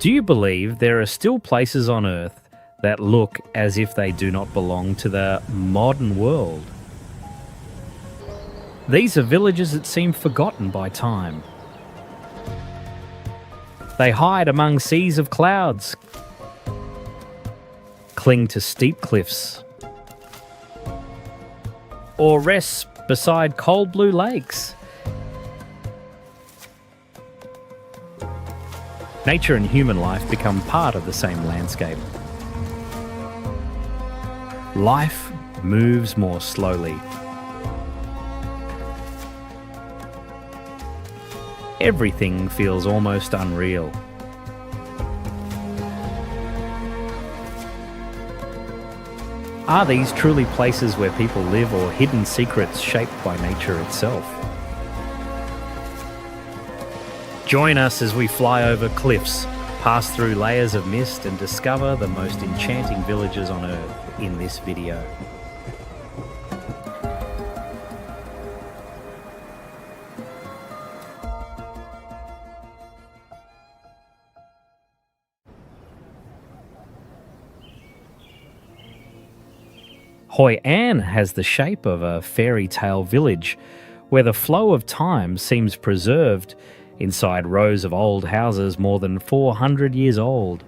Do you believe there are still places on Earth that look as if they do not belong to the modern world? These are villages that seem forgotten by time. They hide among seas of clouds, cling to steep cliffs, or rest beside cold blue lakes. Nature and human life become part of the same landscape. Life moves more slowly. Everything feels almost unreal. Are these truly places where people live, or hidden secrets shaped by nature itself? Join us as we fly over cliffs, pass through layers of mist, and discover the most enchanting villages on Earth in this video. Hoi An has the shape of a fairy tale village, where the flow of time seems preserved inside rows of old houses more than 400 years old.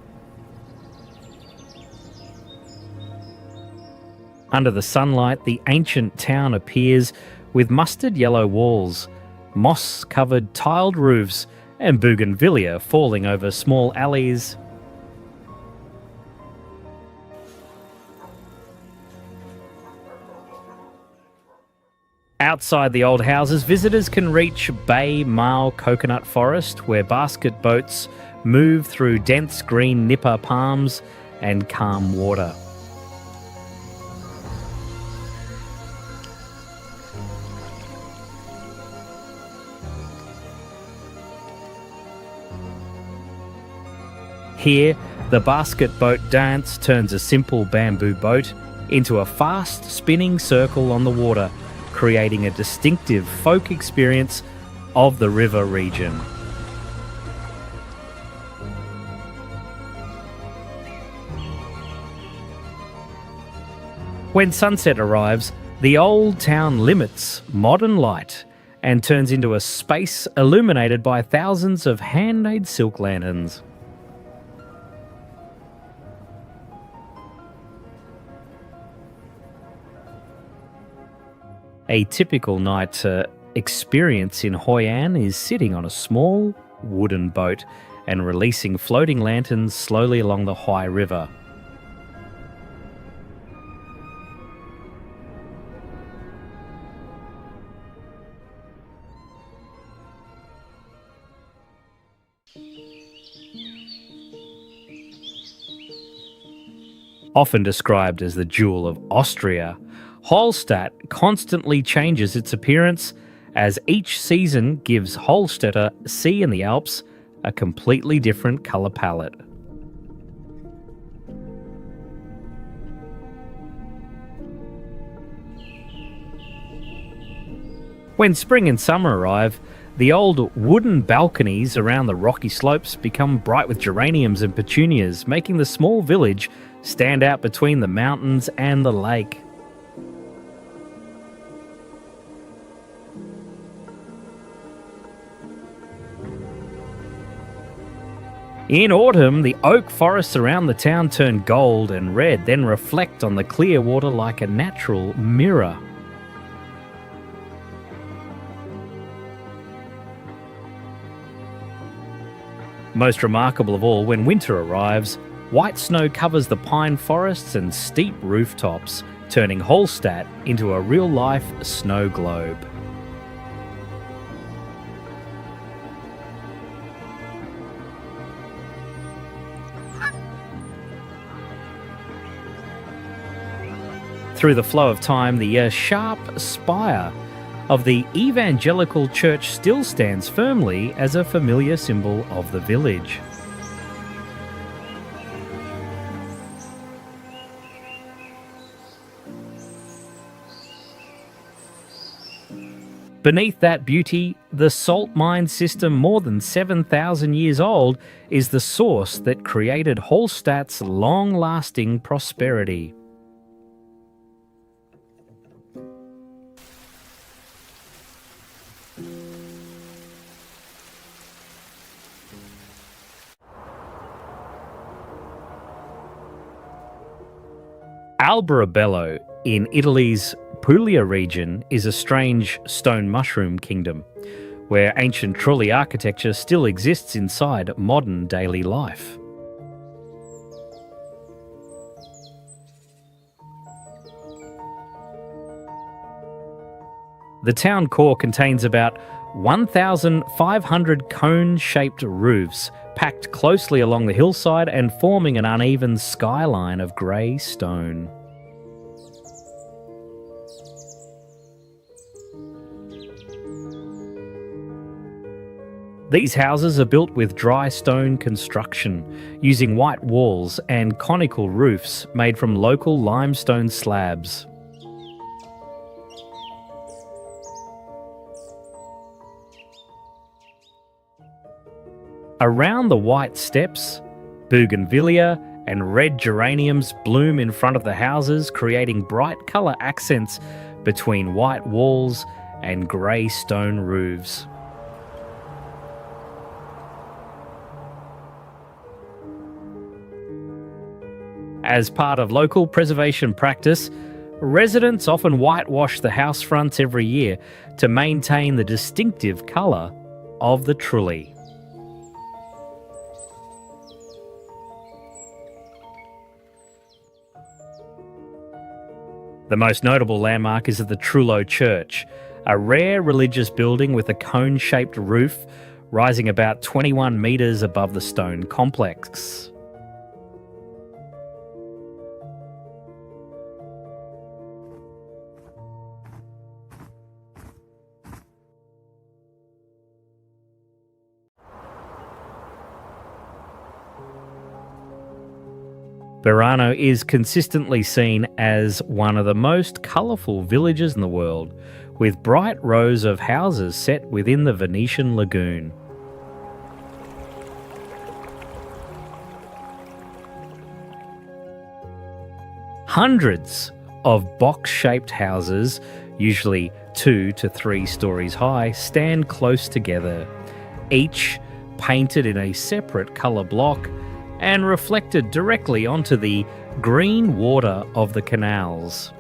Under the sunlight, the ancient town appears with mustard yellow walls, moss-covered tiled roofs, and bougainvillea falling over small alleys. Outside the old houses, visitors can reach Bay Mao Coconut Forest, where basket boats move through dense green nipa palms and calm water. Here, the basket boat dance turns a simple bamboo boat into a fast spinning circle on the water, creating a distinctive folk experience of the river region. When sunset arrives, the old town limits modern light and turns into a space illuminated by thousands of handmade silk lanterns. A typical night experience in Hoi An is sitting on a small wooden boat and releasing floating lanterns slowly along the Huai River. Often described as the jewel of Austria, Hallstatt constantly changes its appearance as each season gives Hallstätter sea and the Alps a completely different colour palette. When spring and summer arrive, the old wooden balconies around the rocky slopes become bright with geraniums and petunias, making the small village stand out between the mountains and the lake. In autumn, the oak forests around the town turn gold and red, then reflect on the clear water like a natural mirror. Most remarkable of all, when winter arrives, white snow covers the pine forests and steep rooftops, turning Hallstatt into a real-life snow globe. Through the flow of time, the sharp spire of the evangelical church still stands firmly as a familiar symbol of the village. Beneath that beauty, the salt mine system, more than 7,000 years old, is the source that created Hallstatt's long-lasting prosperity. Alberobello in Italy's Puglia region is a strange stone mushroom kingdom, where ancient Trulli architecture still exists inside modern daily life. The town core contains about 1,500 cone-shaped roofs packed closely along the hillside and forming an uneven skyline of grey stone. These houses are built with dry stone construction, using white walls and conical roofs made from local limestone slabs. Around the white steps, bougainvillea and red geraniums bloom in front of the houses, creating bright colour accents between white walls and grey stone roofs. As part of local preservation practice, residents often whitewash the house fronts every year to maintain the distinctive colour of the Trulli. The most notable landmark is at the Trullo Church, a rare religious building with a cone-shaped roof rising about 21 metres above the stone complex. Verano is consistently seen as one of the most colourful villages in the world, with bright rows of houses set within the Venetian lagoon. Hundreds of box-shaped houses, usually 2 to 3 stories high, stand close together, each painted in a separate colour block and reflected directly onto the green water of the canals.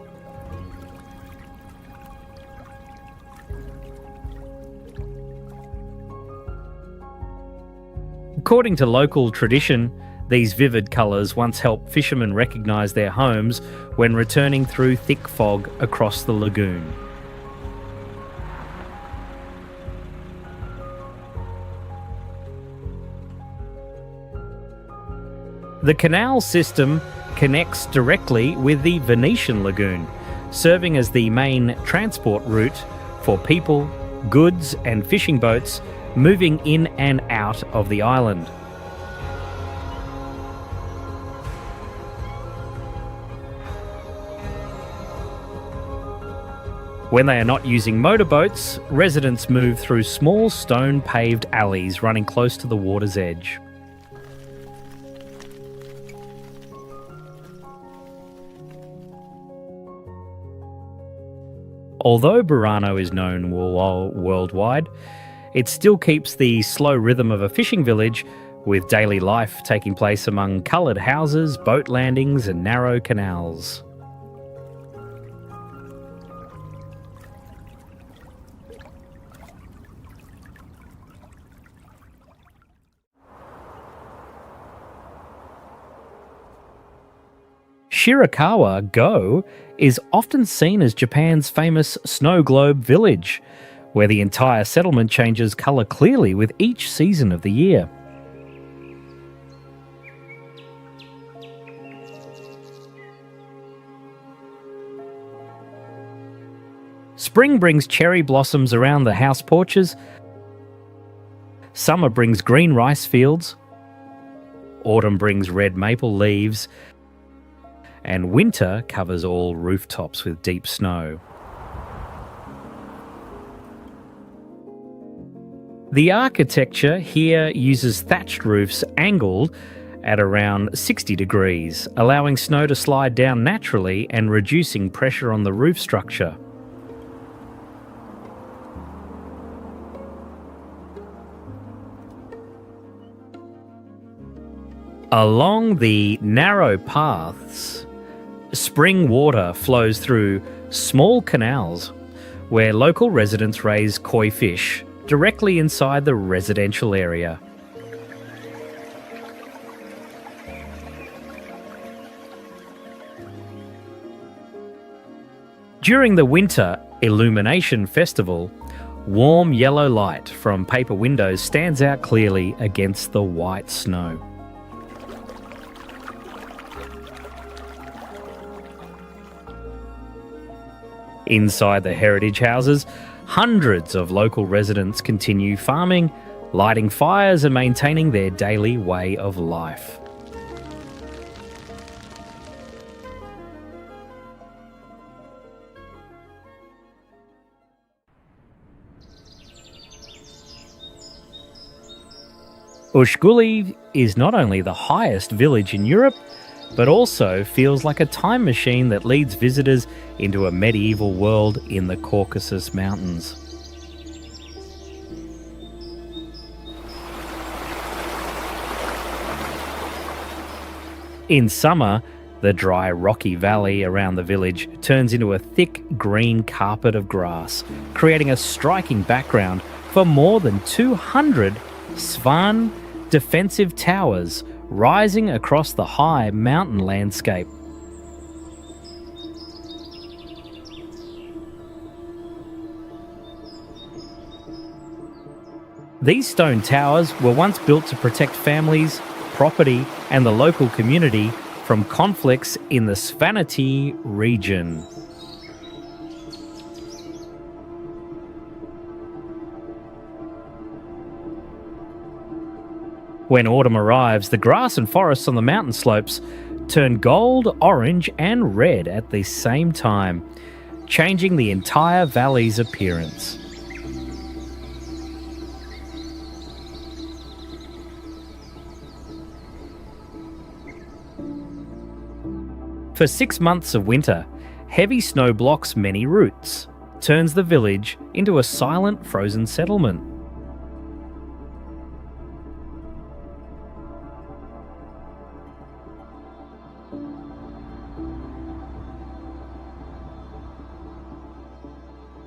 According to local tradition, these vivid colours once helped fishermen recognise their homes when returning through thick fog across the lagoon. The canal system connects directly with the Venetian lagoon, serving as the main transport route for people, goods and fishing boats moving in and out of the island. When they are not using motorboats, residents move through small stone-paved alleys running close to the water's edge. Although Burano is known worldwide, it still keeps the slow rhythm of a fishing village, with daily life taking place among coloured houses, boat landings and narrow canals. Shirakawa-go is often seen as Japan's famous snow globe village, where the entire settlement changes colour clearly with each season of the year. Spring brings cherry blossoms around the house porches, summer brings green rice fields, autumn brings red maple leaves, and winter covers all rooftops with deep snow. The architecture here uses thatched roofs angled at around 60 degrees, allowing snow to slide down naturally and reducing pressure on the roof structure. Along the narrow paths, spring water flows through small canals where local residents raise koi fish directly inside the residential area. During the winter illumination festival, warm yellow light from paper windows stands out clearly against the white snow. Inside the heritage houses, hundreds of local residents continue farming, lighting fires and maintaining their daily way of life. Ushguli is not only the highest village in Europe, but also feels like a time machine that leads visitors into a medieval world in the Caucasus Mountains. In summer, the dry rocky valley around the village turns into a thick green carpet of grass, creating a striking background for more than 200 Svan defensive towers rising across the high mountain landscape. These stone towers were once built to protect families, property, and the local community from conflicts in the Svaneti region. When autumn arrives, the grass and forests on the mountain slopes turn gold, orange, and red at the same time, changing the entire valley's appearance. For 6 months of winter, heavy snow blocks many routes, turns the village into a silent frozen settlement.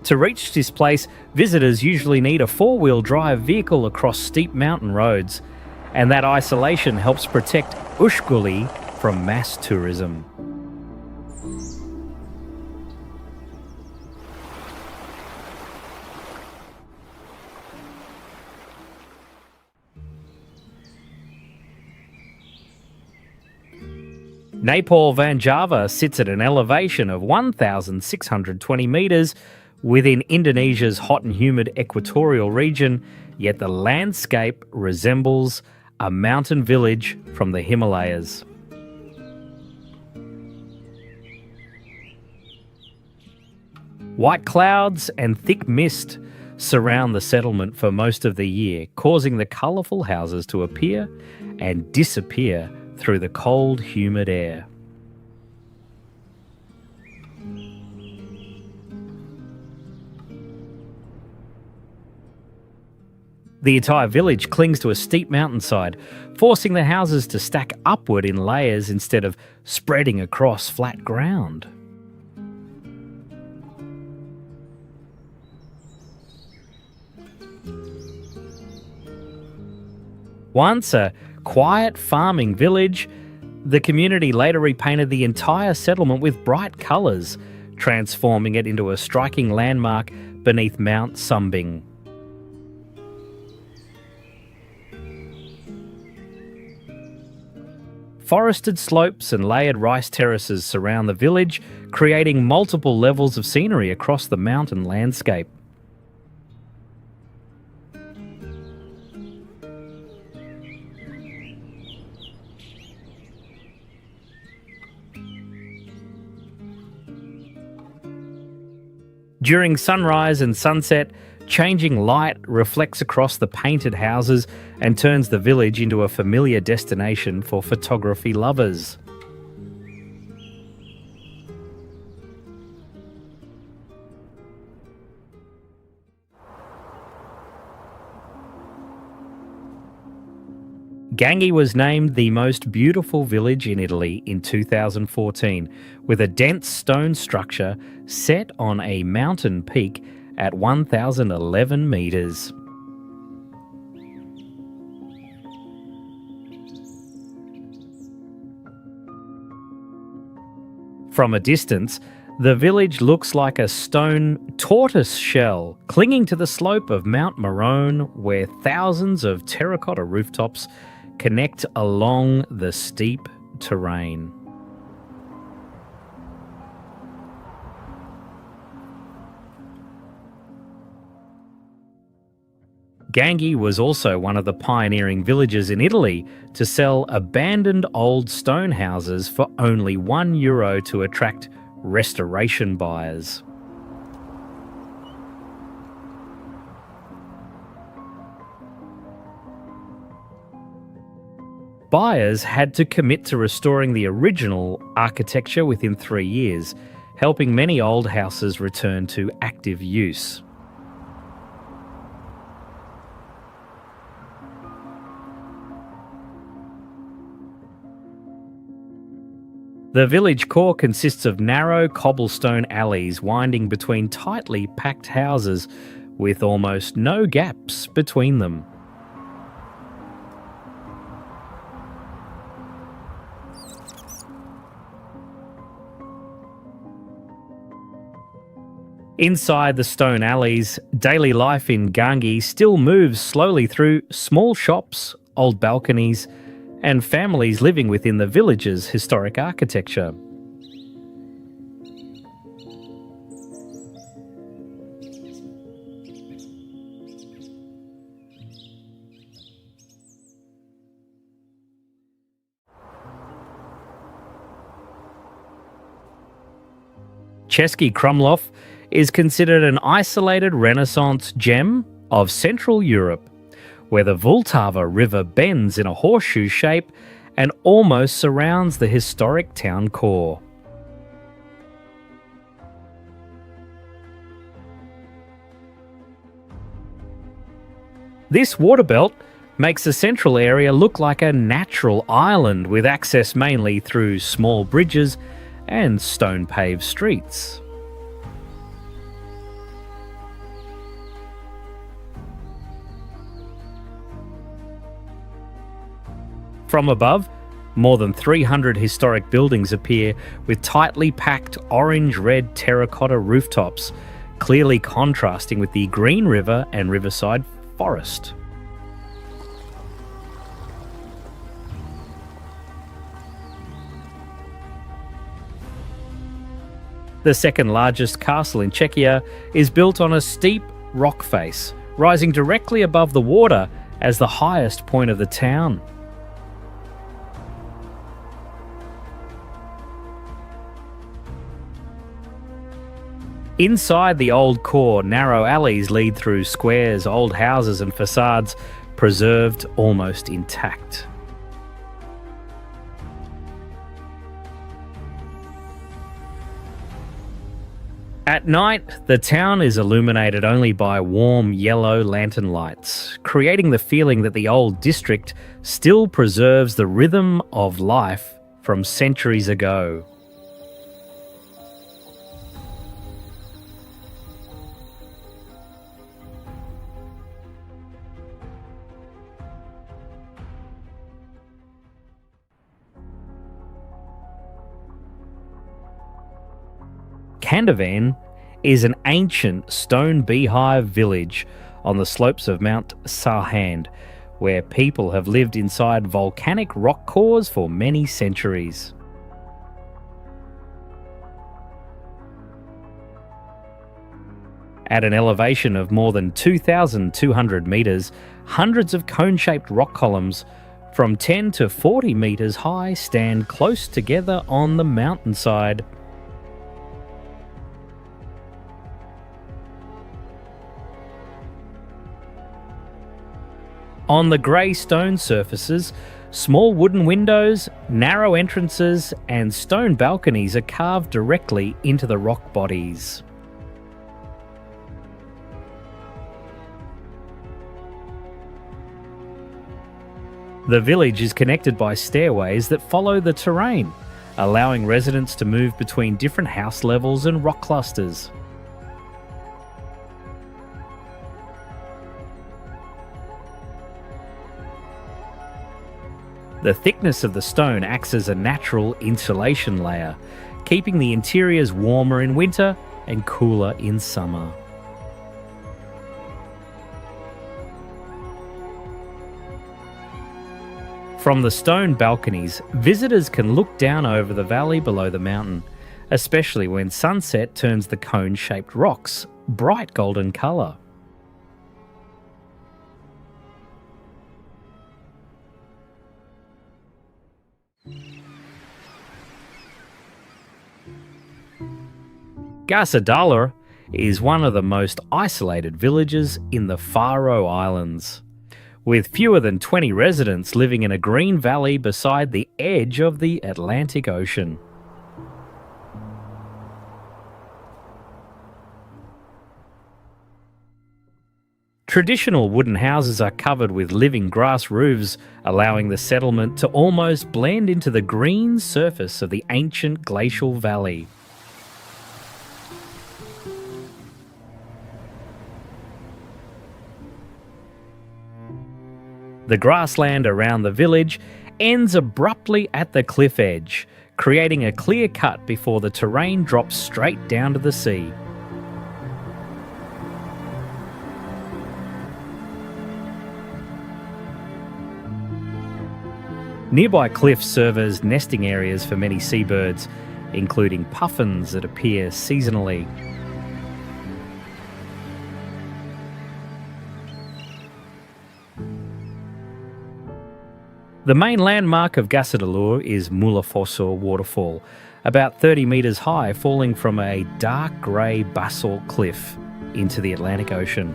To reach this place, visitors usually need a four-wheel drive vehicle across steep mountain roads, and that isolation helps protect Ushguli from mass tourism. Nepal Vanjava sits at an elevation of 1,620 metres within Indonesia's hot and humid equatorial region, yet the landscape resembles a mountain village from the Himalayas. White clouds and thick mist surround the settlement for most of the year, causing the colourful houses to appear and disappear through the cold, humid air. The entire village clings to a steep mountainside, forcing the houses to stack upward in layers instead of spreading across flat ground. Once a quiet farming village, the community later repainted the entire settlement with bright colours, transforming it into a striking landmark beneath Mount Sumbing. Forested slopes and layered rice terraces surround the village, creating multiple levels of scenery across the mountain landscape. During sunrise and sunset, Changing light reflects across the painted houses and turns the village into a familiar destination for photography lovers. Gangi was named the most beautiful village in Italy in 2014, with a dense stone structure set on a mountain peak at 1,011 metres. From a distance, the village looks like a stone tortoise shell clinging to the slope of Mount Marone, where thousands of terracotta rooftops connect along the steep terrain. Gangi was also one of the pioneering villages in Italy to sell abandoned old stone houses for only €1 to attract restoration buyers. Buyers had to commit to restoring the original architecture within 3 years, helping many old houses return to active use. The village core consists of narrow cobblestone alleys winding between tightly packed houses with almost no gaps between them. Inside the stone alleys, daily life in Gangi still moves slowly through small shops, old balconies, and families living within the village's historic architecture. Český Krumlov is considered an isolated Renaissance gem of Central Europe, where the Vltava River bends in a horseshoe shape and almost surrounds the historic town core. This water belt makes the central area look like a natural island with access mainly through small bridges and stone-paved streets. From above, more than 300 historic buildings appear with tightly packed orange-red terracotta rooftops, clearly contrasting with the green river and riverside forest. The second largest castle in Czechia is built on a steep rock face, rising directly above the water as the highest point of the town. Inside the old core, narrow alleys lead through squares, old houses and facades preserved almost intact. At night, the town is illuminated only by warm yellow lantern lights, creating the feeling that the old district still preserves the rhythm of life from centuries ago. Kandavan is an ancient stone beehive village on the slopes of Mount Sarhand, where people have lived inside volcanic rock cores for many centuries. At an elevation of more than 2,200 metres, hundreds of cone-shaped rock columns from 10 to 40 metres high stand close together on the mountainside. On the grey stone surfaces, small wooden windows, narrow entrances, and stone balconies are carved directly into the rock bodies. The village is connected by stairways that follow the terrain, allowing residents to move between different house levels and rock clusters. The thickness of the stone acts as a natural insulation layer, keeping the interiors warmer in winter and cooler in summer. From the stone balconies, visitors can look down over the valley below the mountain, especially when sunset turns the cone-shaped rocks bright golden colour. Gasadala is one of the most isolated villages in the Faroe Islands, with fewer than 20 residents living in a green valley beside the edge of the Atlantic Ocean. Traditional wooden houses are covered with living grass roofs, allowing the settlement to almost blend into the green surface of the ancient glacial valley. The grassland around the village ends abruptly at the cliff edge, creating a clear cut before the terrain drops straight down to the sea. Nearby cliffs serve as nesting areas for many seabirds, including puffins that appear seasonally. The main landmark of Gasadala is Mulafossur waterfall, about 30 metres high, falling from a dark grey basalt cliff into the Atlantic Ocean.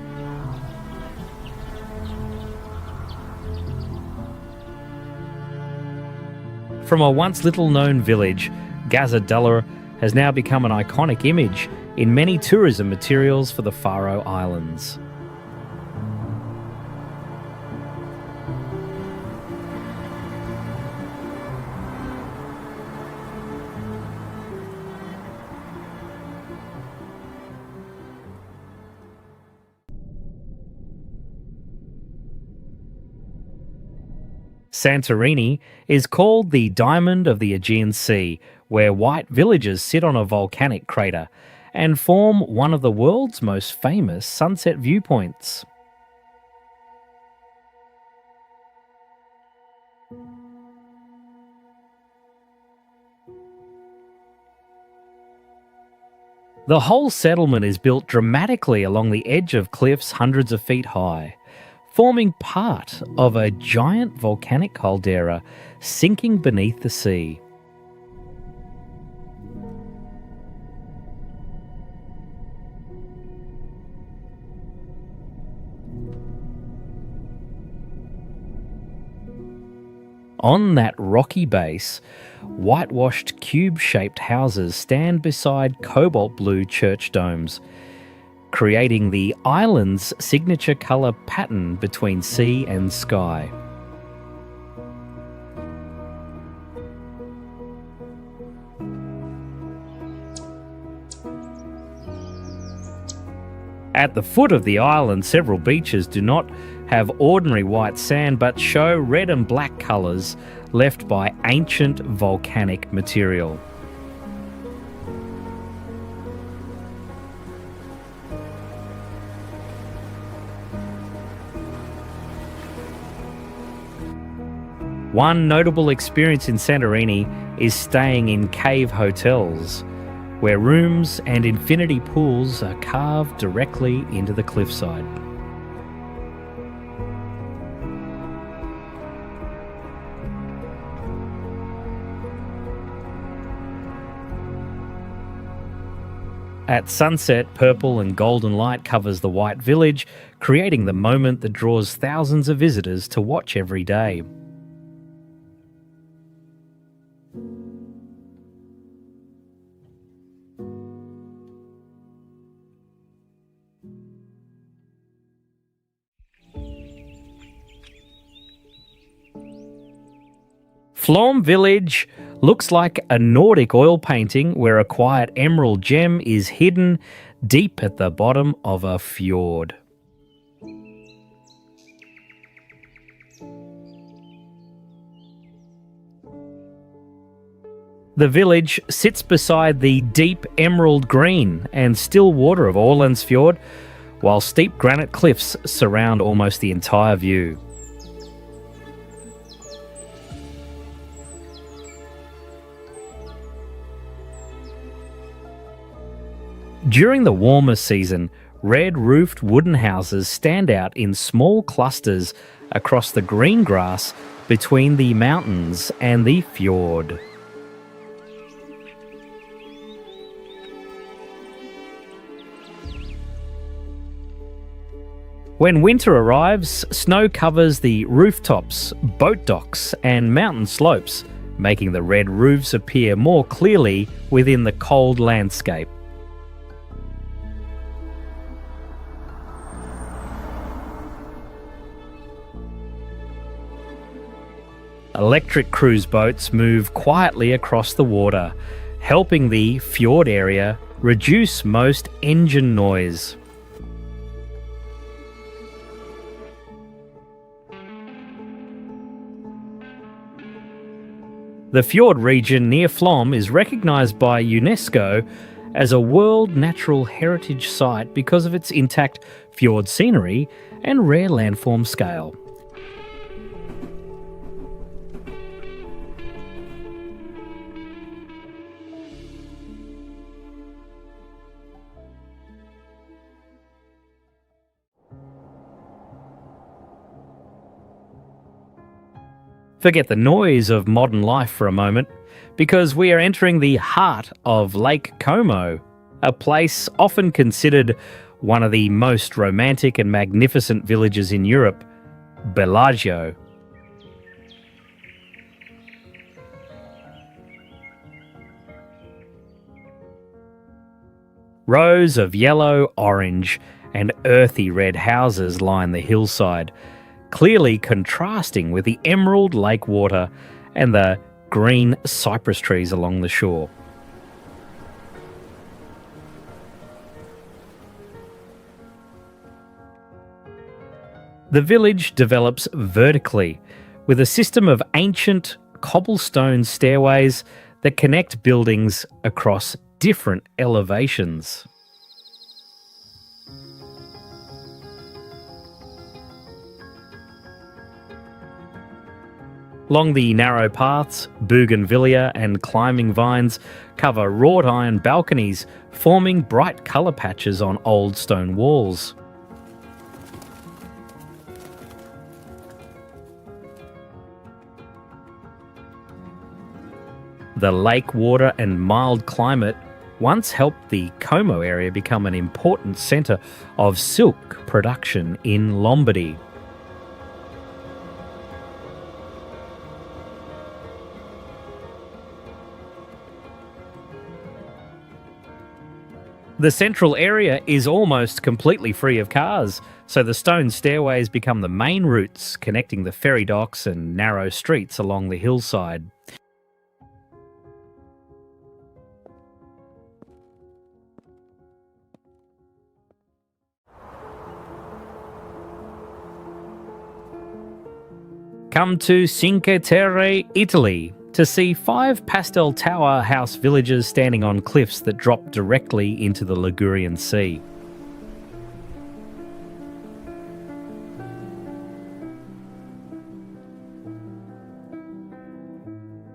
From a once little-known village, Gasadala has now become an iconic image in many tourism materials for the Faroe Islands. Santorini is called the Diamond of the Aegean Sea, where white villages sit on a volcanic crater and form one of the world's most famous sunset viewpoints. The whole settlement is built dramatically along the edge of cliffs hundreds of feet high, forming part of a giant volcanic caldera sinking beneath the sea. On that rocky base, whitewashed cube-shaped houses stand beside cobalt blue church domes, creating the island's signature colour pattern between sea and sky. At the foot of the island, several beaches do not have ordinary white sand but show red and black colours left by ancient volcanic material. One notable experience in Santorini is staying in cave hotels, where rooms and infinity pools are carved directly into the cliffside. At sunset, purple and golden light covers the white village, creating the moment that draws thousands of visitors to watch every day. Flom Village looks like a Nordic oil painting where a quiet emerald gem is hidden deep at the bottom of a fjord. The village sits beside the deep emerald green and still water of Ålandsfjord, while steep granite cliffs surround almost the entire view. During the warmer season, red-roofed wooden houses stand out in small clusters across the green grass between the mountains and the fjord. When winter arrives, snow covers the rooftops, boat docks and mountain slopes, making the red roofs appear more clearly within the cold landscape. Electric cruise boats move quietly across the water, helping the fjord area reduce most engine noise. The fjord region near Flom is recognised by UNESCO as a World Natural Heritage Site because of its intact fjord scenery and rare landform scale. Forget the noise of modern life for a moment, because we are entering the heart of Lake Como, a place often considered one of the most romantic and magnificent villages in Europe, Bellagio. Rows of yellow, orange, and earthy red houses line the hillside, clearly contrasting with the emerald lake water and the green cypress trees along the shore. The village develops vertically, with a system of ancient cobblestone stairways that connect buildings across different elevations. Along the narrow paths, bougainvillea and climbing vines cover wrought iron balconies, forming bright colour patches on old stone walls. The lake water and mild climate once helped the Como area become an important centre of silk production in Lombardy. The central area is almost completely free of cars, so the stone stairways become the main routes connecting the ferry docks and narrow streets along the hillside. Come to Cinque Terre, Italy, to see 5 pastel tower house villages standing on cliffs that drop directly into the Ligurian Sea.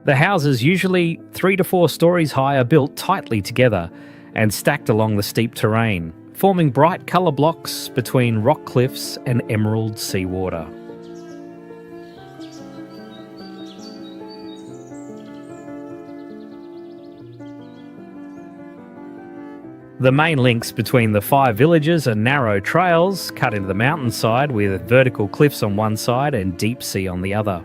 The houses, usually 3 to 4 stories high, are built tightly together and stacked along the steep terrain, forming bright colour blocks between rock cliffs and emerald seawater. The main links between the 5 villages are narrow trails cut into the mountainside with vertical cliffs on one side and deep sea on the other.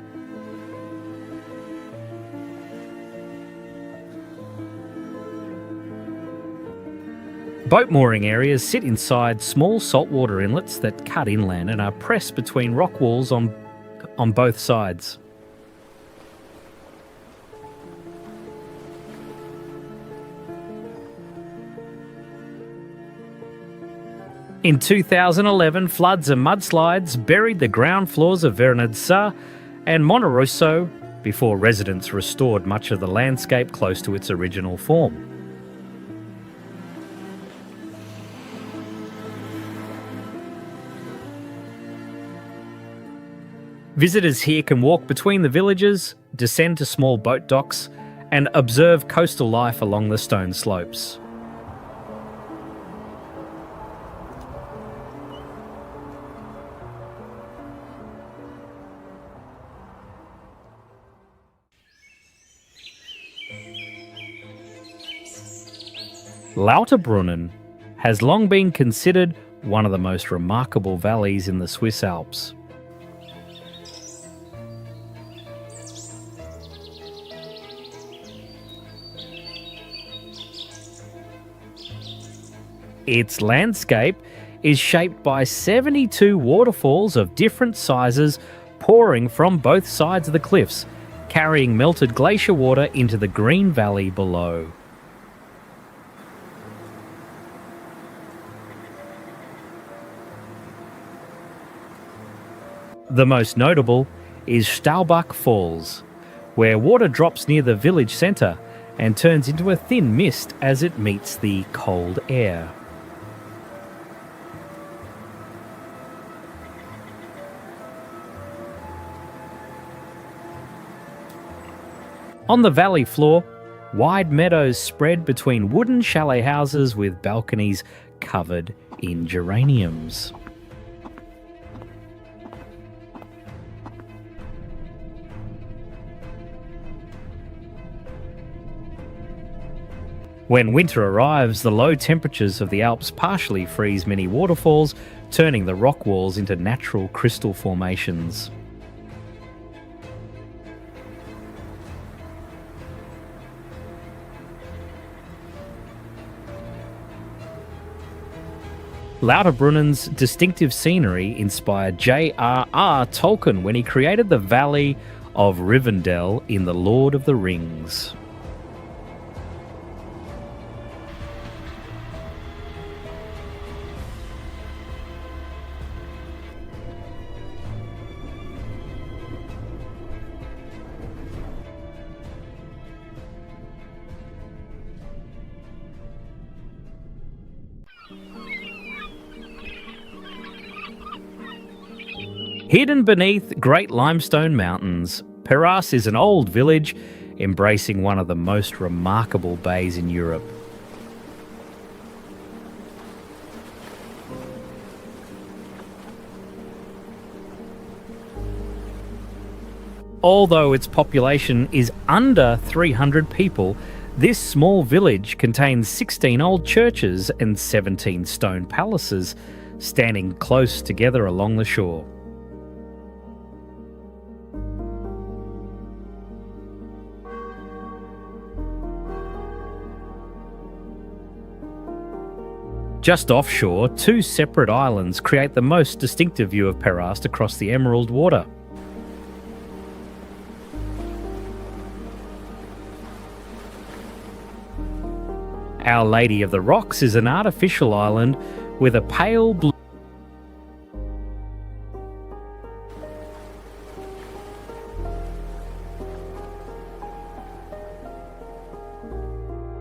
Boat mooring areas sit inside small saltwater inlets that cut inland and are pressed between rock walls on both sides. In 2011, floods and mudslides buried the ground floors of Vernazza and Monterosso before residents restored much of the landscape close to its original form. Visitors here can walk between the villages, descend to small boat docks, and observe coastal life along the stone slopes. Lauterbrunnen has long been considered one of the most remarkable valleys in the Swiss Alps. Its landscape is shaped by 72 waterfalls of different sizes pouring from both sides of the cliffs, carrying melted glacier water into the green valley below. The most notable is Staubach Falls, where water drops near the village centre and turns into a thin mist as it meets the cold air. On the valley floor, wide meadows spread between wooden chalet houses with balconies covered in geraniums. When winter arrives, the low temperatures of the Alps partially freeze many waterfalls, turning the rock walls into natural crystal formations. Lauterbrunnen's distinctive scenery inspired J.R.R. Tolkien when he created the Valley of Rivendell in The Lord of the Rings. Hidden beneath great limestone mountains, Perras is an old village embracing one of the most remarkable bays in Europe. Although its population is under 300 people, this small village contains 16 old churches and 17 stone palaces standing close together along the shore. Just offshore, 2 separate islands create the most distinctive view of Perras across the emerald water. Our Lady of the Rocks is an artificial island with a pale blue.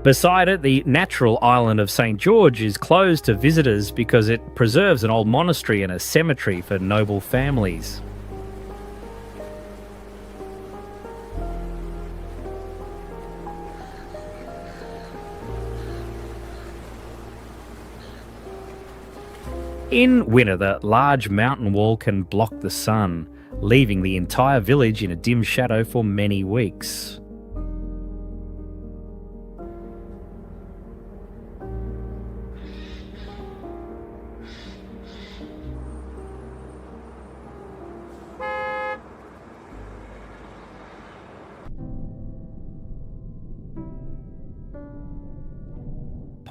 Beside it, the natural island of St. George is closed to visitors because it preserves an old monastery and a cemetery for noble families. In winter, the large mountain wall can block the sun, leaving the entire village in a dim shadow for many weeks.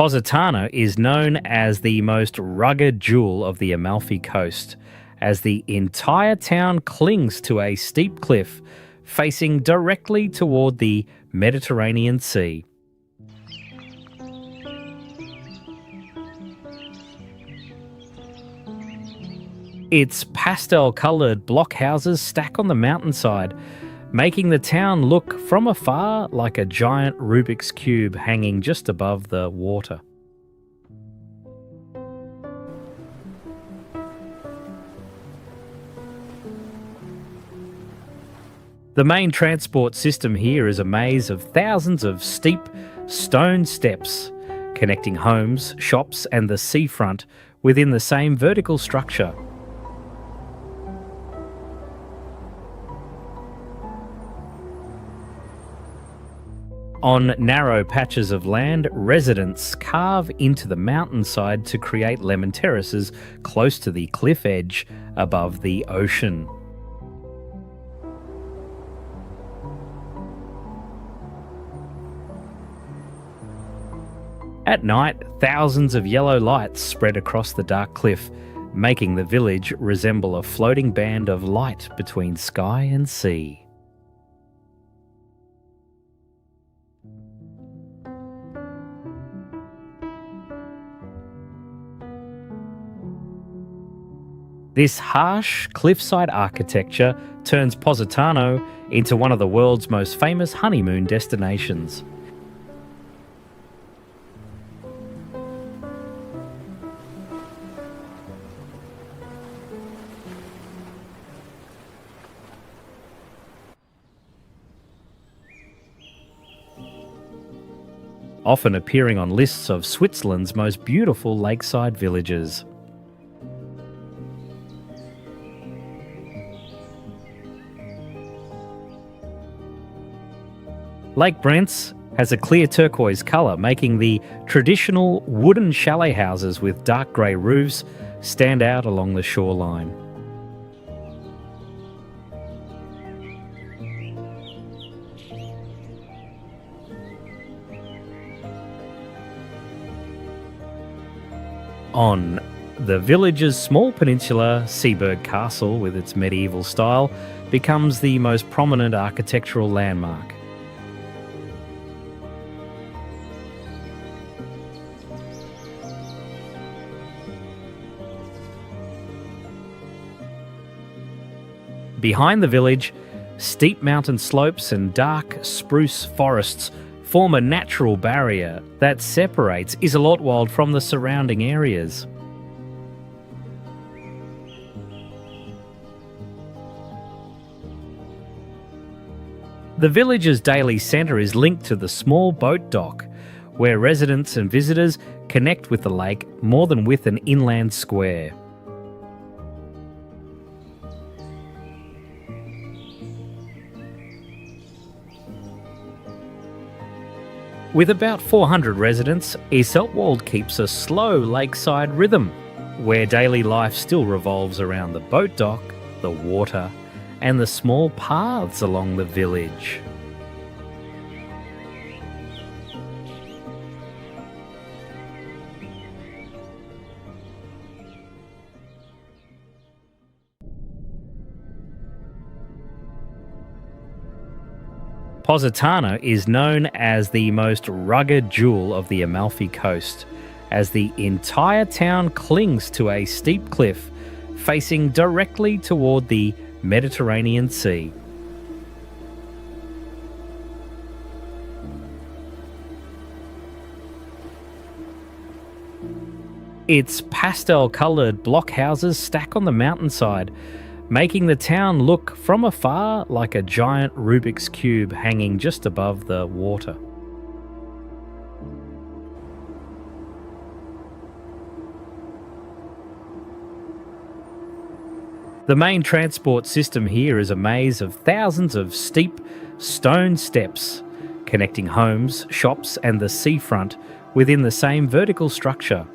Positano is known as the most rugged jewel of the Amalfi Coast, as the entire town clings to a steep cliff facing directly toward the Mediterranean Sea. Its pastel-coloured block houses stack on the mountainside, making the town look from afar like a giant Rubik's Cube hanging just above the water. The main transport system here is a maze of thousands of steep stone steps connecting homes, shops and the seafront within the same vertical structure. On narrow patches of land, residents carve into the mountainside to create lemon terraces close to the cliff edge above the ocean. At night, thousands of yellow lights spread across the dark cliff, making the village resemble a floating band of light between sky and sea. This harsh cliffside architecture turns Positano into one of the world's most famous honeymoon destinations. Often appearing on lists of Switzerland's most beautiful lakeside villages. Lake Brent's has a clear turquoise colour, making the traditional wooden chalet houses with dark grey roofs stand out along the shoreline. On the village's small peninsula, Seaburg Castle, with its medieval style, becomes the most prominent architectural landmark. Behind the village, steep mountain slopes and dark spruce forests form a natural barrier that separates Iserlohn from the surrounding areas. The village's daily centre is linked to the small boat dock, where residents and visitors connect with the lake more than with an inland square. With about 400 residents, Iserlohn keeps a slow lakeside rhythm, where daily life still revolves around the boat dock, the water, and the small paths along the village. Positano is known as the most rugged jewel of the Amalfi Coast, as the entire town clings to a steep cliff facing directly toward the Mediterranean Sea. Its pastel-coloured block houses stack on the mountainside, making the town look from afar like a giant Rubik's Cube hanging just above the water. The main transport system here is a maze of thousands of steep stone steps connecting homes, shops and the seafront within the same vertical structure.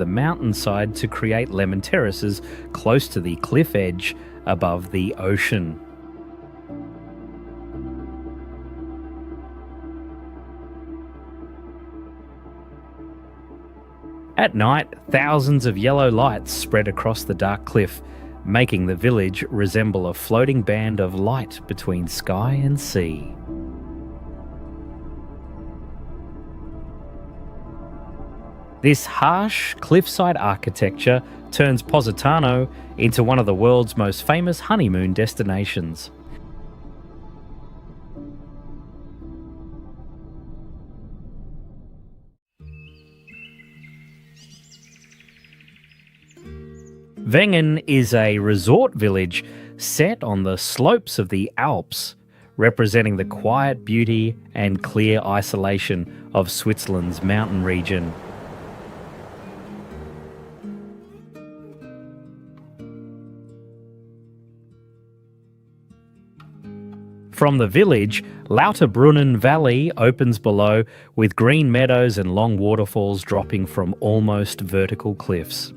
The mountainside to create lemon terraces close to the cliff edge above the ocean. At night, thousands of yellow lights spread across the dark cliff, making the village resemble a floating band of light between sky and sea. This harsh, cliffside architecture turns Positano into one of the world's most famous honeymoon destinations. Wengen is a resort village set on the slopes of the Alps, representing the quiet beauty and clear isolation of Switzerland's mountain region. From the village, Lauterbrunnen Valley opens below, with green meadows and long waterfalls dropping from almost vertical cliffs.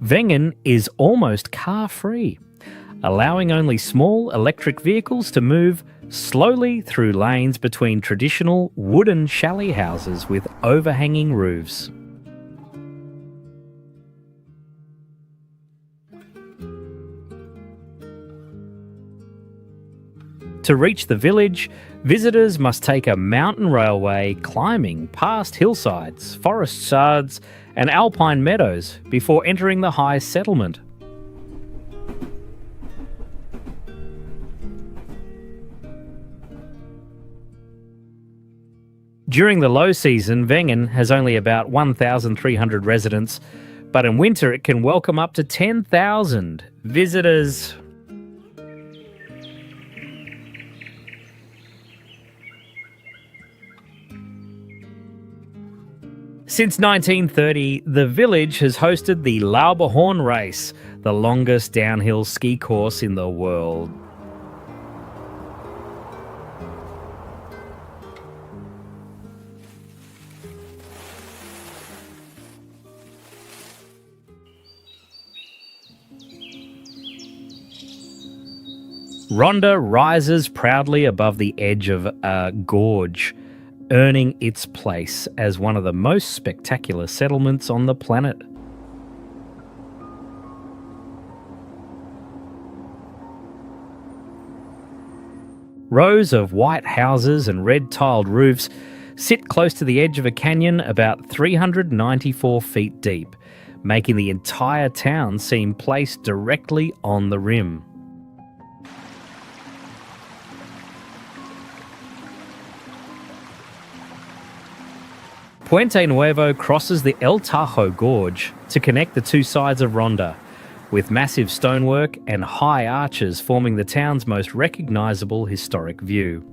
Wengen is almost car-free, allowing only small electric vehicles to move slowly through lanes between traditional wooden chalet houses with overhanging roofs. To reach the village, visitors must take a mountain railway climbing past hillsides, forest shards, and alpine meadows before entering the high settlement. During the low season, Wengen has only about 1,300 residents, but in winter it can welcome up to 10,000 visitors. Since 1930, the village has hosted the Lauberhorn Race, the longest downhill ski course in the world. Ronda rises proudly above the edge of a gorge, earning its place as one of the most spectacular settlements on the planet. Rows of white houses and red-tiled roofs sit close to the edge of a canyon about 394 feet deep, making the entire town seem placed directly on the rim. Puente Nuevo crosses the El Tajo Gorge to connect the two sides of Ronda, with massive stonework and high arches forming the town's most recognisable historic view.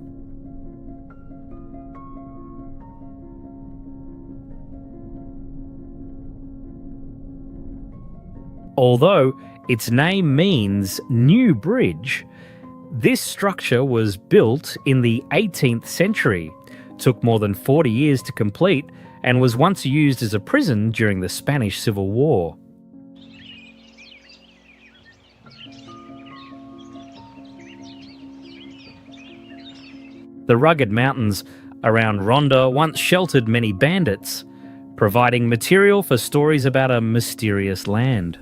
Although its name means new bridge, this structure was built in the 18th century, took more than 40 years to complete, and was once used as a prison during the Spanish Civil War. The rugged mountains around Ronda once sheltered many bandits, providing material for stories about a mysterious land.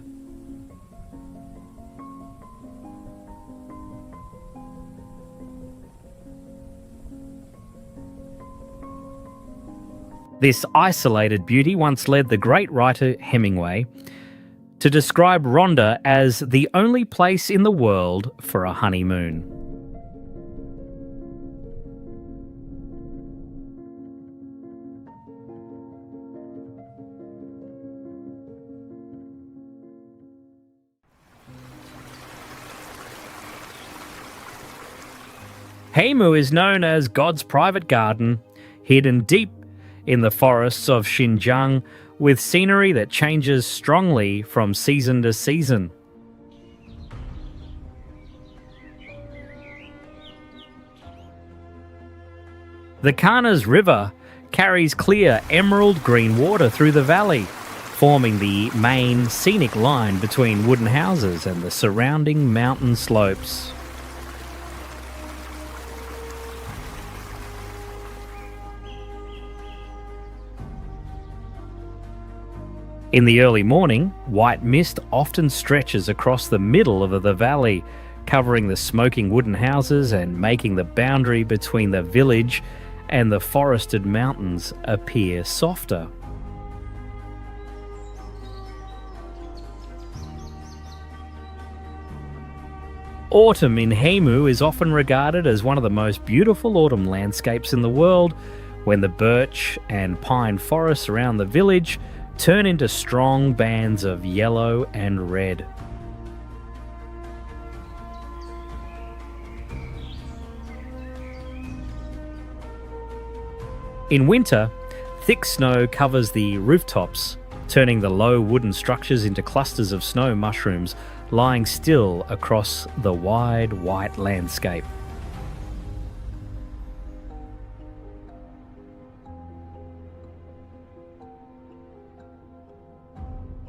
This isolated beauty once led the great writer Hemingway to describe Ronda as the only place in the world for a honeymoon. Heimu is known as God's private garden, hidden deep in the forests of Xinjiang, with scenery that changes strongly from season to season. The Kanas River carries clear emerald green water through the valley, forming the main scenic line between wooden houses and the surrounding mountain slopes. In the early morning, white mist often stretches across the middle of the valley, covering the smoking wooden houses and making the boundary between the village and the forested mountains appear softer. Autumn in Hemu is often regarded as one of the most beautiful autumn landscapes in the world, when the birch and pine forests around the village turn into strong bands of yellow and red. In winter, thick snow covers the rooftops, turning the low wooden structures into clusters of snow mushrooms lying still across the wide white landscape.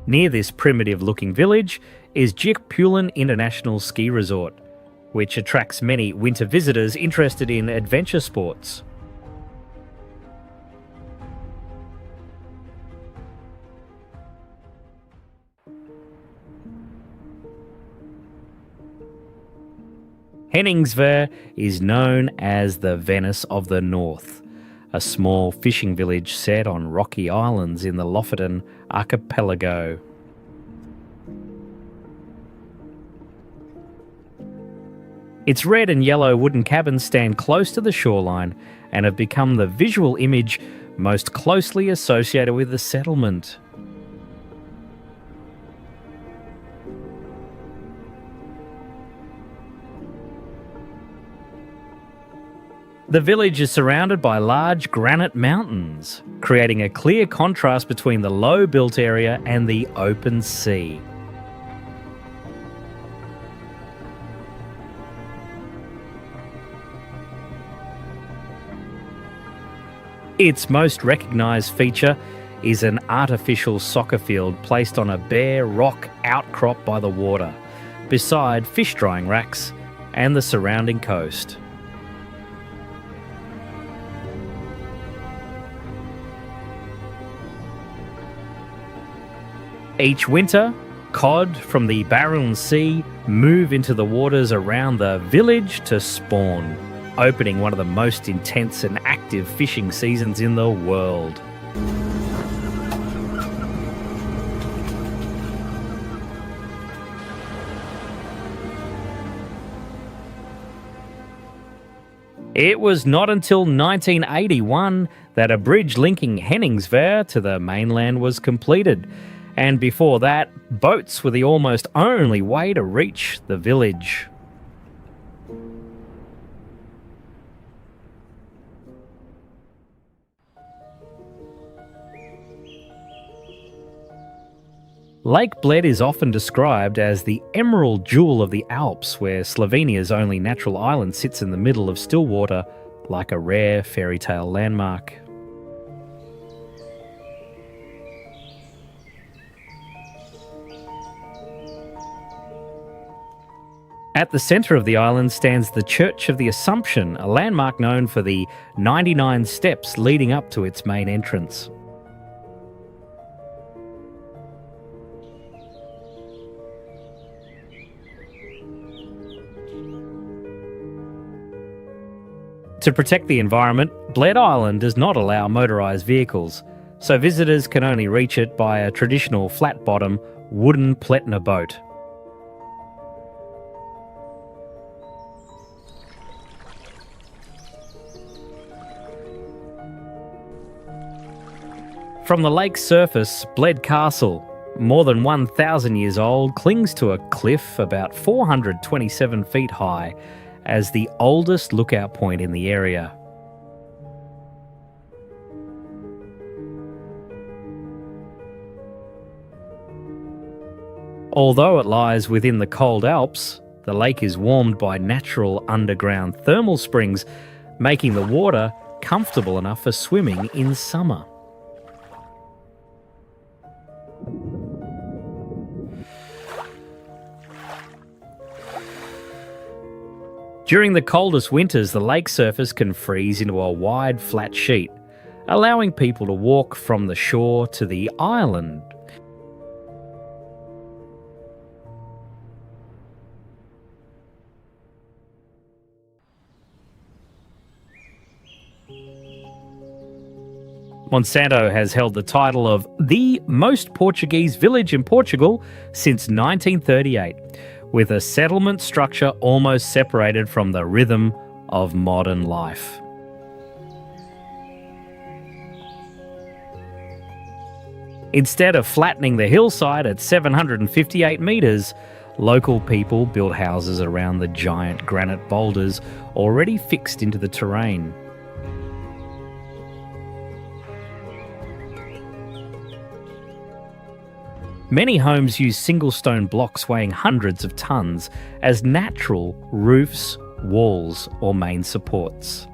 Near this primitive-looking village is Jikpulen International Ski Resort, which attracts many winter visitors interested in adventure sports. Henningsvær is known as the Venice of the North, a small fishing village set on rocky islands in the Lofoten archipelago. Its red and yellow wooden cabins stand close to the shoreline and have become the visual image most closely associated with the settlement. The village is surrounded by large granite mountains, creating a clear contrast between the low-built area and the open sea. Its most recognised feature is an artificial soccer field placed on a bare rock outcrop by the water, beside fish drying racks and the surrounding coast. Each winter, cod from the Barents Sea move into the waters around the village to spawn, opening one of the most intense and active fishing seasons in the world. It was not until 1981 that a bridge linking Henningsvær to the mainland was completed, and before that, boats were the almost only way to reach the village. Lake Bled is often described as the emerald jewel of the Alps, where Slovenia's only natural island sits in the middle of still water like a rare fairy tale landmark. At the centre of the island stands the Church of the Assumption, a landmark known for the 99 steps leading up to its main entrance. To protect the environment, Bled Island does not allow motorised vehicles, so visitors can only reach it by a traditional flat-bottom wooden Pletner boat. From the lake's surface, Bled Castle, more than 1,000 years old, clings to a cliff about 427 feet high as the oldest lookout point in the area. Although it lies within the cold Alps, the lake is warmed by natural underground thermal springs, making the water comfortable enough for swimming in summer. During the coldest winters, the lake surface can freeze into a wide, flat sheet, allowing people to walk from the shore to the island. Monsanto has held the title of the most Portuguese village in Portugal since 1938, with a settlement structure almost separated from the rhythm of modern life. Instead of flattening the hillside at 758 metres, local people built houses around the giant granite boulders already fixed into the terrain. Many homes use single stone blocks weighing hundreds of tonnes as natural roofs, walls, or main supports.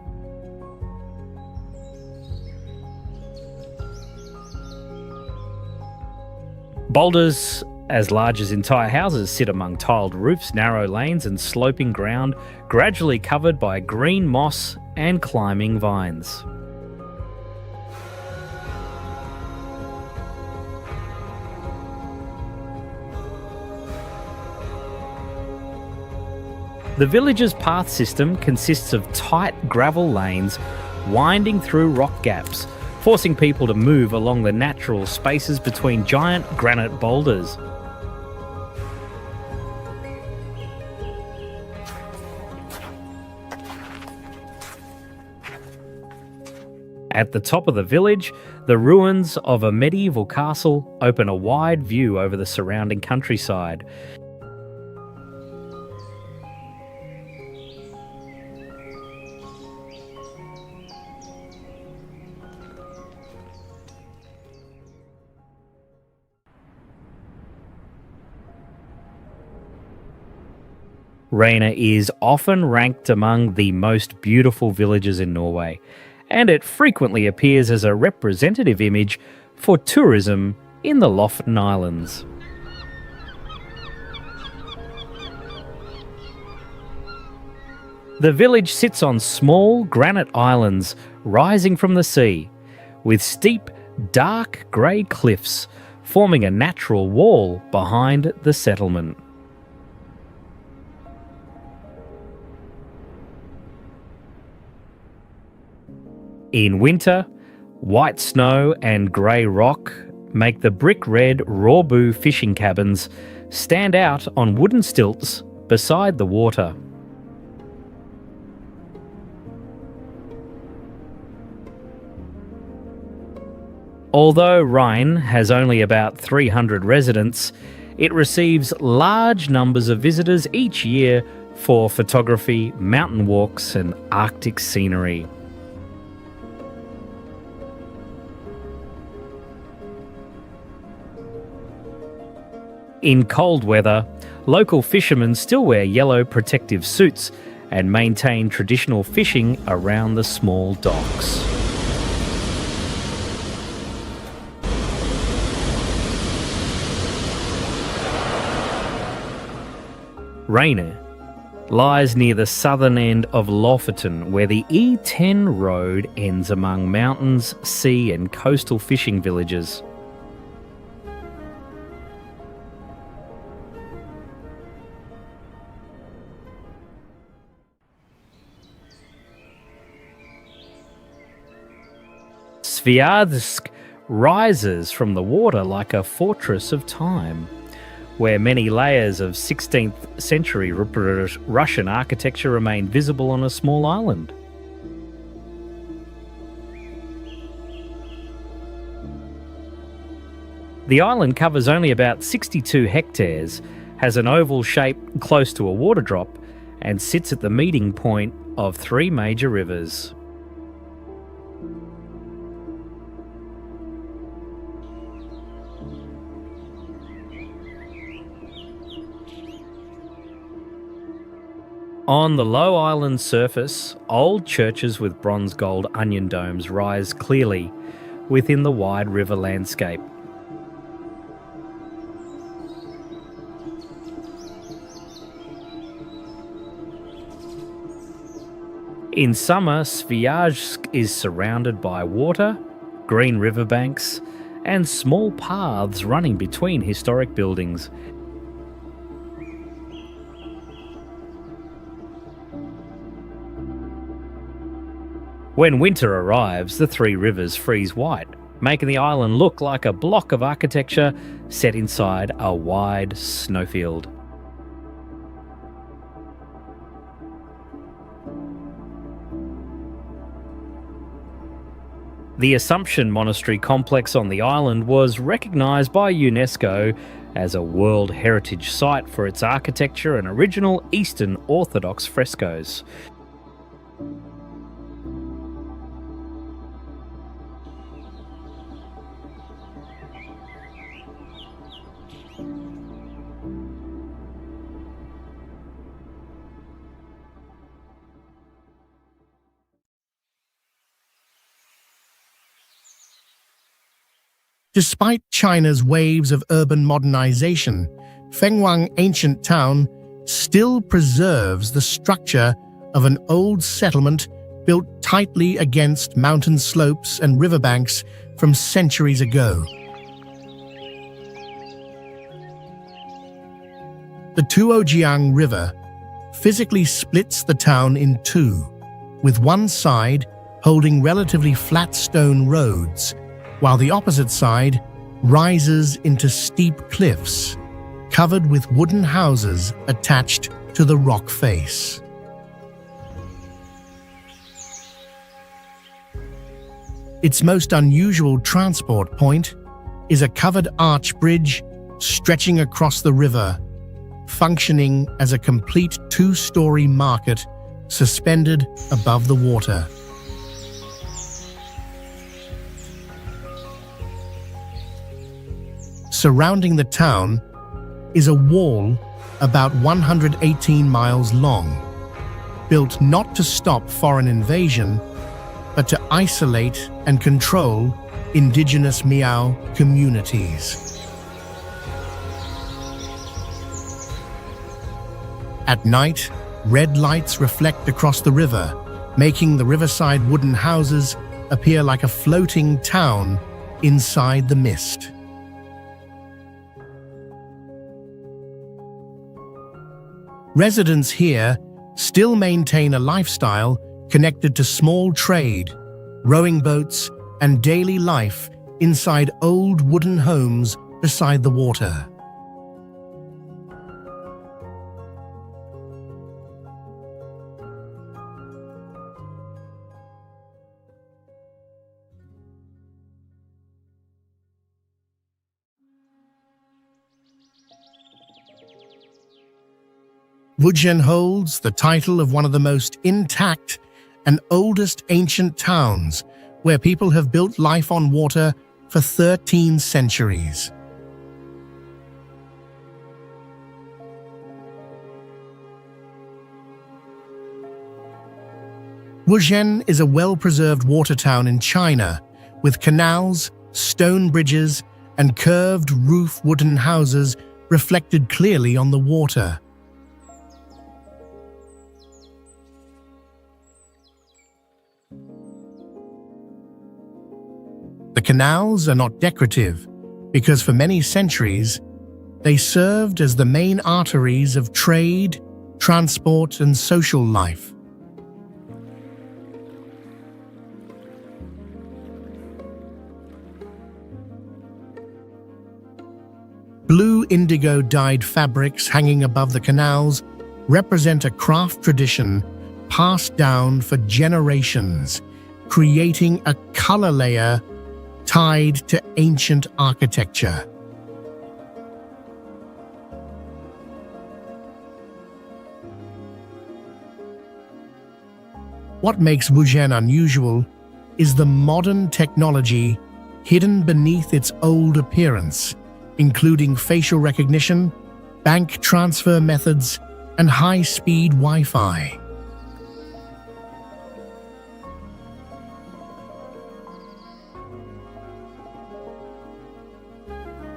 Boulders as large as entire houses sit among tiled roofs, narrow lanes, and sloping ground, gradually covered by green moss and climbing vines. The village's path system consists of tight gravel lanes winding through rock gaps, forcing people to move along the natural spaces between giant granite boulders. At the top of the village, the ruins of a medieval castle open a wide view over the surrounding countryside. Reyna is often ranked among the most beautiful villages in Norway, and it frequently appears as a representative image for tourism in the Lofoten Islands. The village sits on small granite islands rising from the sea, with steep, dark grey cliffs forming a natural wall behind the settlement. In winter, white snow and grey rock make the brick-red Råbu fishing cabins stand out on wooden stilts beside the water. Although Rhine has only about 300 residents, it receives large numbers of visitors each year for photography, mountain walks, and Arctic scenery. In cold weather, local fishermen still wear yellow protective suits and maintain traditional fishing around the small docks. Reyna lies near the southern end of Lofoten, where the E10 road ends among mountains, sea and coastal fishing villages. Sviardsk rises from the water like a fortress of time, where many layers of 16th century Russian architecture remain visible on a small island. The island covers only about 62 hectares, has an oval shape close to a water drop, and sits at the meeting point of three major rivers. On the low island surface, old churches with bronze gold onion domes rise clearly within the wide river landscape. In summer, Sviazhsk is surrounded by water, green riverbanks, and small paths running between historic buildings. When winter arrives, the three rivers freeze white, making the island look like a block of architecture set inside a wide snowfield. The Assumption Monastery complex on the island was recognised by UNESCO as a World Heritage Site for its architecture and original Eastern Orthodox frescoes. Despite China's waves of urban modernization, Fenghuang ancient town still preserves the structure of an old settlement built tightly against mountain slopes and riverbanks from centuries ago. The Tuojiang River physically splits the town in two, with one side holding relatively flat stone roads, while the opposite side rises into steep cliffs, covered with wooden houses attached to the rock face. Its most unusual transport point is a covered arch bridge stretching across the river, functioning as a complete two-story market suspended above the water. Surrounding the town is a wall about 118 miles long, built not to stop foreign invasion, but to isolate and control indigenous Miao communities. At night, red lights reflect across the river, making the riverside wooden houses appear like a floating town inside the mist. Residents here still maintain a lifestyle connected to small trade, rowing boats, and daily life inside old wooden homes beside the water. Wuzhen holds the title of one of the most intact and oldest ancient towns, where people have built life on water for 13 centuries. Wuzhen is a well-preserved water town in China, with canals, stone bridges, and curved roof wooden houses reflected clearly on the water. The canals are not decorative because for many centuries they served as the main arteries of trade, transport, and social life. Blue indigo dyed fabrics hanging above the canals represent a craft tradition passed down for generations, creating a color layer tied to ancient architecture. What makes Wuzhen unusual is the modern technology hidden beneath its old appearance, including facial recognition, bank transfer methods, and high-speed Wi-Fi.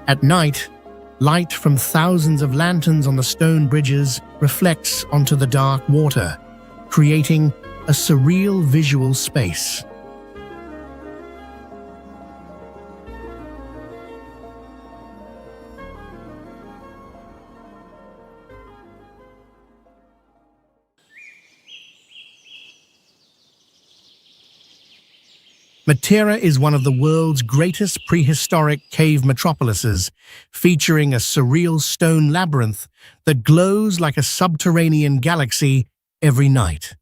At night, light from thousands of lanterns on the stone bridges reflects onto the dark water, creating a surreal visual space. Matera is one of the world's greatest prehistoric cave metropolises, featuring a surreal stone labyrinth that glows like a subterranean galaxy every night.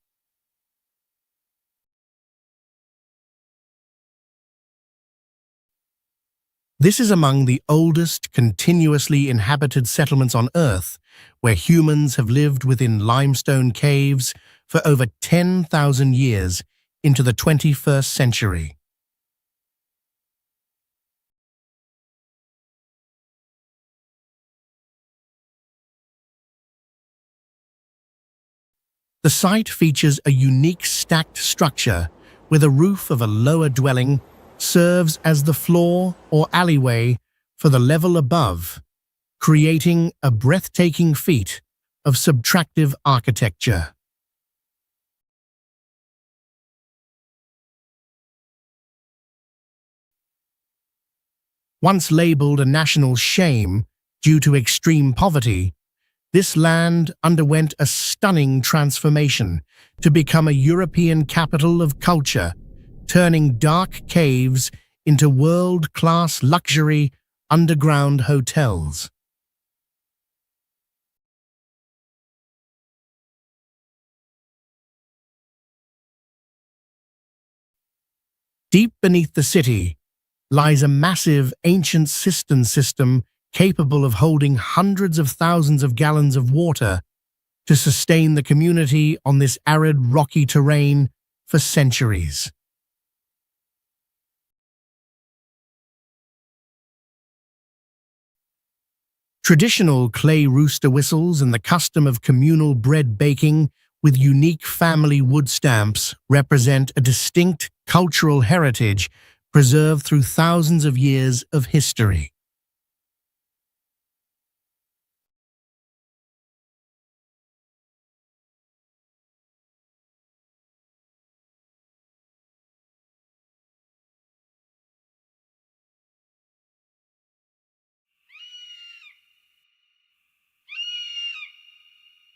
This is among the oldest continuously inhabited settlements on Earth, where humans have lived within limestone caves for over 10,000 years into the 21st century. The site features a unique stacked structure where the roof of a lower dwelling serves as the floor or alleyway for the level above, creating a breathtaking feat of subtractive architecture. Once labeled a national shame due to extreme poverty, this land underwent a stunning transformation to become a European capital of culture, turning dark caves into world-class luxury underground hotels. Deep beneath the city lies a massive ancient cistern system capable of holding hundreds of thousands of gallons of water to sustain the community on this arid, rocky terrain for centuries. Traditional clay rooster whistles and the custom of communal bread baking with unique family wood stamps represent a distinct cultural heritage preserved through thousands of years of history.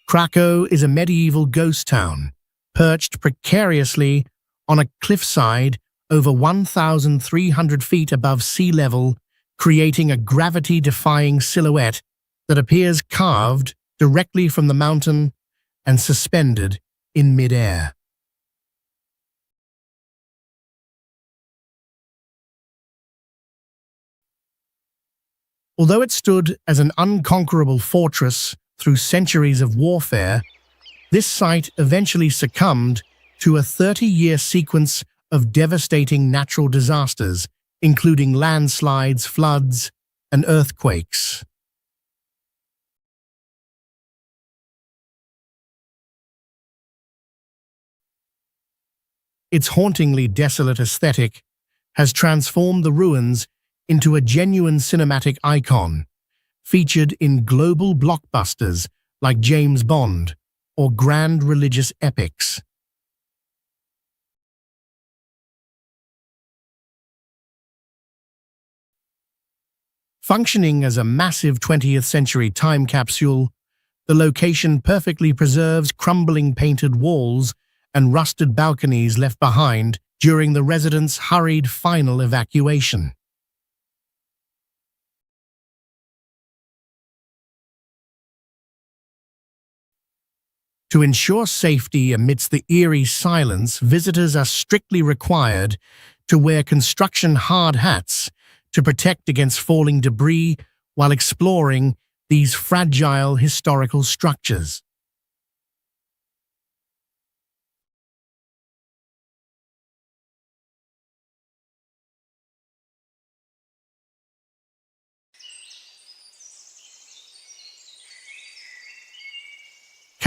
Krakow is a medieval ghost town, perched precariously on a cliffside over 1,300 feet above sea level, creating a gravity-defying silhouette that appears carved directly from the mountain and suspended in mid-air. Although it stood as an unconquerable fortress through centuries of warfare, this site eventually succumbed to a 30-year sequence of devastating natural disasters, including landslides, floods, and earthquakes. Its hauntingly desolate aesthetic has transformed the ruins into a genuine cinematic icon, featured in global blockbusters like James Bond or grand religious epics. Functioning as a massive 20th century time capsule, the location perfectly preserves crumbling painted walls and rusted balconies left behind during the residents' hurried final evacuation. To ensure safety amidst the eerie silence, visitors are strictly required to wear construction hard hats to protect against falling debris while exploring these fragile historical structures.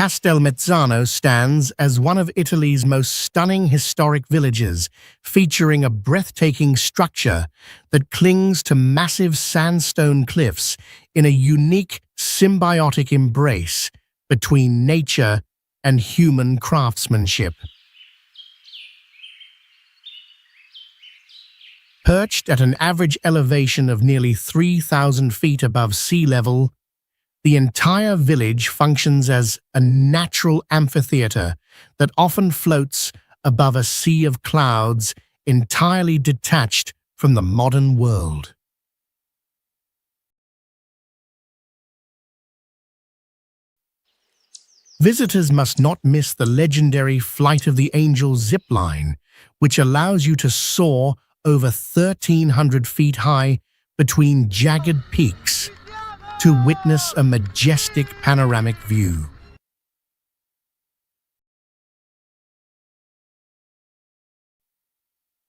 Castelmezzano stands as one of Italy's most stunning historic villages, featuring a breathtaking structure that clings to massive sandstone cliffs in a unique symbiotic embrace between nature and human craftsmanship. Perched at an average elevation of nearly 3,000 feet above sea level, the entire village functions as a natural amphitheater that often floats above a sea of clouds entirely detached from the modern world. Visitors must not miss the legendary Flight of the Angels zipline, which allows you to soar over 1,300 feet high between jagged peaks to witness a majestic panoramic view.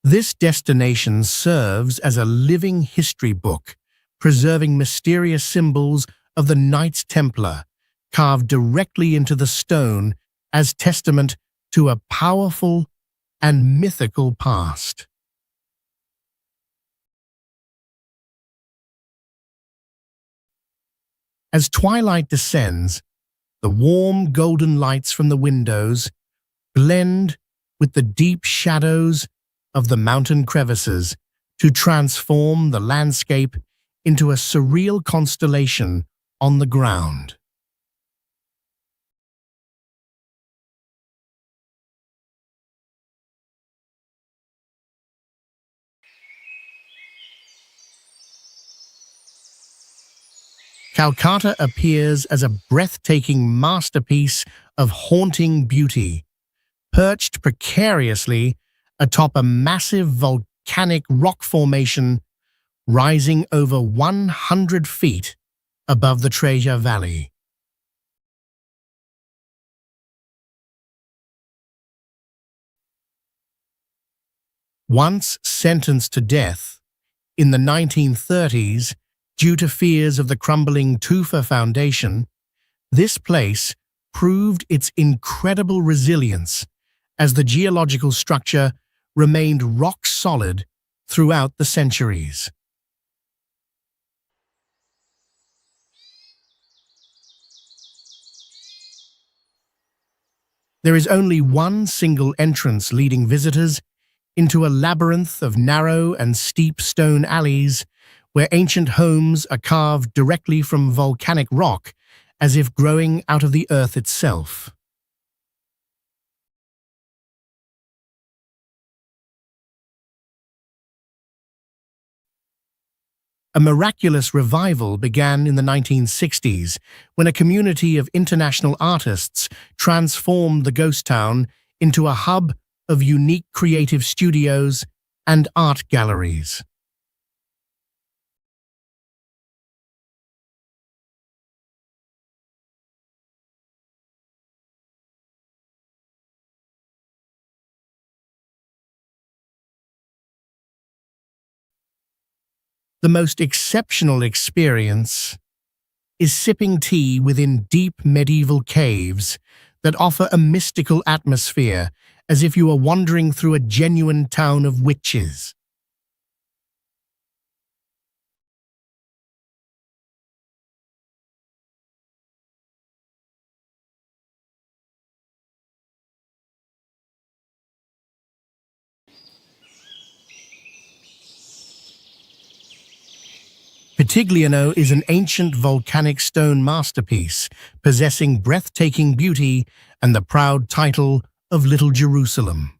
This destination serves as a living history book, preserving mysterious symbols of the Knights Templar, carved directly into the stone as testament to a powerful and mythical past. As twilight descends, the warm golden lights from the windows blend with the deep shadows of the mountain crevices to transform the landscape into a surreal constellation on the ground. Calcutta appears as a breathtaking masterpiece of haunting beauty, perched precariously atop a massive volcanic rock formation rising over 100 feet above the Treasure Valley. Once sentenced to death in the 1930s due to fears of the crumbling Tufa Foundation, this place proved its incredible resilience as the geological structure remained rock solid throughout the centuries. There is only one single entrance leading visitors into a labyrinth of narrow and steep stone alleys where ancient homes are carved directly from volcanic rock as if growing out of the earth itself. A miraculous revival began in the 1960s when a community of international artists transformed the ghost town into a hub of unique creative studios and art galleries. The most exceptional experience is sipping tea within deep medieval caves that offer a mystical atmosphere as if you are wandering through a genuine town of witches. Pitigliano is an ancient volcanic stone masterpiece possessing breathtaking beauty and the proud title of Little Jerusalem.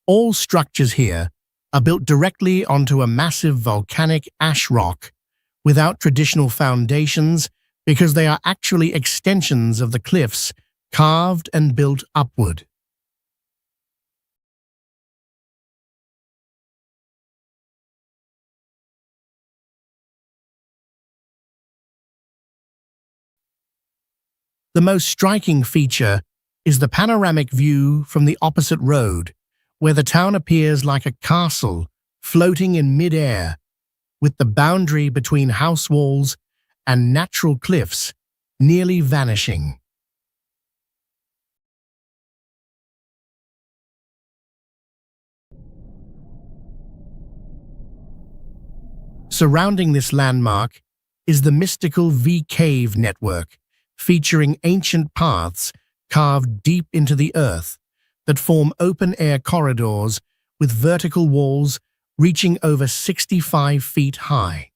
All structures here are built directly onto a massive volcanic ash rock without traditional foundations because they are actually extensions of the cliffs carved and built upward. The most striking feature is the panoramic view from the opposite road, where the town appears like a castle floating in mid-air with the boundary between house walls and natural cliffs nearly vanishing. Surrounding this landmark is the mystical V-Cave network, featuring ancient paths carved deep into the earth that form open-air corridors with vertical walls reaching over 65 feet high.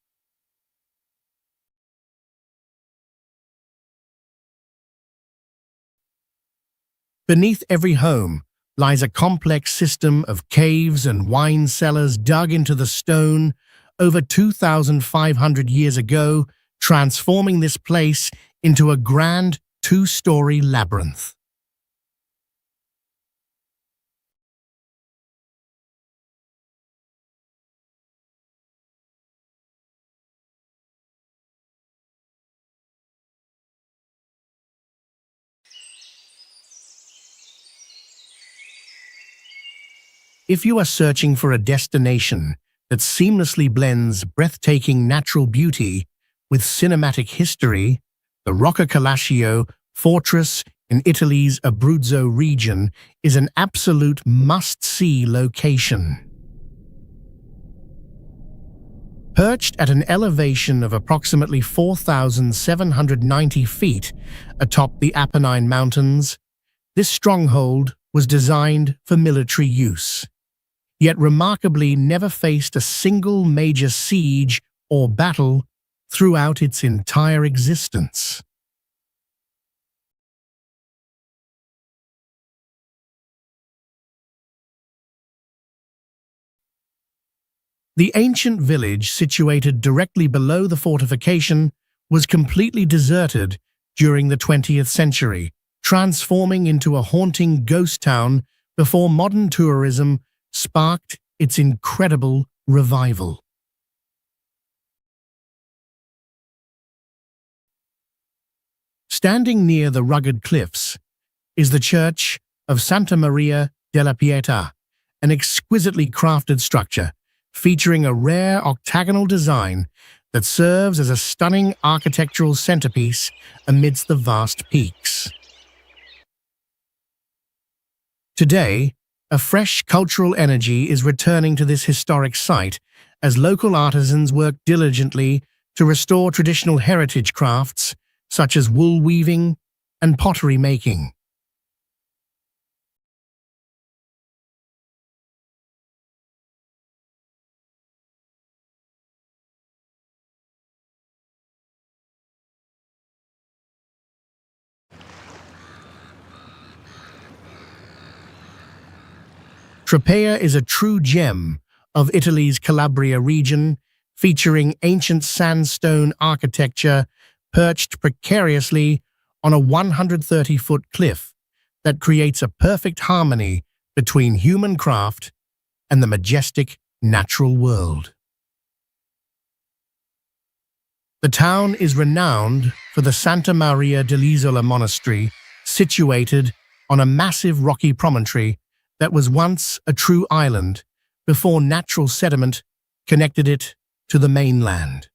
Beneath every home lies a complex system of caves and wine cellars dug into the stone over 2,500 years ago, transforming this place into a grand two-story labyrinth. If you are searching for a destination that seamlessly blends breathtaking natural beauty with cinematic history, the Roccacalascio Fortress in Italy's Abruzzo region is an absolute must-see location. Perched at an elevation of approximately 4,790 feet atop the Apennine Mountains, this stronghold was designed for military use, yet remarkably never faced a single major siege or battle throughout its entire existence. The ancient village situated directly below the fortification was completely deserted during the 20th century, transforming into a haunting ghost town before modern tourism sparked its incredible revival. Standing near the rugged cliffs is the Church of Santa Maria della Pietà, an exquisitely crafted structure featuring a rare octagonal design that serves as a stunning architectural centerpiece amidst the vast peaks. Today, a fresh cultural energy is returning to this historic site as local artisans work diligently to restore traditional heritage crafts such as wool weaving and pottery making. Tropea is a true gem of Italy's Calabria region, featuring ancient sandstone architecture perched precariously on a 130-foot cliff that creates a perfect harmony between human craft and the majestic natural world. The town is renowned for the Santa Maria dell'Isola monastery, situated on a massive rocky promontory that was once a true island before natural sediment connected it to the mainland.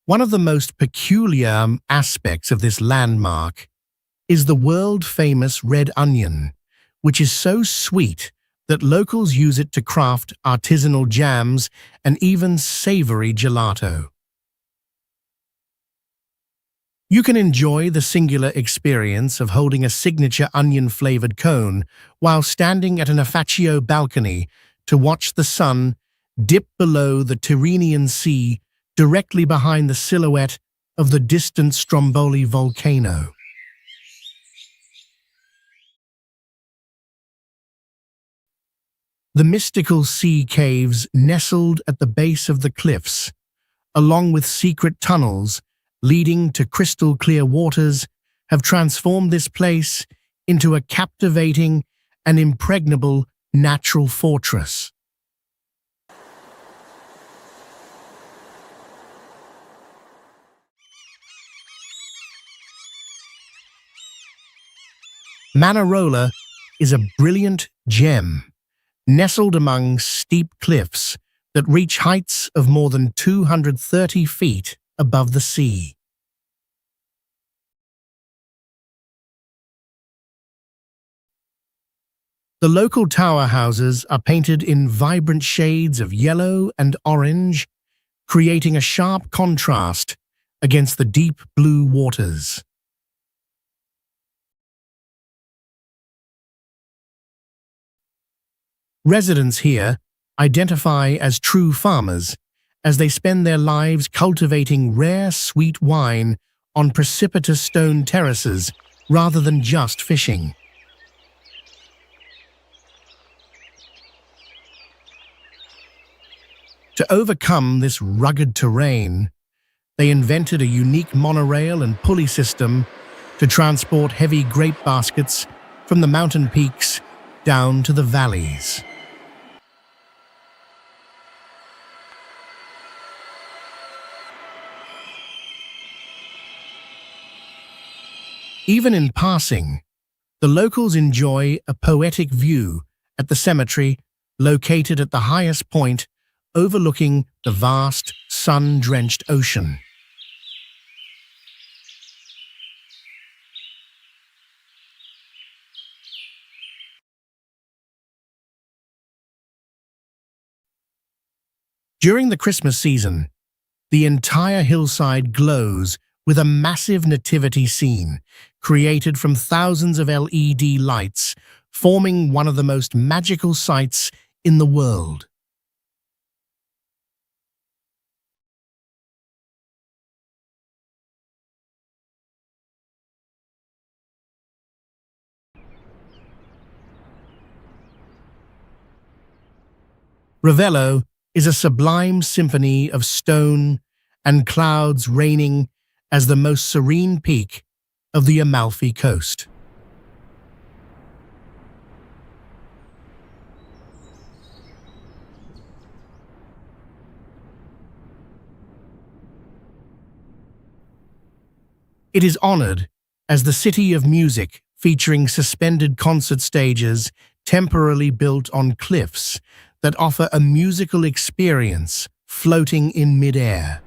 One of the most peculiar aspects of this landmark is the world-famous red onion, which is so sweet that locals use it to craft artisanal jams and even savory gelato. You can enjoy the singular experience of holding a signature onion-flavored cone while standing at an affaccio balcony to watch the sun dip below the Tyrrhenian Sea directly behind the silhouette of the distant Stromboli volcano. The mystical sea caves nestled at the base of the cliffs, along with secret tunnels leading to crystal-clear waters, have transformed this place into a captivating and impregnable natural fortress. Manarola is a brilliant gem, nestled among steep cliffs that reach heights of more than 230 feet above the sea. The local tower houses are painted in vibrant shades of yellow and orange, creating a sharp contrast against the deep blue waters. Residents here identify as true farmers as they spend their lives cultivating rare sweet wine on precipitous stone terraces rather than just fishing. To overcome this rugged terrain, they invented a unique monorail and pulley system to transport heavy grape baskets from the mountain peaks down to the valleys. Even in passing, the locals enjoy a poetic view at the cemetery located at the highest point overlooking the vast, sun-drenched ocean. During the Christmas season, the entire hillside glows with a massive nativity scene created from thousands of LED lights, forming one of the most magical sights in the world. Ravello is a sublime symphony of stone and clouds reigning as the most serene peak of the Amalfi Coast. It is honored as the City of Music, featuring suspended concert stages temporarily built on cliffs that offer a musical experience floating in midair.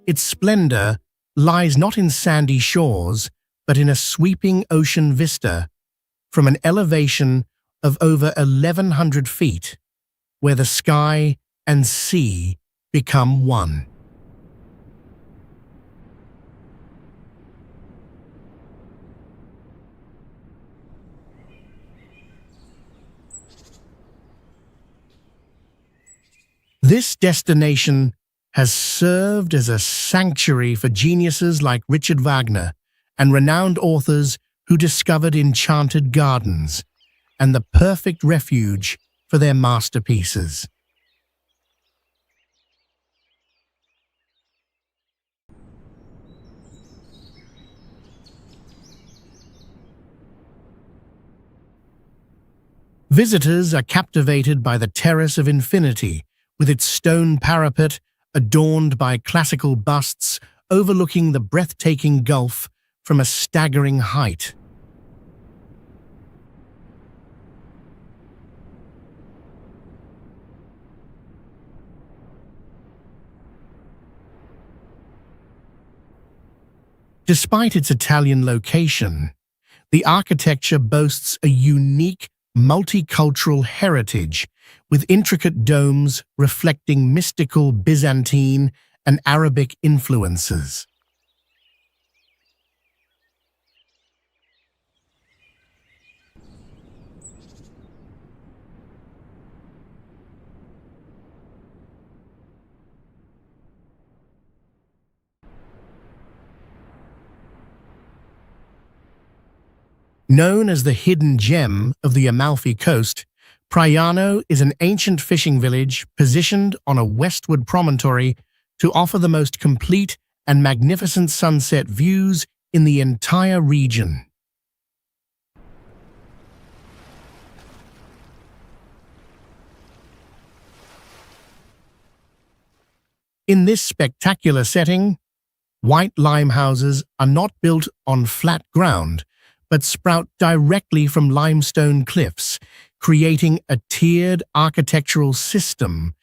Its splendor lies not in sandy shores, but in a sweeping ocean vista from an elevation of over 1,100 feet, where the sky and sea become one. This destination has served as a sanctuary for geniuses like Richard Wagner and renowned authors who discovered enchanted gardens and the perfect refuge for their masterpieces. Visitors are captivated by the Terrace of Infinity, with its stone parapet adorned by classical busts overlooking the breathtaking gulf from a staggering height. Despite its Italian location, the architecture boasts a unique multicultural heritage with intricate domes reflecting mystical Byzantine and Arabic influences. Known as the hidden gem of the Amalfi Coast, Praiano is an ancient fishing village positioned on a westward promontory to offer the most complete and magnificent sunset views in the entire region. In this spectacular setting, White lime houses are not built on flat ground, but sprout directly from limestone cliffs, creating a tiered architectural system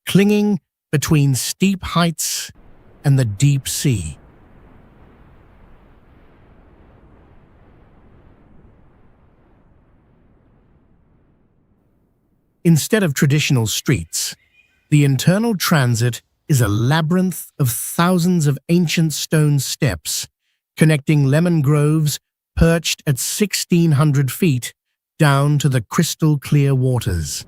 clinging between steep heights and the deep sea. Instead of traditional streets, the internal transit is a labyrinth of thousands of ancient stone steps connecting lemon groves perched at 1,600 feet down to the crystal-clear waters.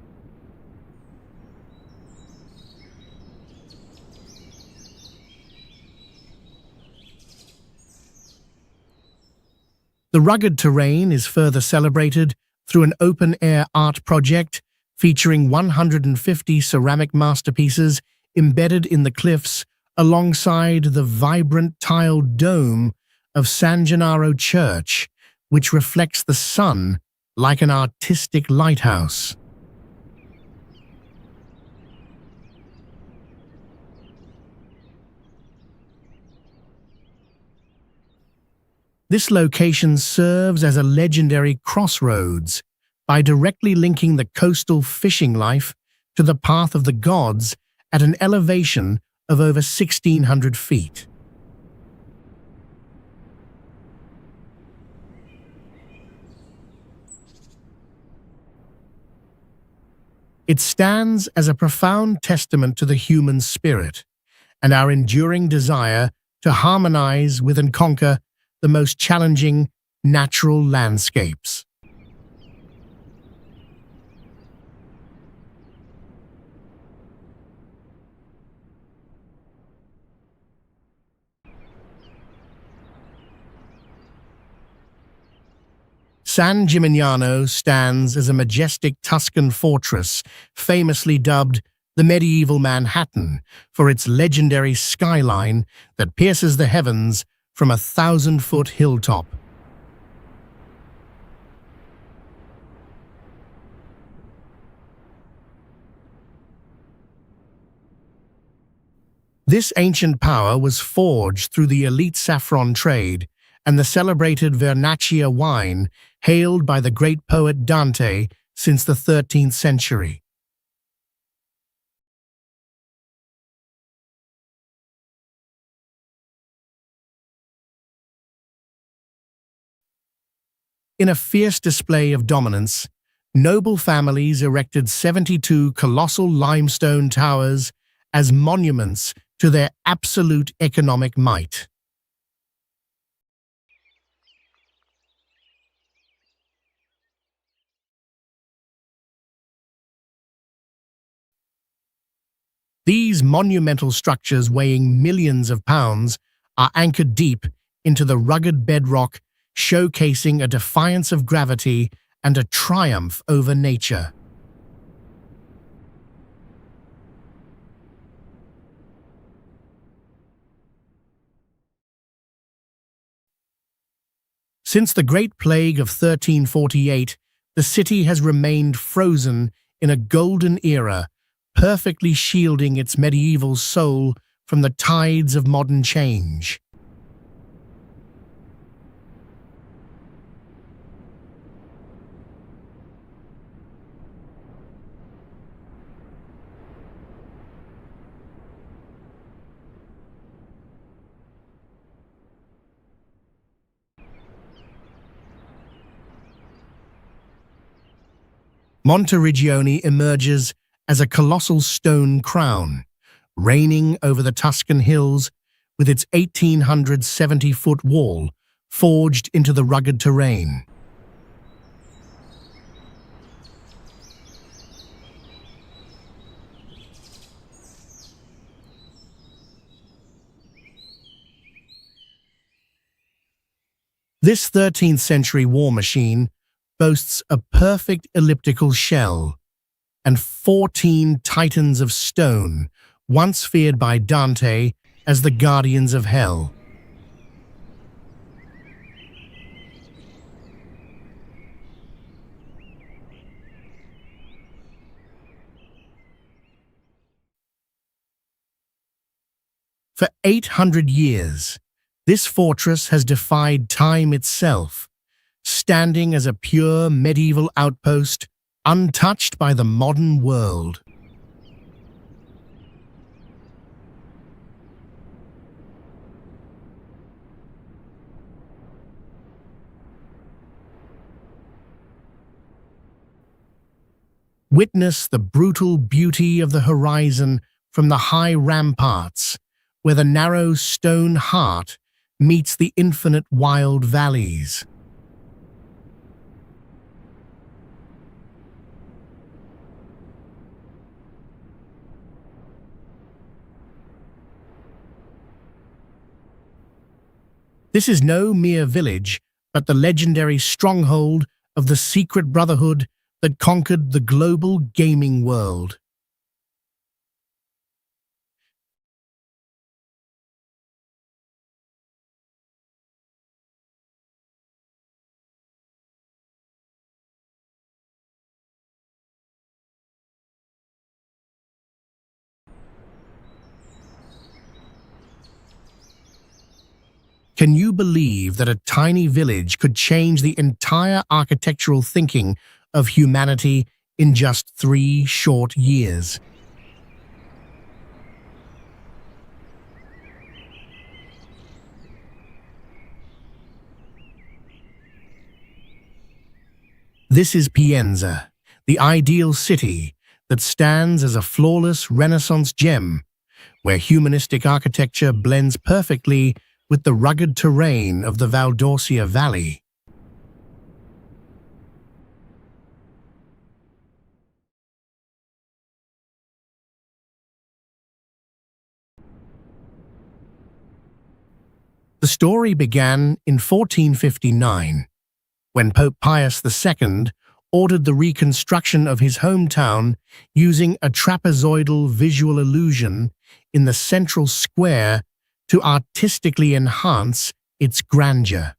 The rugged terrain is further celebrated through an open-air art project featuring 150 ceramic masterpieces embedded in the cliffs alongside the vibrant tiled dome of San Gennaro Church, which reflects the sun like an artistic lighthouse. This location serves as a legendary crossroads by directly linking the coastal fishing life to the path of the gods at an elevation of over 1,600 feet. It stands as a profound testament to the human spirit and our enduring desire to harmonize with and conquer the most challenging natural landscapes. San Gimignano stands as a majestic Tuscan fortress, famously dubbed the medieval Manhattan for its legendary skyline that pierces the heavens from a 1,000-foot hilltop. This ancient power was forged through the elite saffron trade and the celebrated Vernaccia wine, hailed by the great poet Dante since the 13th century. In a fierce display of dominance, noble families erected 72 colossal limestone towers as monuments to their absolute economic might. These monumental structures weighing millions of pounds are anchored deep into the rugged bedrock, showcasing a defiance of gravity and a triumph over nature. Since the Great Plague of 1348, the city has remained frozen in a golden era, perfectly shielding its medieval soul from the tides of modern change. Monteriggioni emerges as a colossal stone crown, reigning over the Tuscan hills with its 1,870-foot wall forged into the rugged terrain. This 13th century war machine boasts a perfect elliptical shell and 14 titans of stone, once feared by Dante as the guardians of hell. For 800 years, this fortress has defied time itself, standing as a pure medieval outpost untouched by the modern world. Witness the brutal beauty of the horizon from the high ramparts, where the narrow stone heart meets the infinite wild valleys. This is no mere village, but the legendary stronghold of the secret brotherhood that conquered the global gaming world. Can you believe that a tiny village could change the entire architectural thinking of humanity in just 3 short years? This is Pienza, the ideal city that stands as a flawless Renaissance gem, where humanistic architecture blends perfectly with the rugged terrain of the Valdorcia Valley. The story began in 1459, when Pope Pius II ordered the reconstruction of his hometown using a trapezoidal visual illusion in the central square to artistically enhance its grandeur.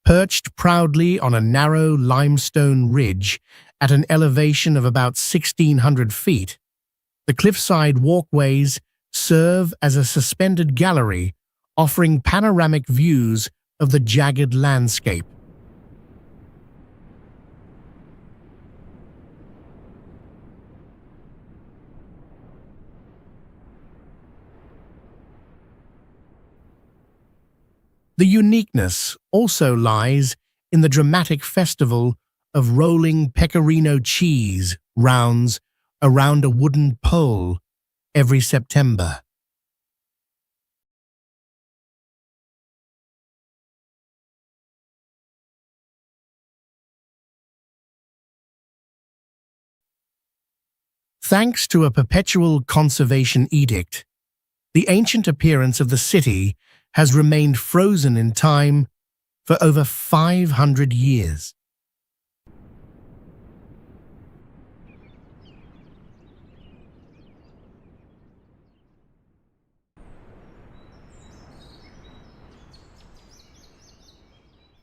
Perched proudly on a narrow limestone ridge at an elevation of about 1,600 feet, the cliffside walkways serve as a suspended gallery offering panoramic views of the jagged landscape. The uniqueness also lies in the dramatic festival of rolling pecorino cheese rounds around a wooden pole every September. Thanks to a perpetual conservation edict, the ancient appearance of the city has remained frozen in time for over 500 years.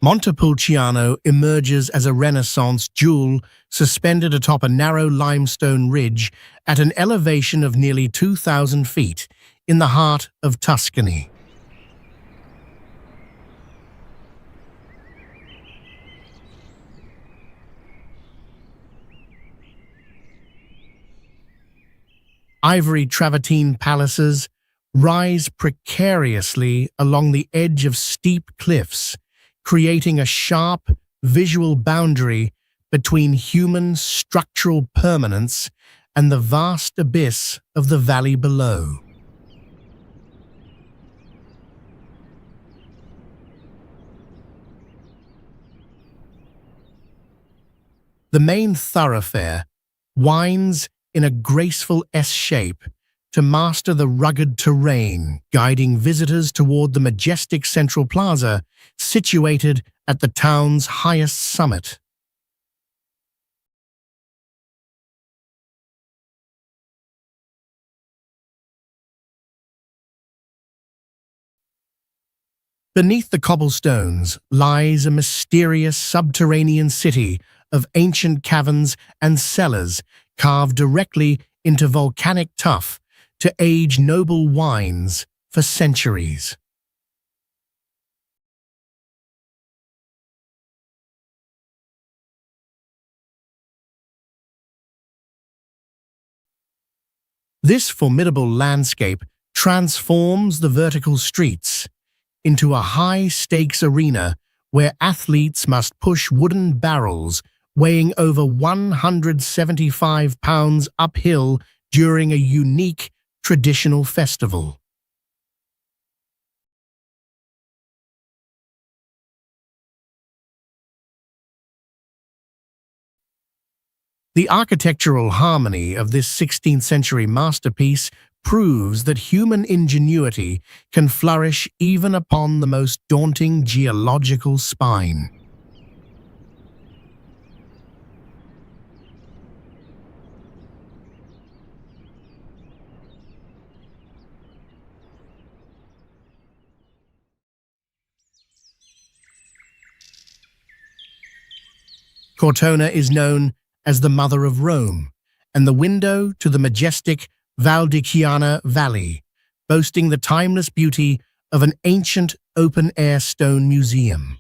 Montepulciano emerges as a Renaissance jewel suspended atop a narrow limestone ridge at an elevation of nearly 2,000 feet in the heart of Tuscany. Ivory travertine palaces rise precariously along the edge of steep cliffs, creating a sharp visual boundary between human structural permanence and the vast abyss of the valley below. The main thoroughfare winds in a graceful S shape to master the rugged terrain, guiding visitors toward the majestic central plaza situated at the town's highest summit. Beneath the cobblestones lies a mysterious subterranean city of ancient caverns and cellars carved directly into volcanic tuff to age noble wines for centuries. This formidable landscape transforms the vertical streets into a high-stakes arena where athletes must push wooden barrels weighing over 175 pounds uphill during a unique traditional festival. The architectural harmony of this 16th century masterpiece proves that human ingenuity can flourish even upon the most daunting geological spine. Cortona is known as the Mother of Rome and the window to the majestic Val di Chiana Valley, boasting the timeless beauty of an ancient open-air stone museum.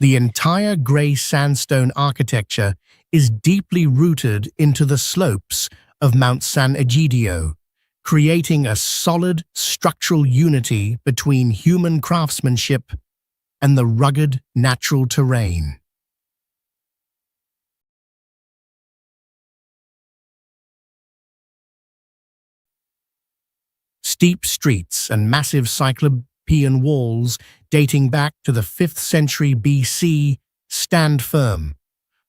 The entire grey sandstone architecture is deeply rooted into the slopes of Mount San Egidio, creating a solid structural unity between human craftsmanship and the rugged natural terrain. Steep streets and massive cyclopean walls dating back to the 5th century BC stand firm,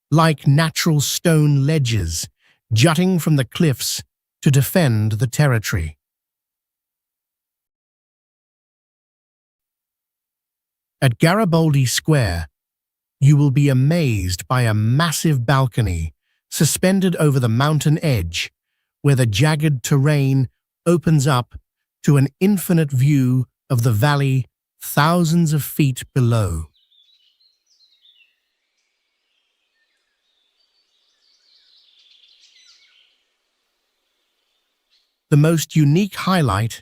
like natural stone ledges jutting from the cliffs to defend the territory. At Garibaldi Square, you will be amazed by a massive balcony suspended over the mountain edge, where the jagged terrain opens up to an infinite view of the valley thousands of feet below. The most unique highlight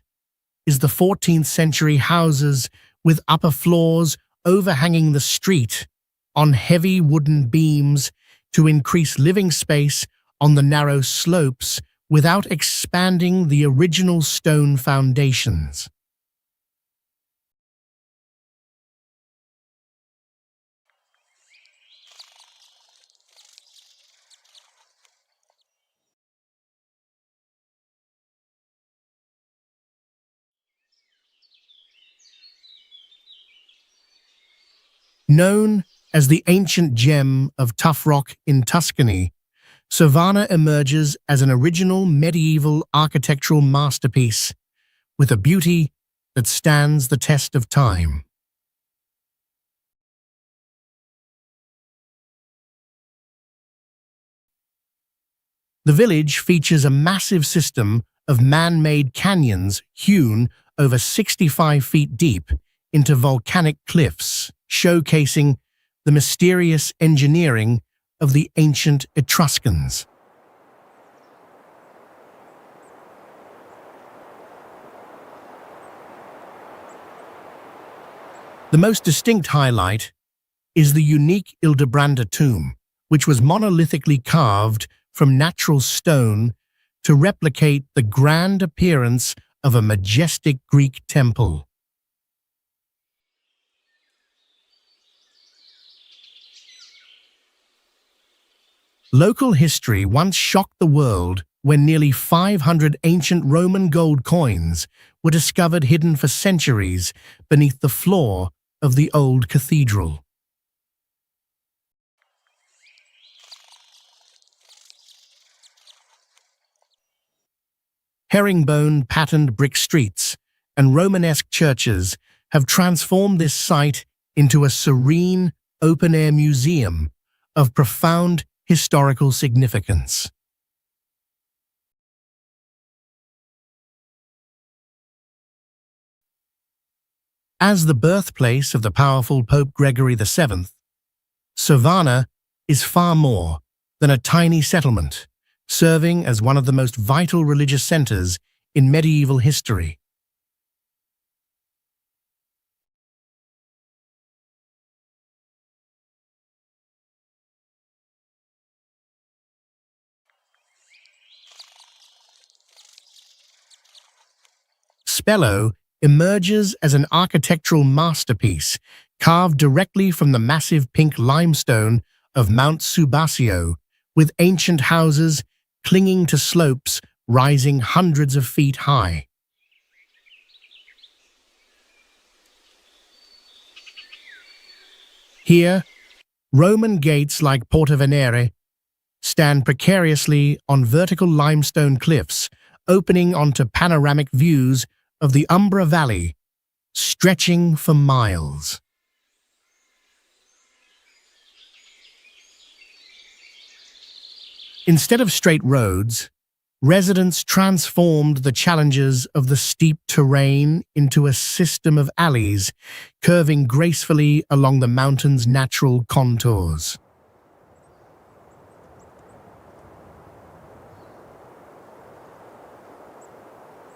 is the 14th century houses with upper floors overhanging the street on heavy wooden beams to increase living space on the narrow slopes without expanding the original stone foundations. Known as the ancient gem of tough rock in Tuscany, Savannah emerges as an original medieval architectural masterpiece with a beauty that stands the test of time. The village features a massive system of man-made canyons hewn over 65 feet deep into volcanic cliffs, showcasing the mysterious engineering of the ancient Etruscans. The most distinct highlight is the unique Ildebranda tomb, which was monolithically carved from natural stone to replicate the grand appearance of a majestic Greek temple. Local history once shocked the world when nearly 500 ancient Roman gold coins were discovered hidden for centuries beneath the floor of the old cathedral. Herringbone-patterned brick streets and Romanesque churches have transformed this site into a serene, open-air museum of profound historical significance. As the birthplace of the powerful Pope Gregory VII, Savannah is far more than a tiny settlement, serving as one of the most vital religious centers in medieval history. Spello emerges as an architectural masterpiece carved directly from the massive pink limestone of Mount Subasio, with ancient houses clinging to slopes rising hundreds of feet high. Here, Roman gates like Porta Venere stand precariously on vertical limestone cliffs, opening onto panoramic views of the Umbra Valley, stretching for miles. Instead of straight roads, residents transformed the challenges of the steep terrain into a system of alleys, curving gracefully along the mountain's natural contours.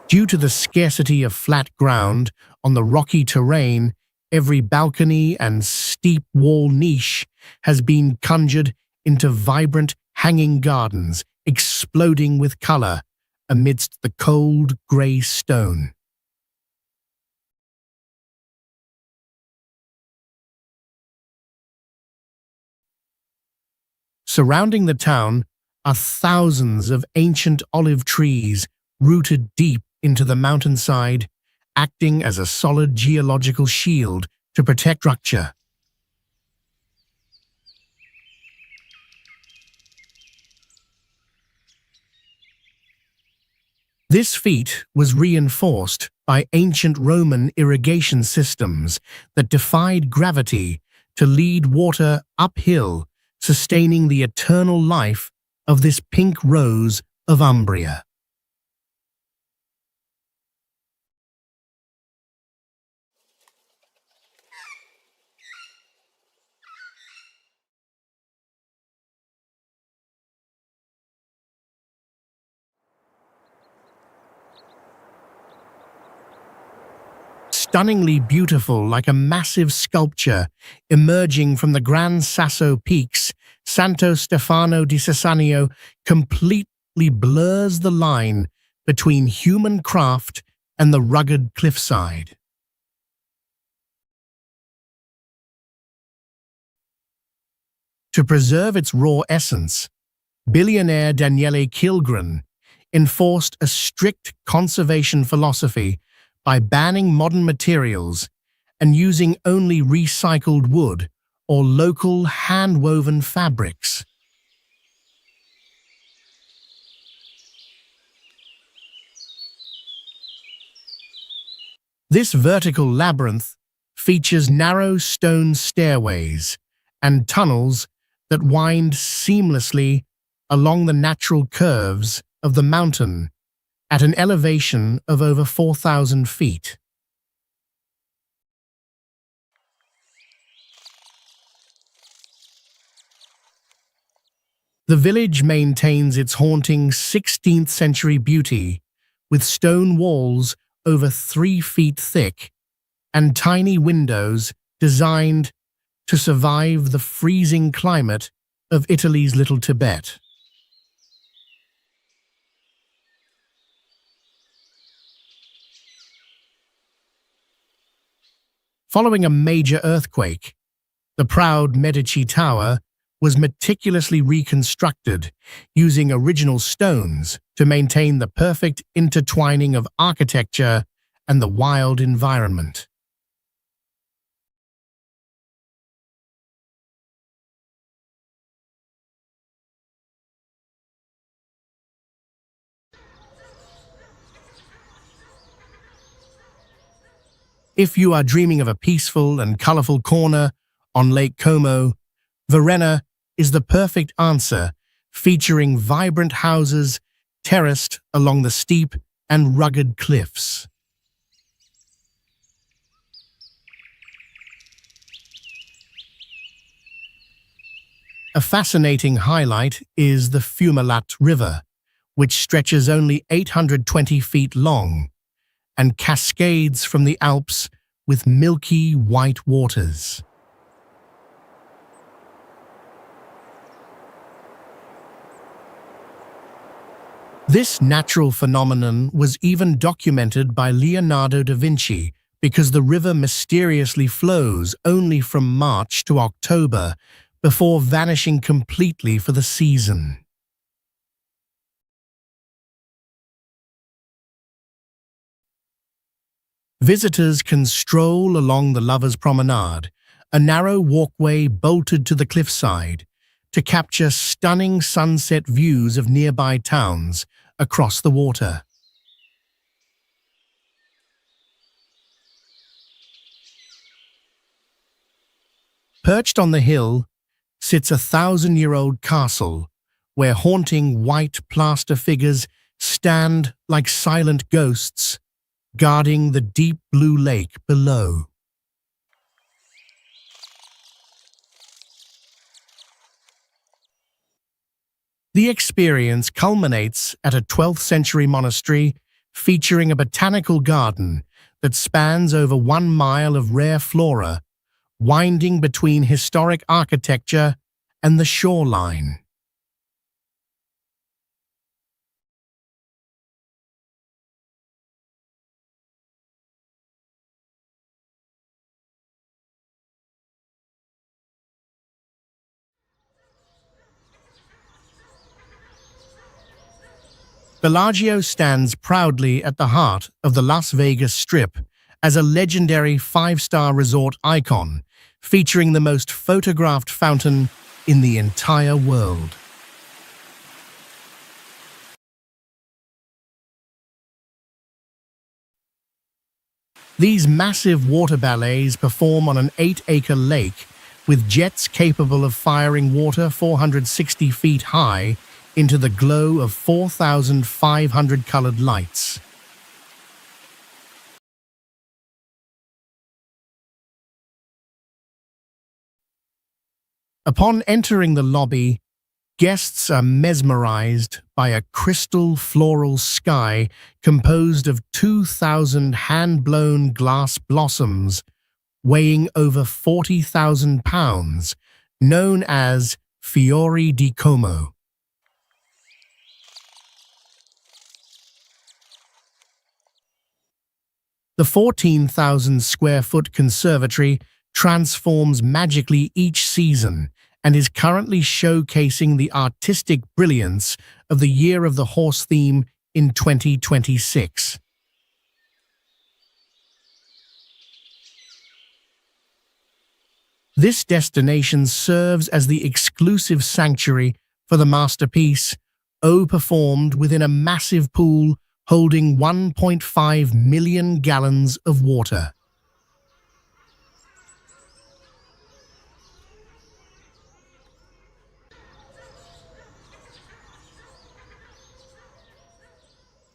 Due to the scarcity of flat ground on the rocky terrain, every balcony and steep wall niche has been conjured into vibrant hanging gardens, exploding with color amidst the cold grey stone. Surrounding the town are thousands of ancient olive trees rooted deep into the mountainside, acting as a solid geological shield to protect structure. This feat was reinforced by ancient Roman irrigation systems that defied gravity to lead water uphill, sustaining the eternal life of this pink rose of Umbria. Stunningly beautiful like a massive sculpture emerging from the Gran Sasso peaks, Santo Stefano di Sassanio completely blurs the line between human craft and the rugged cliffside. To preserve its raw essence, billionaire Daniele Kilgren enforced a strict conservation philosophy by banning modern materials and using only recycled wood or local hand-woven fabrics. This vertical labyrinth features narrow stone stairways and tunnels that wind seamlessly along the natural curves of the mountain at an elevation of over 4,000 feet. The village maintains its haunting 16th century beauty, with stone walls over 3 feet thick and tiny windows designed to survive the freezing climate of Italy's Little Tibet. Following a major earthquake, the proud Medici Tower was meticulously reconstructed using original stones to maintain the perfect intertwining of architecture and the wild environment. If you are dreaming of a peaceful and colorful corner on Lake Como, Varenna is the perfect answer, featuring vibrant houses terraced along the steep and rugged cliffs. A fascinating highlight is the Fumalat River, which stretches only 820 feet long and cascades from the Alps with milky white waters. This natural phenomenon was even documented by Leonardo da Vinci because the river mysteriously flows only from March to October before vanishing completely for the season. Visitors can stroll along the Lovers' Promenade, a narrow walkway bolted to the cliffside, to capture stunning sunset views of nearby towns across the water. Perched on the hill sits a 1,000-year-old castle where haunting white plaster figures stand like silent ghosts, guarding the deep blue lake below. The experience culminates at a 12th century monastery featuring a botanical garden that spans over 1 mile of rare flora, winding between historic architecture and the shoreline. Bellagio stands proudly at the heart of the Las Vegas Strip as a legendary 5-star resort icon, featuring the most photographed fountain in the entire world. These massive water ballets perform on an 8-acre lake with jets capable of firing water 460 feet high into the glow of 4,500 colored lights. Upon entering the lobby, guests are mesmerized by a crystal floral sky composed of 2,000 hand-blown glass blossoms weighing over 40,000 pounds, known as Fiori di Como. The 14,000-square-foot conservatory transforms magically each season and is currently showcasing the artistic brilliance of the Year of the Horse theme in 2026. This destination serves as the exclusive sanctuary for the masterpiece, performed within a massive pool holding 1.5 million gallons of water.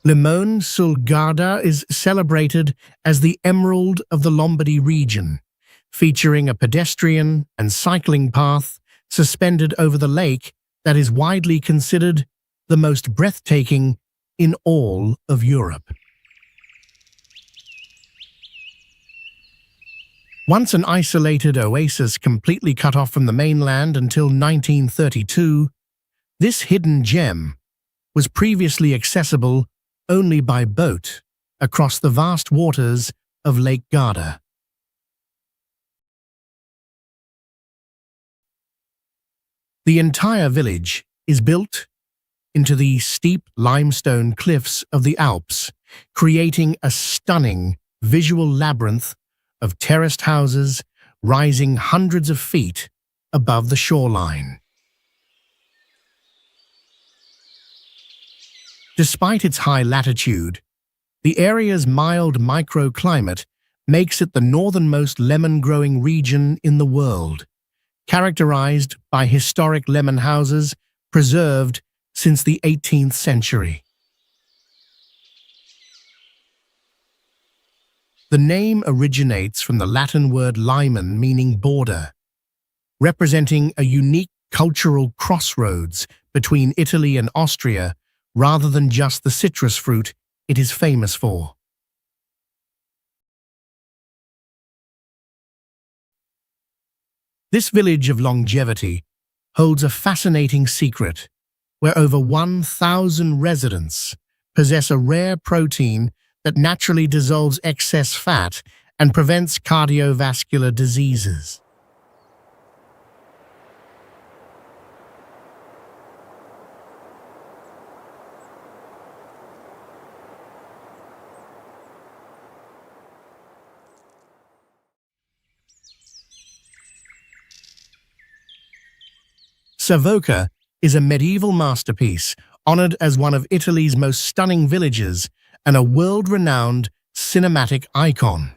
Limone sul Garda is celebrated as the Emerald of the Lombardy region, featuring a pedestrian and cycling path suspended over the lake that is widely considered the most breathtaking in all of Europe. Once an isolated oasis completely cut off from the mainland until 1932, this hidden gem was previously accessible only by boat across the vast waters of Lake Garda. The entire village is built into the steep limestone cliffs of the Alps, creating a stunning visual labyrinth of terraced houses rising hundreds of feet above the shoreline. Despite its high latitude, the area's mild microclimate makes it the northernmost lemon-growing region in the world, characterized by historic lemon houses preserved since the 18th century. The name originates from the Latin word limen, meaning border, representing a unique cultural crossroads between Italy and Austria rather than just the citrus fruit it is famous for. This village of longevity holds a fascinating secret where over 1,000 residents possess a rare protein that naturally dissolves excess fat and prevents cardiovascular diseases. Savoca is a medieval masterpiece, honored as one of Italy's most stunning villages and a world-renowned cinematic icon.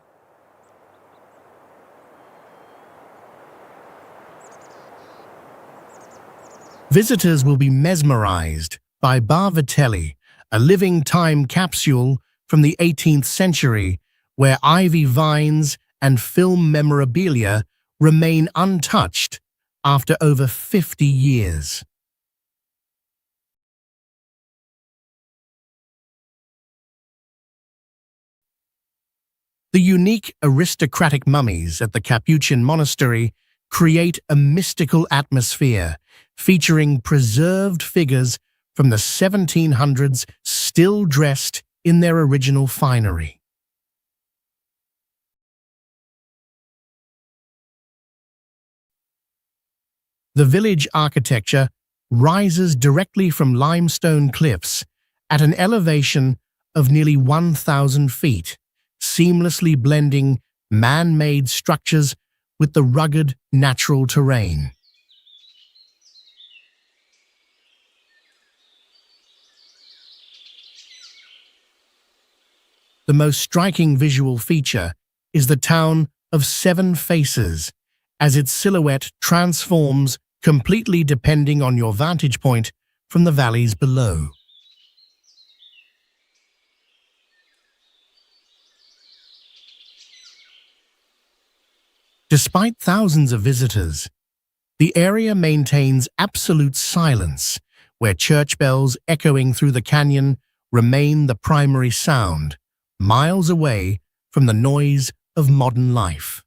Visitors will be mesmerized by Bar Vitelli, a living time capsule from the 18th century where ivy vines and film memorabilia remain untouched after over 50 years. The unique aristocratic mummies at the Capuchin monastery create a mystical atmosphere, featuring preserved figures from the 1700s still dressed in their original finery. The village architecture rises directly from limestone cliffs at an elevation of nearly 1,000 feet, seamlessly blending man-made structures with the rugged natural terrain. The most striking visual feature is the town of Seven Faces, as its silhouette transforms completely depending on your vantage point from the valleys below. Despite thousands of visitors, the area maintains absolute silence, where church bells echoing through the canyon remain the primary sound, miles away from the noise of modern life.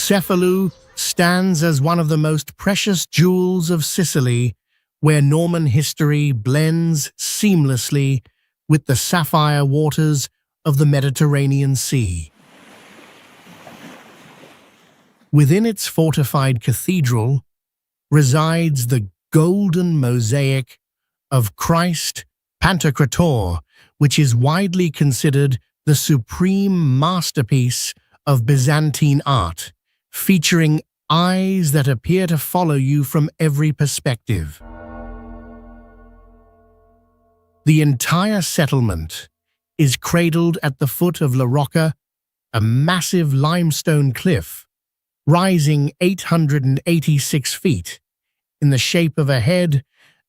Cefalù stands as one of the most precious jewels of Sicily, where Norman history blends seamlessly with the sapphire waters of the Mediterranean Sea. Within its fortified cathedral resides the golden mosaic of Christ Pantocrator, which is widely considered the supreme masterpiece of Byzantine art, featuring eyes that appear to follow you from every perspective. The entire settlement is cradled at the foot of La Rocca, a massive limestone cliff, rising 886 feet, in the shape of a head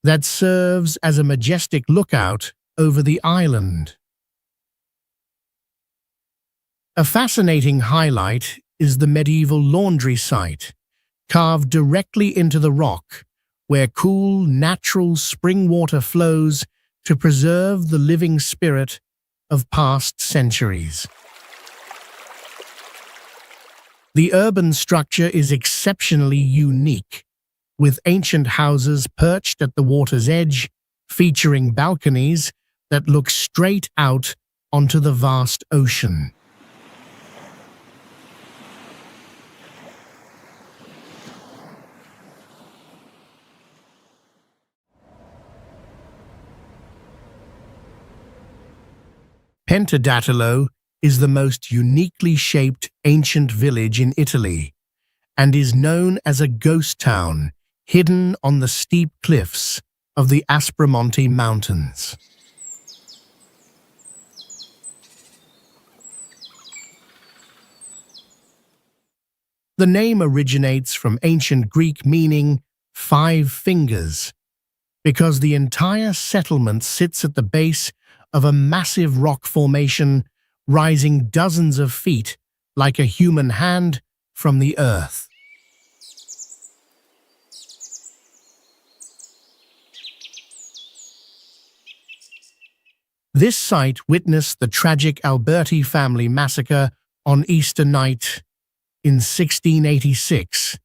that serves as a majestic lookout over the island. A fascinating highlight is the medieval laundry site, carved directly into the rock, where cool, natural spring water flows to preserve the living spirit of past centuries. The urban structure is exceptionally unique, with ancient houses perched at the water's edge, featuring balconies that look straight out onto the vast ocean. Pentadattilo is the most uniquely shaped ancient village in Italy and is known as a ghost town hidden on the steep cliffs of the Aspromonte Mountains. The name originates from ancient Greek meaning 5 fingers, because the entire settlement sits at the base of a massive rock formation rising dozens of feet like a human hand from the earth. This site witnessed the tragic Alberti family massacre on Easter night in 1686,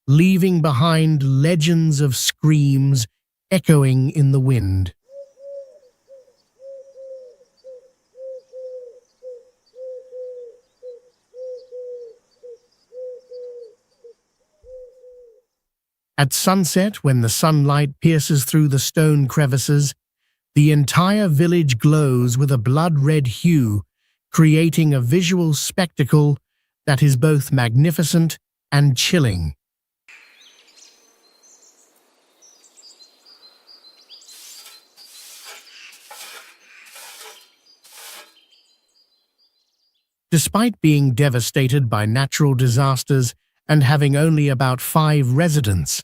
leaving behind legends of screams echoing in the wind. At sunset, when the sunlight pierces through the stone crevices, the entire village glows with a blood-red hue, creating a visual spectacle that is both magnificent and chilling. Despite being devastated by natural disasters and having only about 5 residents,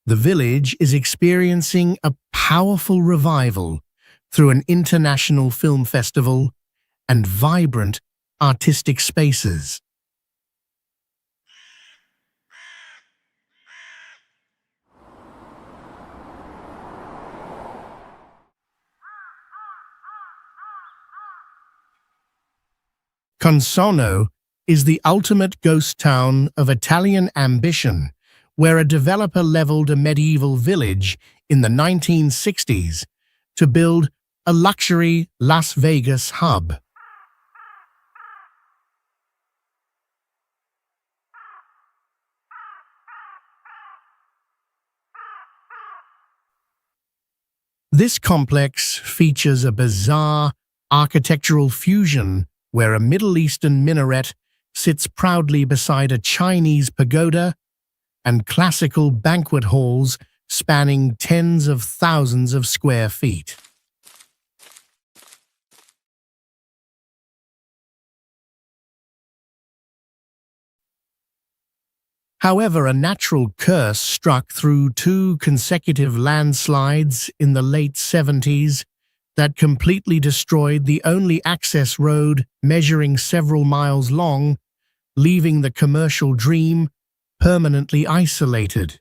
the village is experiencing a powerful revival through an international film festival and vibrant artistic spaces. Consono is the ultimate ghost town of Italian ambition, where a developer leveled a medieval village in the 1960s to build a luxury Las Vegas hub. This complex features a bizarre architectural fusion where a Middle Eastern minaret sits proudly beside a Chinese pagoda and classical banquet halls spanning tens of thousands of square feet. However, a natural curse struck through 2 consecutive landslides in the late 70s that completely destroyed the only access road measuring several miles long, leaving the commercial dream permanently isolated.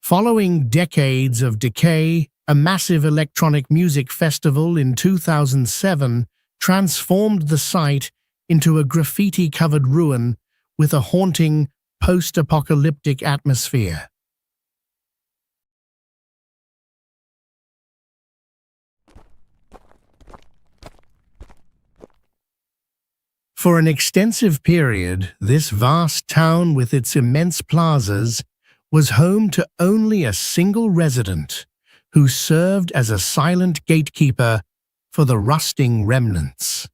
Following decades of decay, a massive electronic music festival in 2007 transformed the site into a graffiti-covered ruin with a haunting, post-apocalyptic atmosphere. For an extensive period, this vast town with its immense plazas was home to only a single resident who served as a silent gatekeeper for the rusting remnants.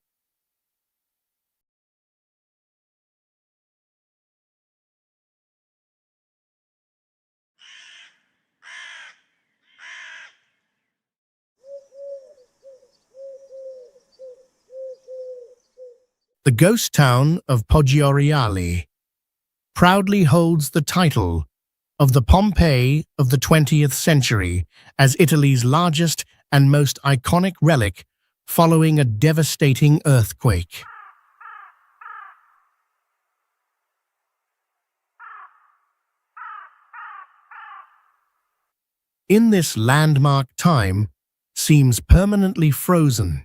The ghost town of Poggioreale proudly holds the title of the Pompeii of the 20th century as Italy's largest and most iconic relic following a devastating earthquake. In this landmark time seems permanently frozen,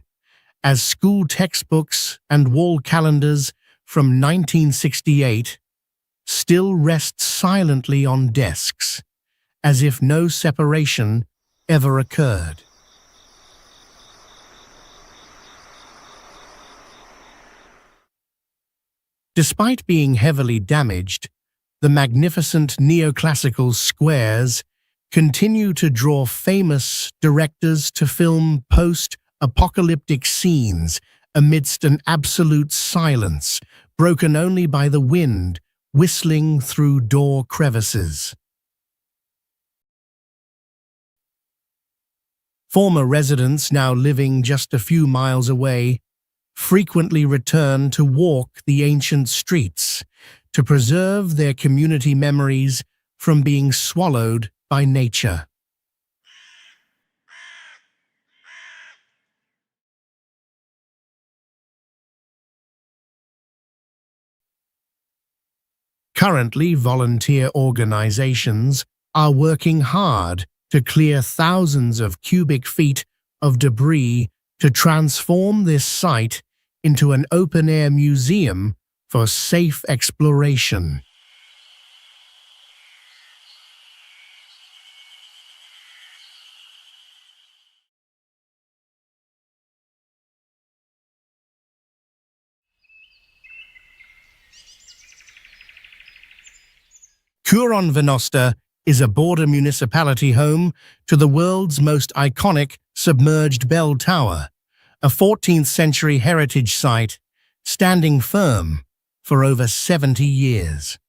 as school textbooks and wall calendars from 1968 still rest silently on desks, as if no separation ever occurred. Despite being heavily damaged, the magnificent neoclassical squares continue to draw famous directors to film post-apocalyptic scenes amidst an absolute silence, broken only by the wind whistling through door crevices. Former residents, now living just a few miles away, frequently return to walk the ancient streets to preserve their community memories from being swallowed by nature. Currently, volunteer organizations are working hard to clear thousands of cubic feet of debris to transform this site into an open-air museum for safe exploration. Curon Venosta is a border municipality home to the world's most iconic submerged bell tower, a 14th century heritage site standing firm for over 70 years.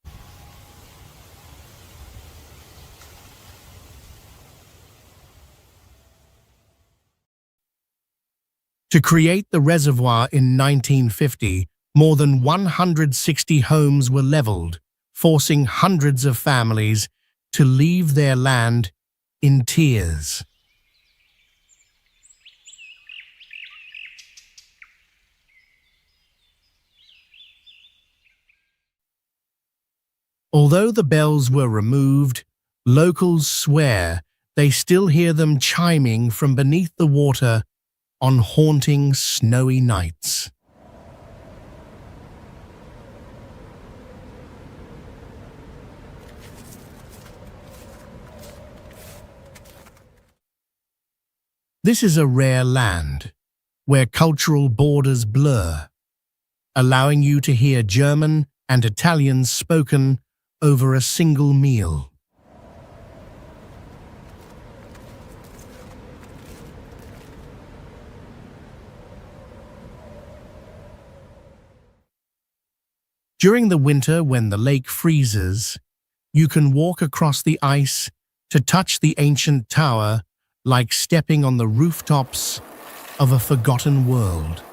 To create the reservoir in 1950, more than 160 homes were leveled, forcing hundreds of families to leave their land in tears. Although the bells were removed, locals swear they still hear them chiming from beneath the water on haunting snowy nights. This is a rare land where cultural borders blur, allowing you to hear German and Italian spoken over a single meal. During the winter, when the lake freezes, you can walk across the ice to touch the ancient tower like stepping on the rooftops of a forgotten world.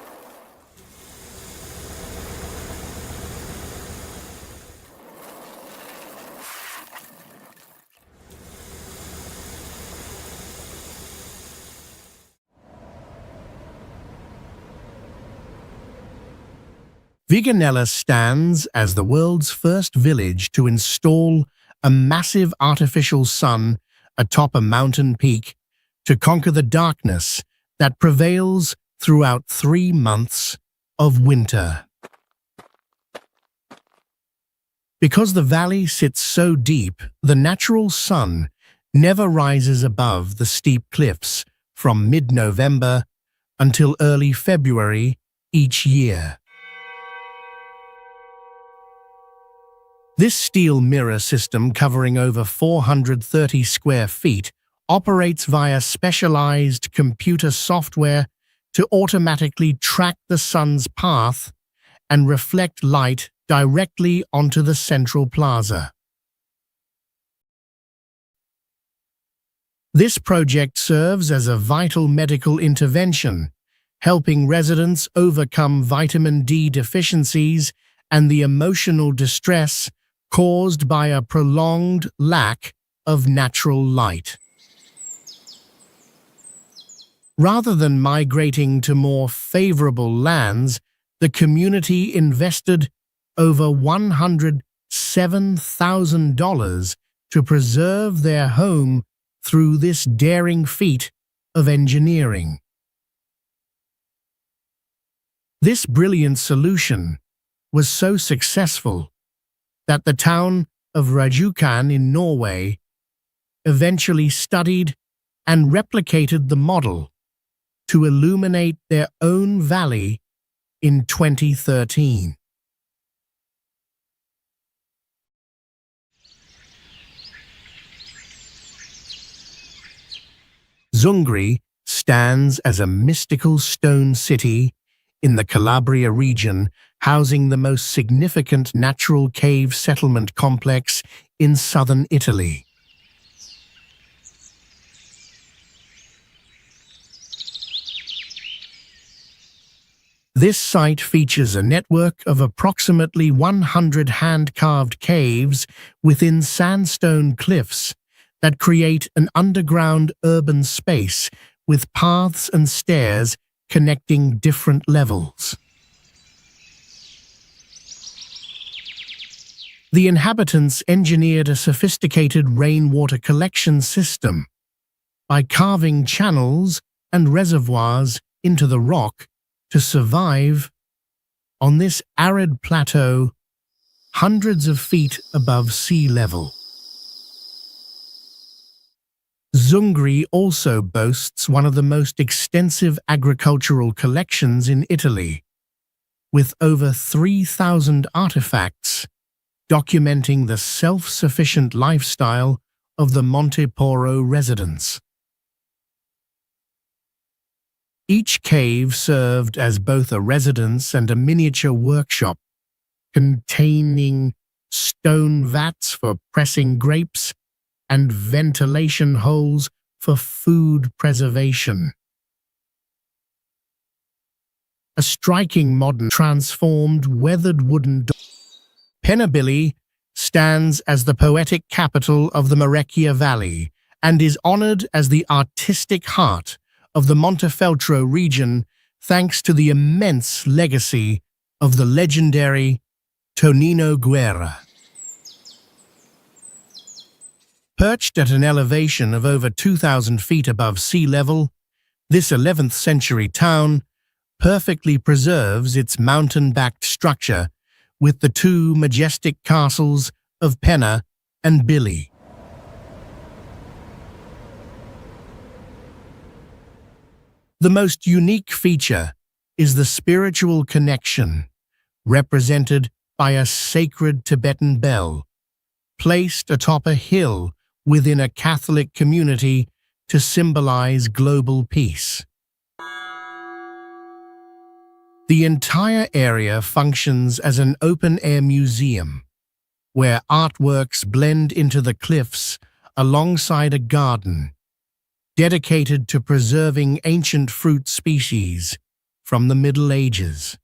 Viganella stands as the world's first village to install a massive artificial sun atop a mountain peak to conquer the darkness that prevails throughout 3 months of winter. Because the valley sits so deep, the natural sun never rises above the steep cliffs from mid-November until early February each year. This steel mirror system, covering over 430 square feet, operates via specialized computer software to automatically track the sun's path and reflect light directly onto the central plaza. This project serves as a vital medical intervention, helping residents overcome vitamin D deficiencies and the emotional distress caused by a prolonged lack of natural light. Rather than migrating to more favorable lands, the community invested over $107,000 to preserve their home through this daring feat of engineering. This brilliant solution was so successful that the town of Rjukan in Norway eventually studied and replicated the model to illuminate their own valley in 2013. Zungri stands as a mystical stone city in the Calabria region, housing the most significant natural cave settlement complex in southern Italy. This site features a network of approximately 100 hand-carved caves within sandstone cliffs that create an underground urban space with paths and stairs connecting different levels. The inhabitants engineered a sophisticated rainwater collection system. By carving channels and reservoirs into the rock to survive on this arid plateau hundreds of feet above sea level. Zungri also boasts one of the most extensive agricultural collections in Italy, with over 3,000 artifacts documenting the self-sufficient lifestyle of the Monteporo residents. Each cave served as both a residence and a miniature workshop, containing stone vats for pressing grapes and ventilation holes for food preservation. A striking modern transformed weathered wooden door. Penabili stands as the poetic capital of the Marecchia Valley and is honored as the artistic heart of the Montefeltro region thanks to the immense legacy of the legendary Tonino Guerra. Perched at an elevation of over 2,000 feet above sea level, this 11th century town perfectly preserves its mountain-backed structure with the two majestic castles of Penna and Billy. The most unique feature is the spiritual connection, represented by a sacred Tibetan bell, placed atop a hill within a Catholic community to symbolize global peace. The entire area functions as an open-air museum, where artworks blend into the cliffs alongside a garden dedicated to preserving ancient fruit species from the Middle Ages.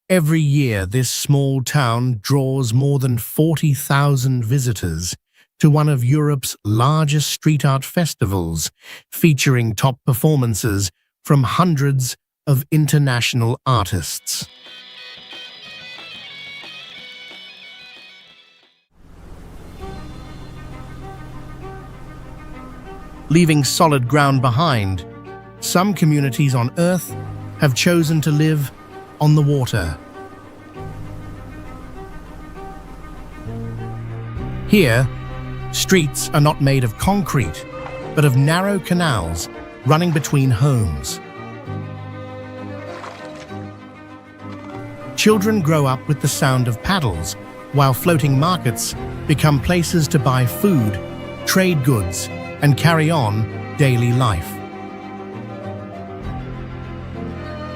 Every year, this small town draws more than 40,000 visitors to one of Europe's largest street art festivals, featuring top performances from hundreds of international artists. Leaving solid ground behind, some communities on Earth have chosen to live on the water. Here, streets are not made of concrete, but of narrow canals running between homes. Children grow up with the sound of paddles, while floating markets become places to buy food, trade goods, and carry on daily life.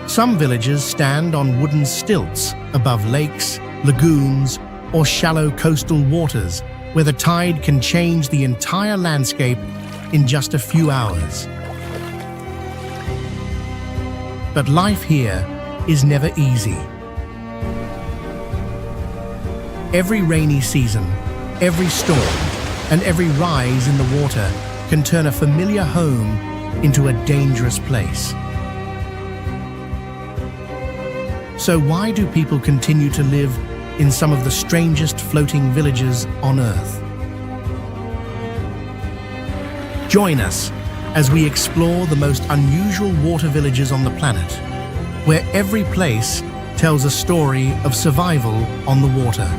Some villages stand on wooden stilts above lakes, lagoons, or shallow coastal waters, where the tide can change the entire landscape in just a few hours. But life here is never easy. Every rainy season, every storm, and every rise in the water can turn a familiar home into a dangerous place. So why do people continue to live in some of the strangest floating villages on Earth? Join us as we explore the most unusual water villages on the planet, where every place tells a story of survival on the water.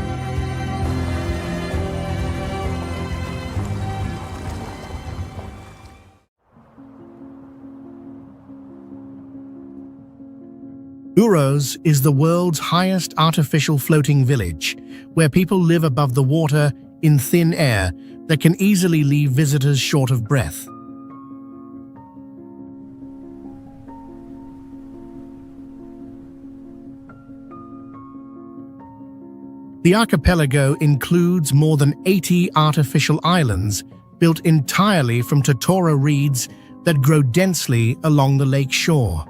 Uros is the world's highest artificial floating village, where people live above the water in thin air that can easily leave visitors short of breath. The archipelago includes more than 80 artificial islands built entirely from totora reeds that grow densely along the lake shore.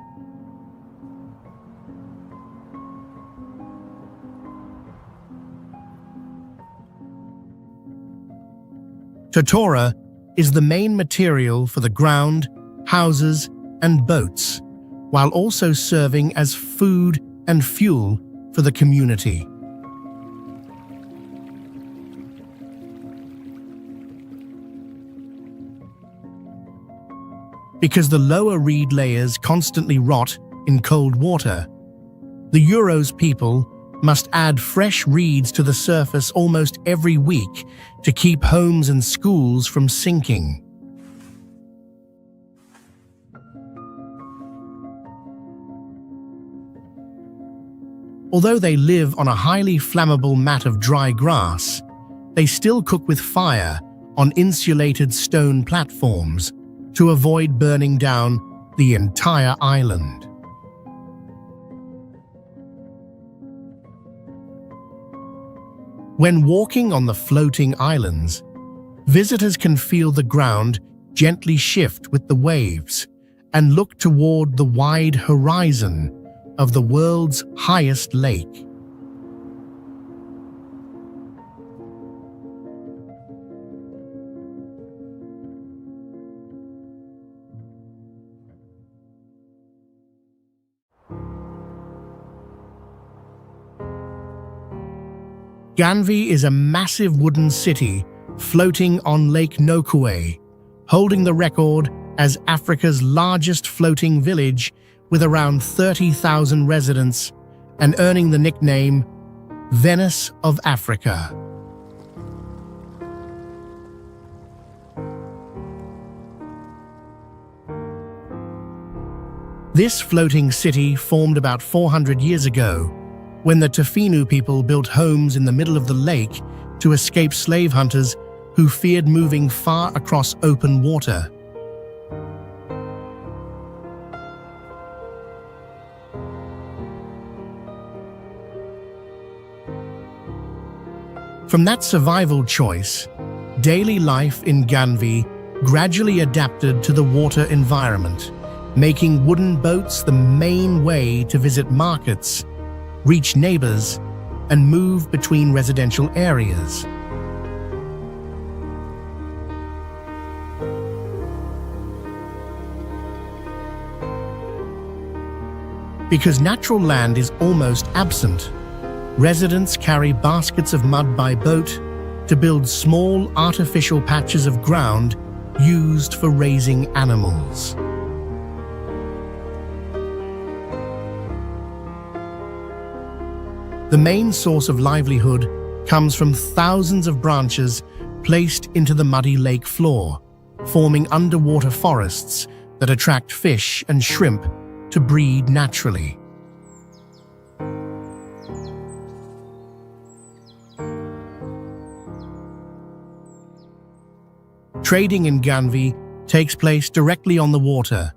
Totora is the main material for the ground, houses, and boats, while also serving as food and fuel for the community. Because the lower reed layers constantly rot in cold water, the Euros people must add fresh reeds to the surface almost every week to keep homes and schools from sinking. Although they live on a highly flammable mat of dry grass, they still cook with fire on insulated stone platforms to avoid burning down the entire island. When walking on the floating islands, visitors can feel the ground gently shift with the waves and look toward the wide horizon of the world's highest lake. Ganvi is a massive wooden city floating on Lake Nokue, holding the record as Africa's largest floating village with around 30,000 residents and earning the nickname Venice of Africa. This floating city formed about 400 years ago when the Tofinu people built homes in the middle of the lake to escape slave hunters who feared moving far across open water. From that survival choice, daily life in Ganvi gradually adapted to the water environment, making wooden boats the main way to visit markets, reach neighbors, and move between residential areas. Because natural land is almost absent, residents carry baskets of mud by boat to build small artificial patches of ground used for raising animals. The main source of livelihood comes from thousands of branches placed into the muddy lake floor, forming underwater forests that attract fish and shrimp to breed naturally. Trading in Ganvi takes place directly on the water,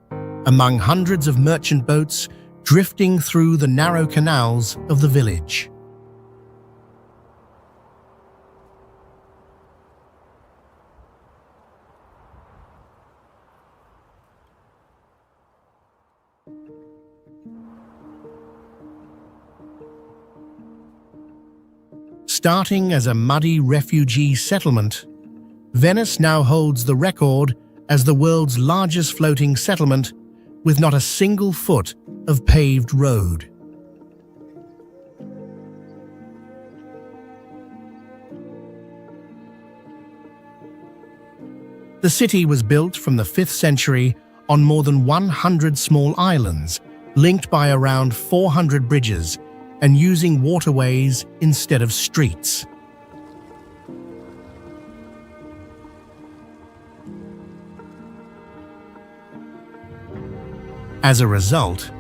among hundreds of merchant boats drifting through the narrow canals of the village. Starting as a muddy refugee settlement, Venice now holds the record as the world's largest floating settlement with not a single foot of paved road. The city was built from the 5th century on more than 100 small islands, linked by around 400 bridges and using waterways instead of streets. As a result,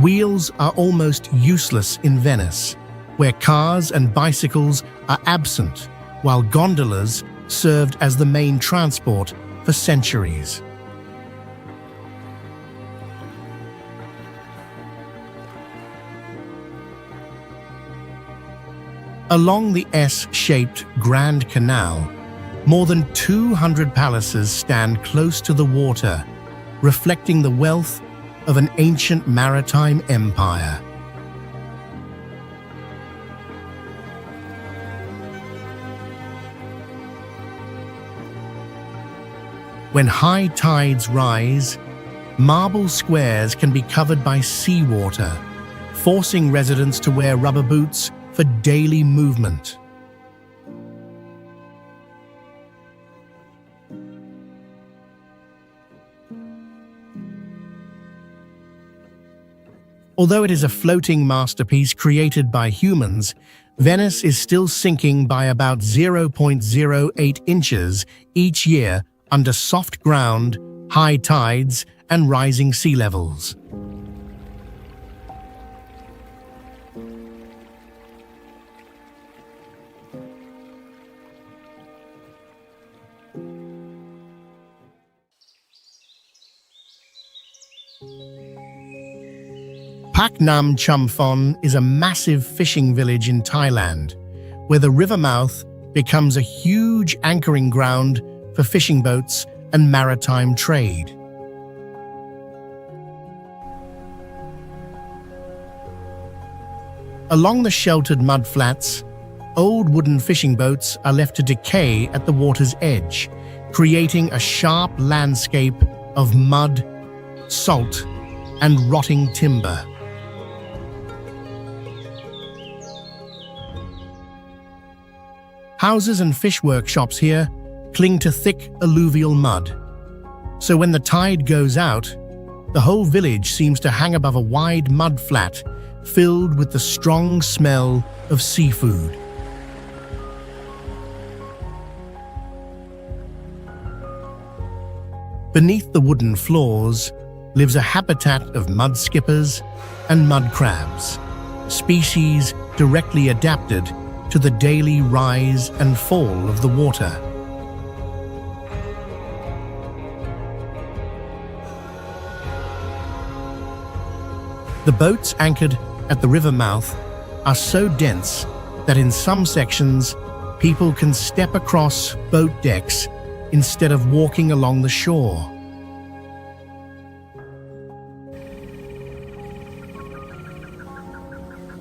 wheels are almost useless in Venice, where cars and bicycles are absent, while gondolas served as the main transport for centuries. Along the S-shaped Grand Canal, more than 200 palaces stand close to the water, reflecting the wealth of an ancient maritime empire. When high tides rise, marble squares can be covered by seawater, forcing residents to wear rubber boots for daily movement. Although it is a floating masterpiece created by humans, Venice is still sinking by about 0.08 inches each year under soft ground, high tides, and rising sea levels. Pak Nam Chum Phon is a massive fishing village in Thailand, where the river mouth becomes a huge anchoring ground for fishing boats and maritime trade. Along the sheltered mudflats, old wooden fishing boats are left to decay at the water's edge, creating a sharp landscape of mud, salt, and rotting timber. Houses and fish workshops here cling to thick alluvial mud. So when the tide goes out, the whole village seems to hang above a wide mud flat filled with the strong smell of seafood. Beneath the wooden floors lives a habitat of mud skippers and mud crabs, species directly adapted to the daily rise and fall of the water. The boats anchored at the river mouth are so dense that in some sections, people can step across boat decks instead of walking along the shore.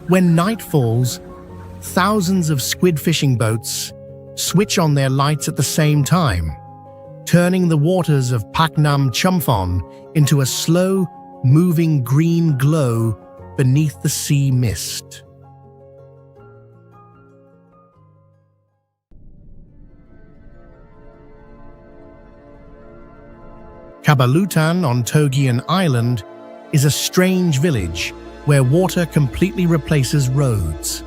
When night falls, thousands of squid fishing boats switch on their lights at the same time, turning the waters of Pak Nam Chum Phon into a slow, moving green glow beneath the sea mist. Kabalutan on Togian Island is a strange village where water completely replaces roads.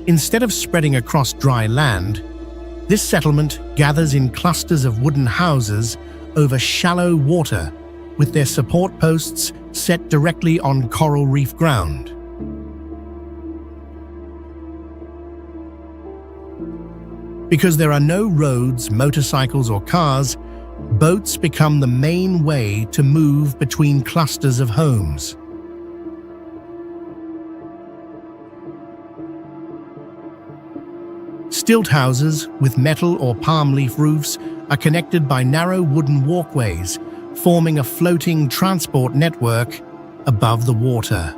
Instead of spreading across dry land, this settlement gathers in clusters of wooden houses over shallow water, with their support posts set directly on coral reef ground. Because there are no roads, motorcycles, or cars, boats become the main way to move between clusters of homes. Stilt houses with metal or palm leaf roofs are connected by narrow wooden walkways, forming a floating transport network above the water.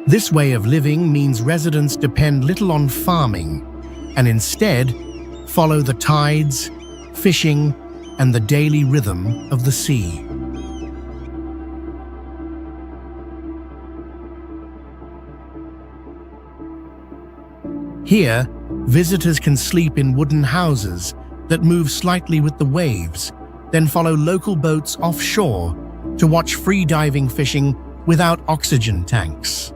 This way of living means residents depend little on farming and instead follow the tides, fishing, and the daily rhythm of the sea. Here, visitors can sleep in wooden houses that move slightly with the waves, then follow local boats offshore to watch free-diving fishing without oxygen tanks.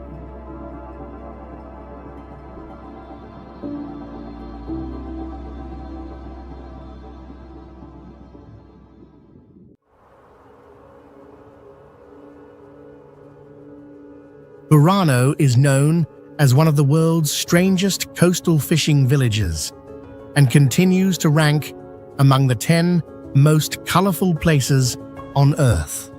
Burano is known as one of the world's strangest coastal fishing villages and continues to rank among the 10 most colorful places on Earth.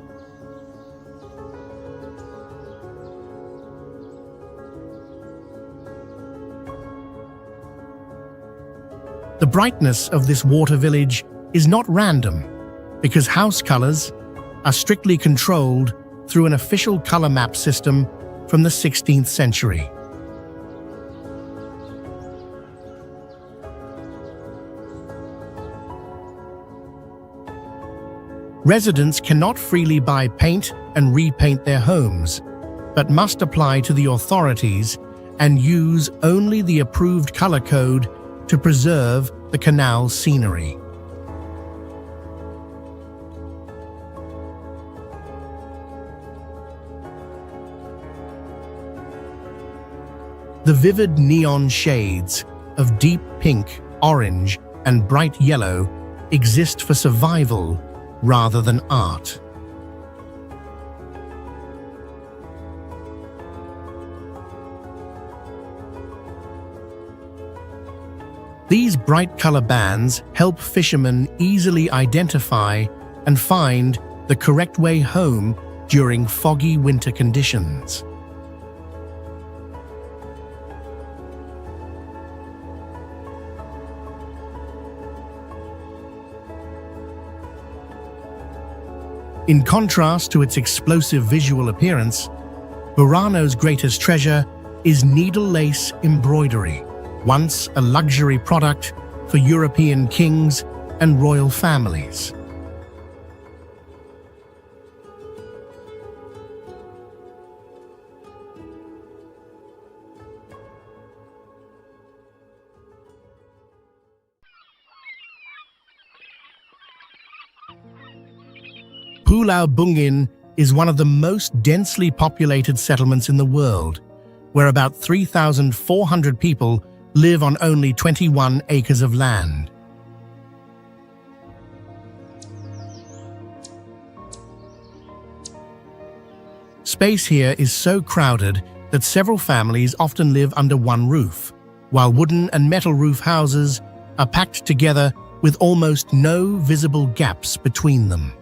The brightness of this water village is not random because house colors are strictly controlled through an official color map system from the 16th century. Residents cannot freely buy paint and repaint their homes, but must apply to the authorities and use only the approved color code to preserve the canal scenery. The vivid neon shades of deep pink, orange, and bright yellow exist for survival rather than art. These bright color bands help fishermen easily identify and find the correct way home during foggy winter conditions. In contrast to its explosive visual appearance, Burano's greatest treasure is needle lace embroidery, once a luxury product for European kings and royal families. Pulau Bungin is one of the most densely populated settlements in the world, where about 3,400 people live on only 21 acres of land. Space here is so crowded that several families often live under one roof, while wooden and metal roof houses are packed together with almost no visible gaps between them.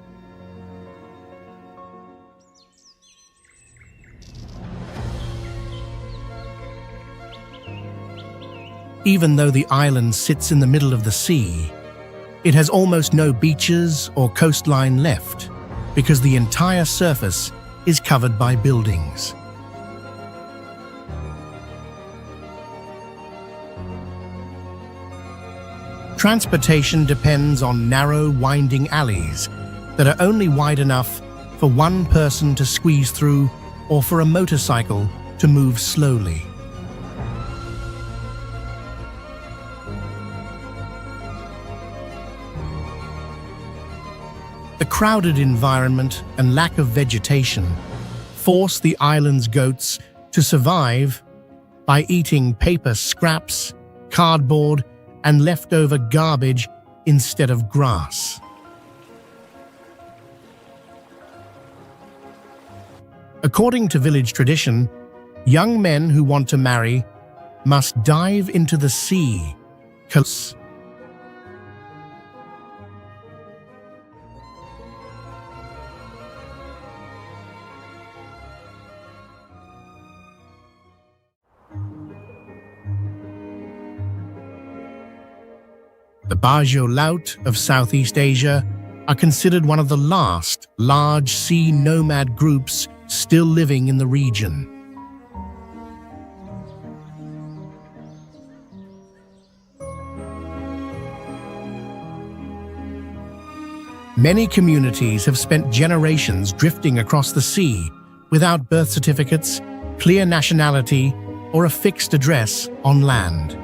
Even though the island sits in the middle of the sea, it has almost no beaches or coastline left because the entire surface is covered by buildings. Transportation depends on narrow, winding alleys that are only wide enough for one person to squeeze through or for a motorcycle to move slowly. The crowded environment and lack of vegetation force the island's goats to survive by eating paper scraps, cardboard, and leftover garbage instead of grass. According to village tradition, young men who want to marry must dive into the sea. The Bajau Laut of Southeast Asia are considered one of the last large sea nomad groups still living in the region. Many communities have spent generations drifting across the sea without birth certificates, clear nationality, or a fixed address on land.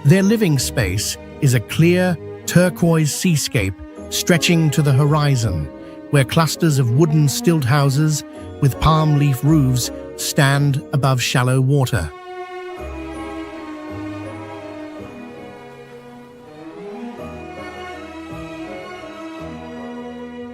Their living space is a clear, turquoise seascape stretching to the horizon, where clusters of wooden stilt houses with palm leaf roofs stand above shallow water.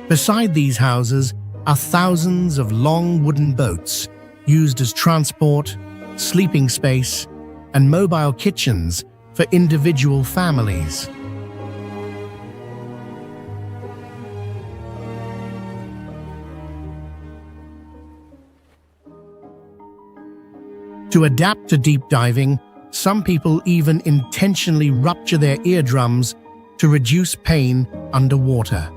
Beside these houses are thousands of long wooden boats used as transport, sleeping space, and mobile kitchens for individual families. To adapt to deep diving, Some people even intentionally rupture their eardrums to reduce pain underwater.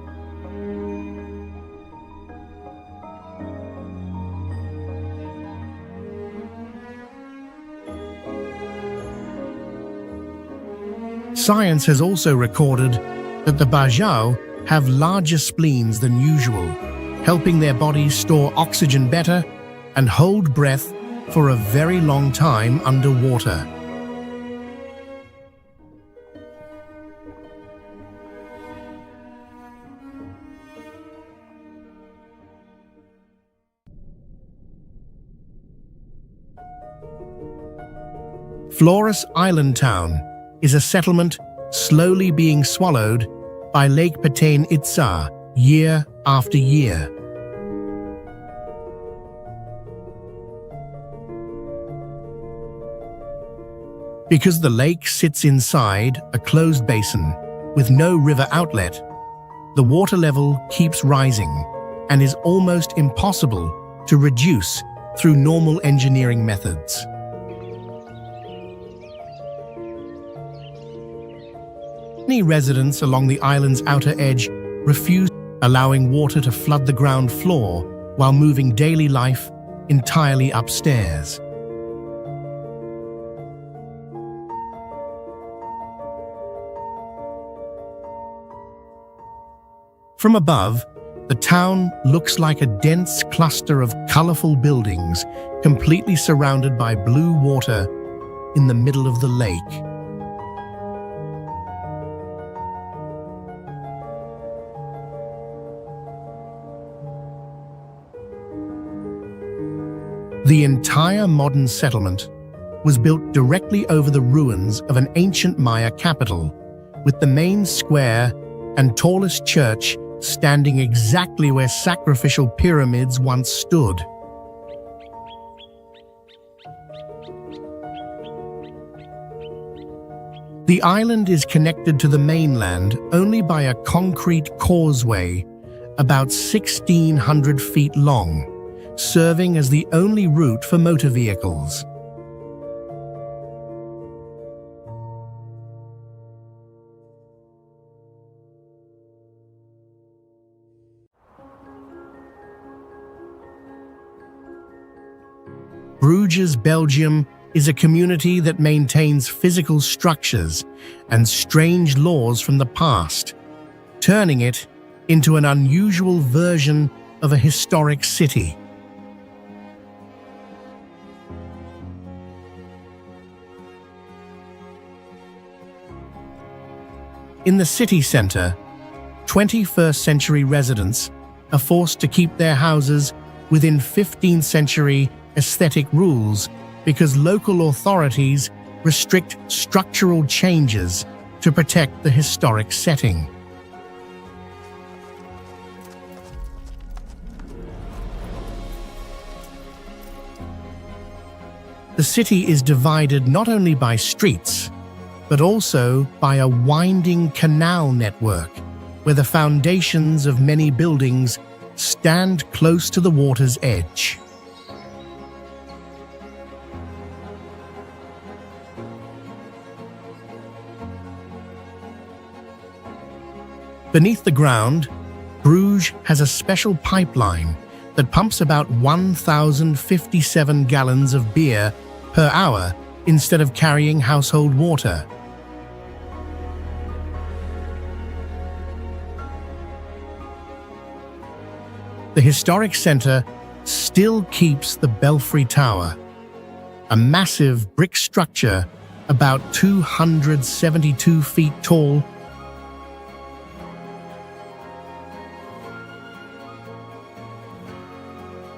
Science has also recorded that the bajau have larger spleens than usual, helping their bodies store oxygen better and hold breath for a very long time underwater. Flores Island Town is a settlement slowly being swallowed by Lake Patain Itza year after year. Because the lake sits inside a closed basin with no river outlet, the water level keeps rising and is almost impossible to reduce through normal engineering methods. Many residents along the island's outer edge refuse, allowing water to flood the ground floor while moving daily life entirely upstairs. From above, the town looks like a dense cluster of colorful buildings completely surrounded by blue water in the middle of the lake. The entire modern settlement was built directly over the ruins of an ancient Maya capital, with the main square and tallest church standing exactly where sacrificial pyramids once stood. The island is connected to the mainland only by a concrete causeway about 1,600 feet long, serving as the only route for motor vehicles. Bruges, Belgium, is a community that maintains physical structures and strange laws from the past, turning it into an unusual version of a historic city. In the city centre, 21st century residents are forced to keep their houses within 15th century aesthetic rules because local authorities restrict structural changes to protect the historic setting. The city is divided not only by streets, but also by a winding canal network where the foundations of many buildings stand close to the water's edge. Beneath the ground, Bruges has a special pipeline that pumps about 1,057 gallons of beer per hour instead of carrying household water. The historic centre still keeps the Belfry Tower, a massive brick structure about 272 feet tall.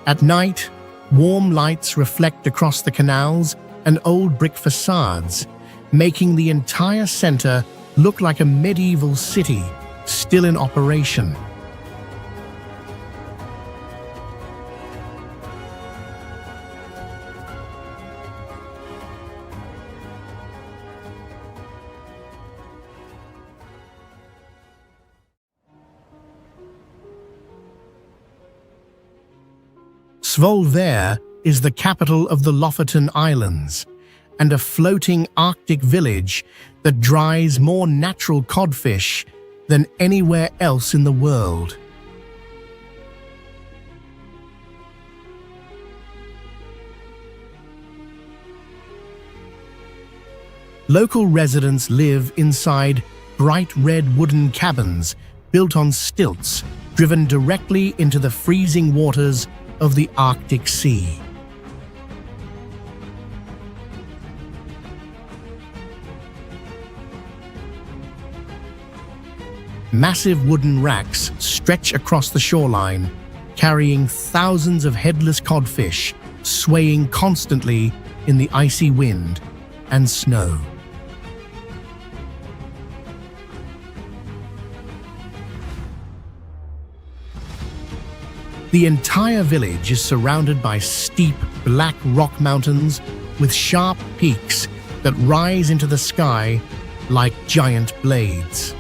At night, warm lights reflect across the canals and old brick facades, making the entire centre look like a medieval city still in operation. Svolvær is the capital of the Lofoten Islands, and a floating Arctic village that dries more natural codfish than anywhere else in the world. Local residents live inside bright red wooden cabins built on stilts, driven directly into the freezing waters of the Arctic Sea. Massive wooden racks stretch across the shoreline, carrying thousands of headless codfish, swaying constantly in the icy wind and snow. The entire village is surrounded by steep black rock mountains with sharp peaks that rise into the sky like giant blades.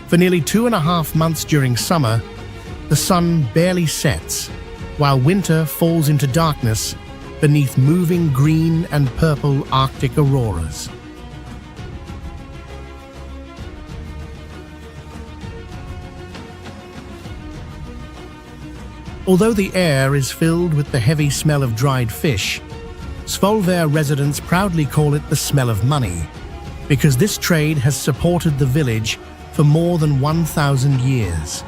For nearly 2.5 months during summer, the sun barely sets, while winter falls into darkness beneath moving green and purple Arctic auroras. Although the air is filled with the heavy smell of dried fish, Svolvær residents proudly call it the smell of money, because this trade has supported the village for more than 1,000 years.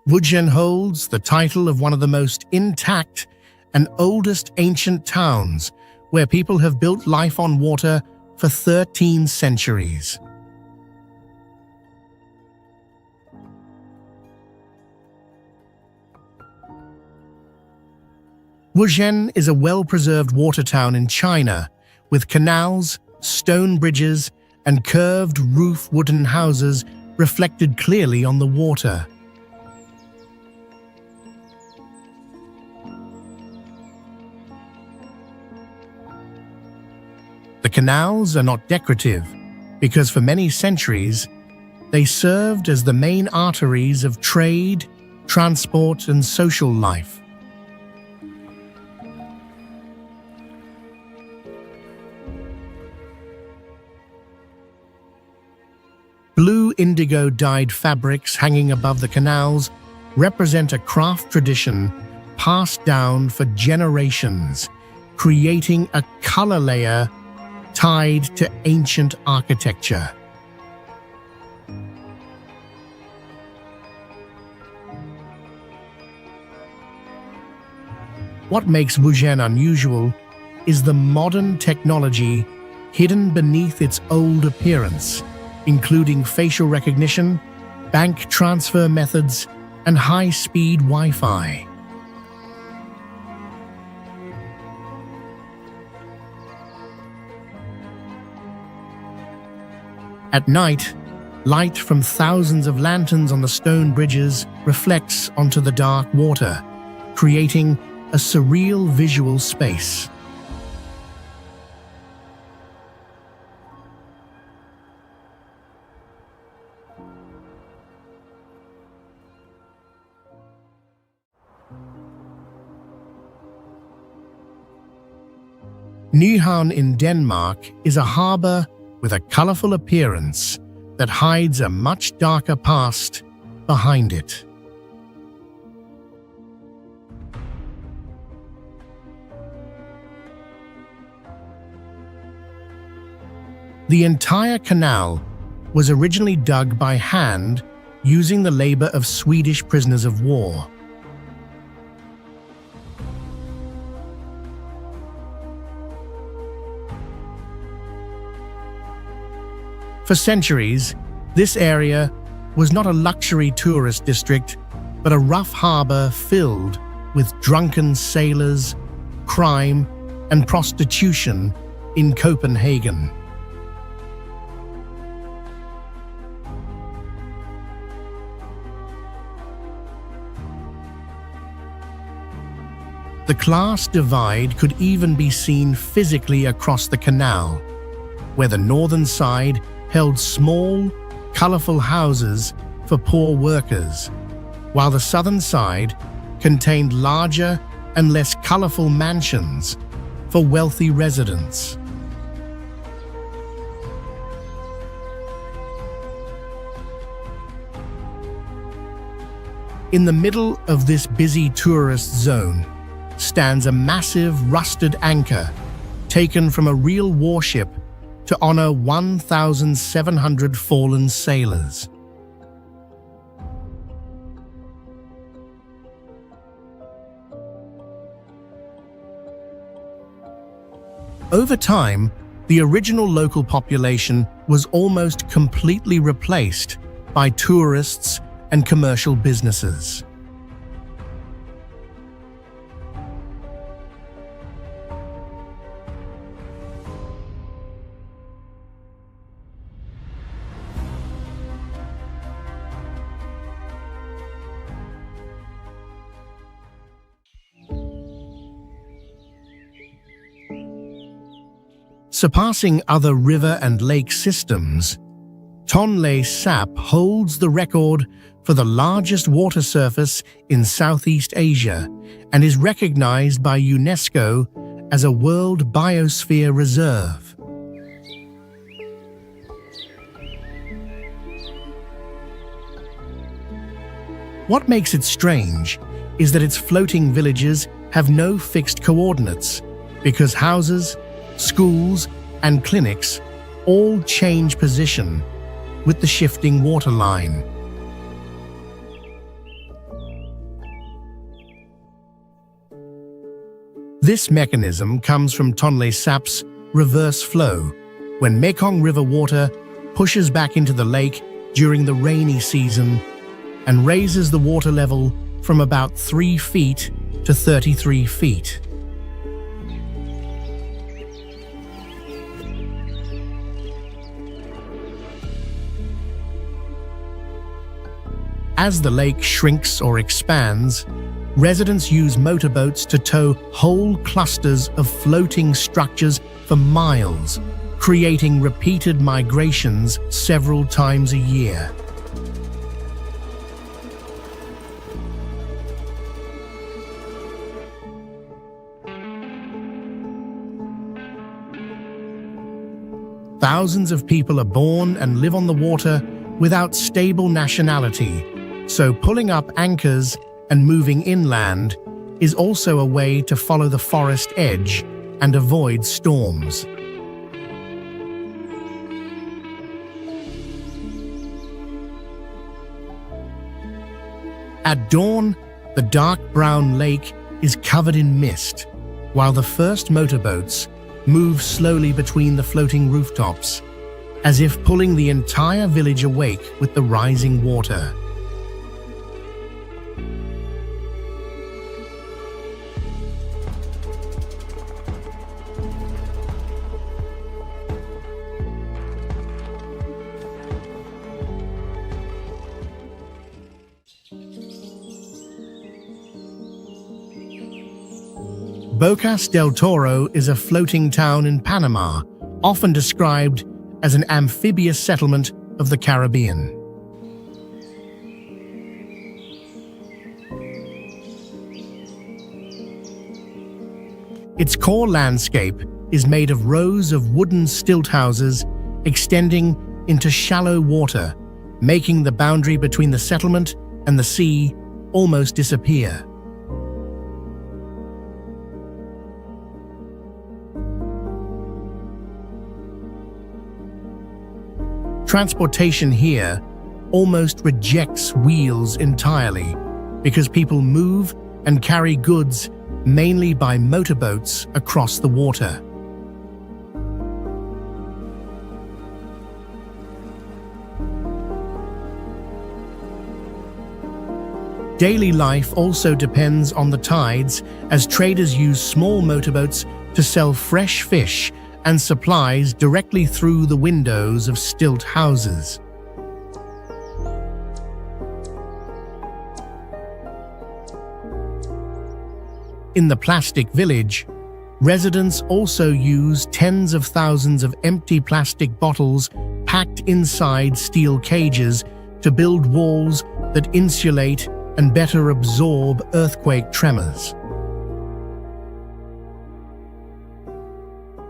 Vujen holds the title of one of the most intact and oldest ancient towns, where people have built life on water for 13 centuries. Vujen is a well-preserved water town in China, with canals, stone bridges, and curved roof wooden houses reflected clearly on the water. The canals are not decorative because for many centuries they served as the main arteries of trade, transport, and social life. Blue indigo dyed fabrics hanging above the canals represent a craft tradition passed down for generations, creating a color layer tied to ancient architecture. What makes Vujen unusual is the modern technology hidden beneath its old appearance, including facial recognition, bank transfer methods, and high-speed Wi-Fi. At night, light from thousands of lanterns on the stone bridges reflects onto the dark water, creating a surreal visual space. Nyhavn in Denmark is a harbour with a colourful appearance that hides a much darker past behind it. The entire canal was originally dug by hand using the labour of Swedish prisoners of war. For centuries, this area was not a luxury tourist district, but a rough harbour filled with drunken sailors, crime, and prostitution in Copenhagen. The class divide could even be seen physically across the canal, where the northern side held small, colorful houses for poor workers, while the southern side contained larger and less colorful mansions for wealthy residents. In the middle of this busy tourist zone stands a massive rusted anchor taken from a real warship to honor 1,700 fallen sailors. Over time, the original local population was almost completely replaced by tourists and commercial businesses. Surpassing other river and lake systems, Tonle Sap holds the record for the largest water surface in Southeast Asia and is recognized by UNESCO as a World Biosphere Reserve. What makes it strange is that its floating villages have no fixed coordinates, because houses, schools, and clinics all change position with the shifting waterline. This mechanism comes from Tonle Sap's reverse flow, when Mekong River water pushes back into the lake during the rainy season and raises the water level from about 3 feet to 33 feet. As the lake shrinks or expands, residents use motorboats to tow whole clusters of floating structures for miles, creating repeated migrations several times a year. Thousands of people are born and live on the water without stable nationality, so pulling up anchors and moving inland is also a way to follow the forest edge and avoid storms. At dawn, the dark brown lake is covered in mist, while the first motorboats move slowly between the floating rooftops, as if pulling the entire village awake with the rising water. Bocas del Toro is a floating town in Panama, often described as an amphibious settlement of the Caribbean. Its core landscape is made of rows of wooden stilt houses extending into shallow water, making the boundary between the settlement and the sea almost disappear. Transportation here almost rejects wheels entirely, because people move and carry goods mainly by motorboats across the water. Daily life also depends on the tides, as traders use small motorboats to sell fresh fish and supplies directly through the windows of stilt houses. In the plastic village, residents also use tens of thousands of empty plastic bottles packed inside steel cages to build walls that insulate and better absorb earthquake tremors.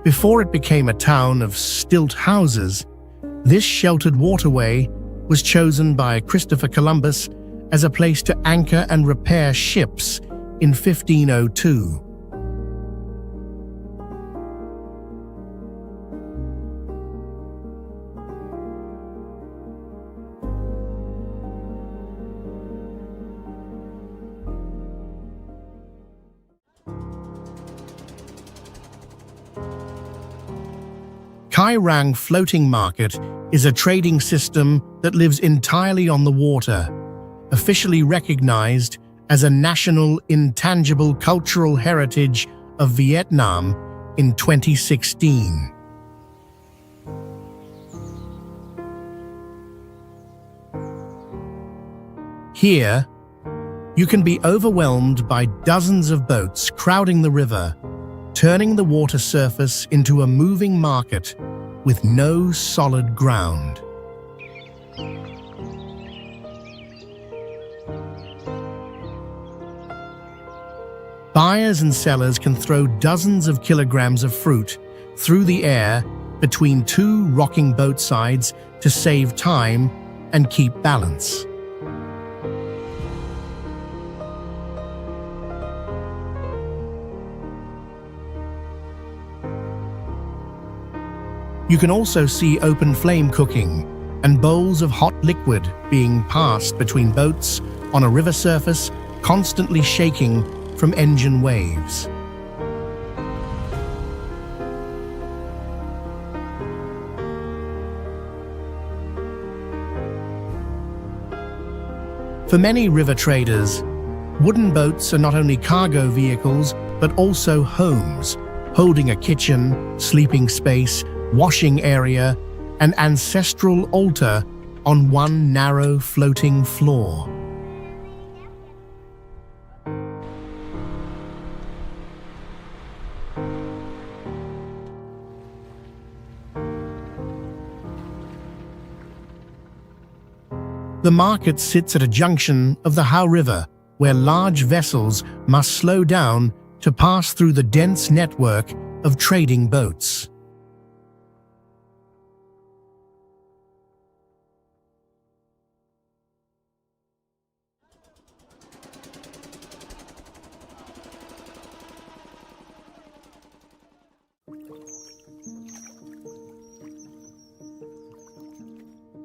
Before it became a town of stilt houses, this sheltered waterway was chosen by Christopher Columbus as a place to anchor and repair ships in 1502. Kairang Floating Market is a trading system that lives entirely on the water, officially recognized as a National Intangible Cultural Heritage of Vietnam in 2016. Here, you can be overwhelmed by dozens of boats crowding the river, turning the water surface into a moving market with no solid ground. Buyers and sellers can throw dozens of kilograms of fruit through the air between two rocking boat sides to save time and keep balance. You can also see open flame cooking and bowls of hot liquid being passed between boats on a river surface constantly shaking from engine waves. For many river traders, wooden boats are not only cargo vehicles but also homes, holding a kitchen, sleeping space, washing area, and ancestral altar on one narrow floating floor. The market sits at a junction of the Hao River, where large vessels must slow down to pass through the dense network of trading boats.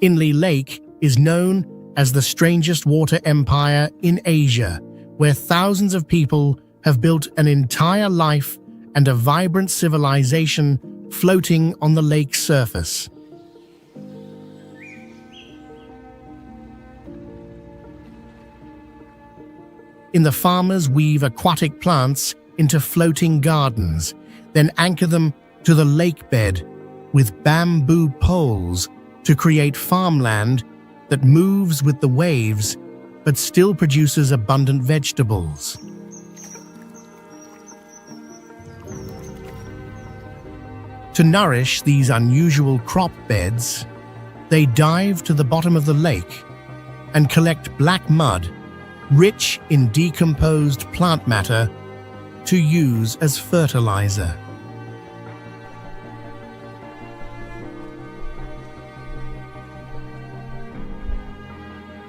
Inle Lake is known as the strangest water empire in Asia, where thousands of people have built an entire life and a vibrant civilization floating on the lake's surface. In the farmers weave aquatic plants into floating gardens, then anchor them to the lake bed with bamboo poles to create farmland that moves with the waves but still produces abundant vegetables. To nourish these unusual crop beds, they dive to the bottom of the lake and collect black mud, rich in decomposed plant matter, to use as fertilizer.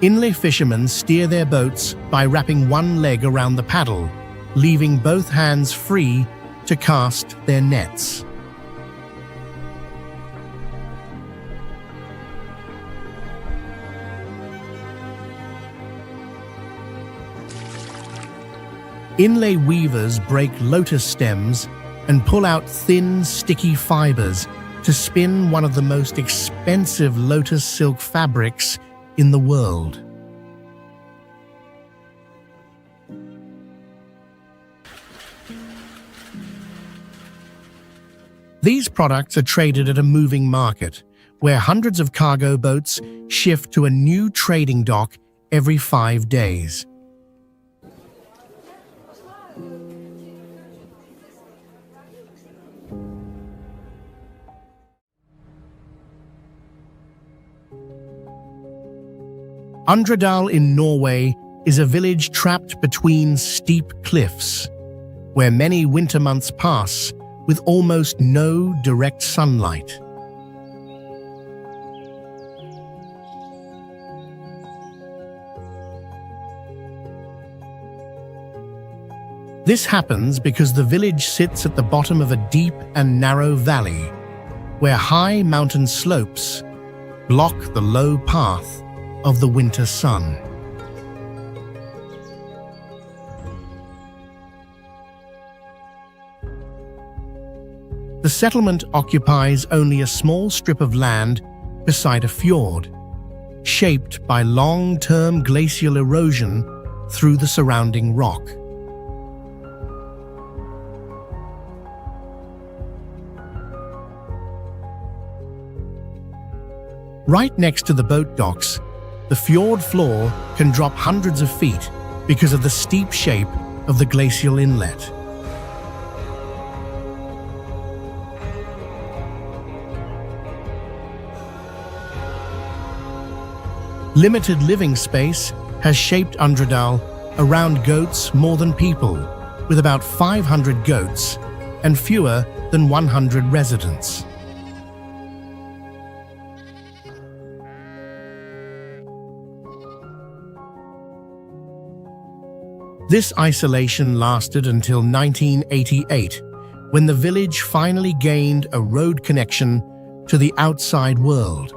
Inle fishermen steer their boats by wrapping one leg around the paddle, leaving both hands free to cast their nets. Inle weavers break lotus stems and pull out thin, sticky fibers to spin one of the most expensive lotus silk fabrics in the world. These products are traded at a moving market, where hundreds of cargo boats shift to a new trading dock every 5 days. Undredal in Norway is a village trapped between steep cliffs, where many winter months pass with almost no direct sunlight. This happens because the village sits at the bottom of a deep and narrow valley, where high mountain slopes block the low path of the winter sun. The settlement occupies only a small strip of land beside a fjord, shaped by long-term glacial erosion through the surrounding rock. Right next to the boat docks, the fjord floor can drop hundreds of feet because of the steep shape of the glacial inlet. Limited living space has shaped Undredal around goats more than people, with about 500 goats and fewer than 100 residents. This isolation lasted until 1988, when the village finally gained a road connection to the outside world.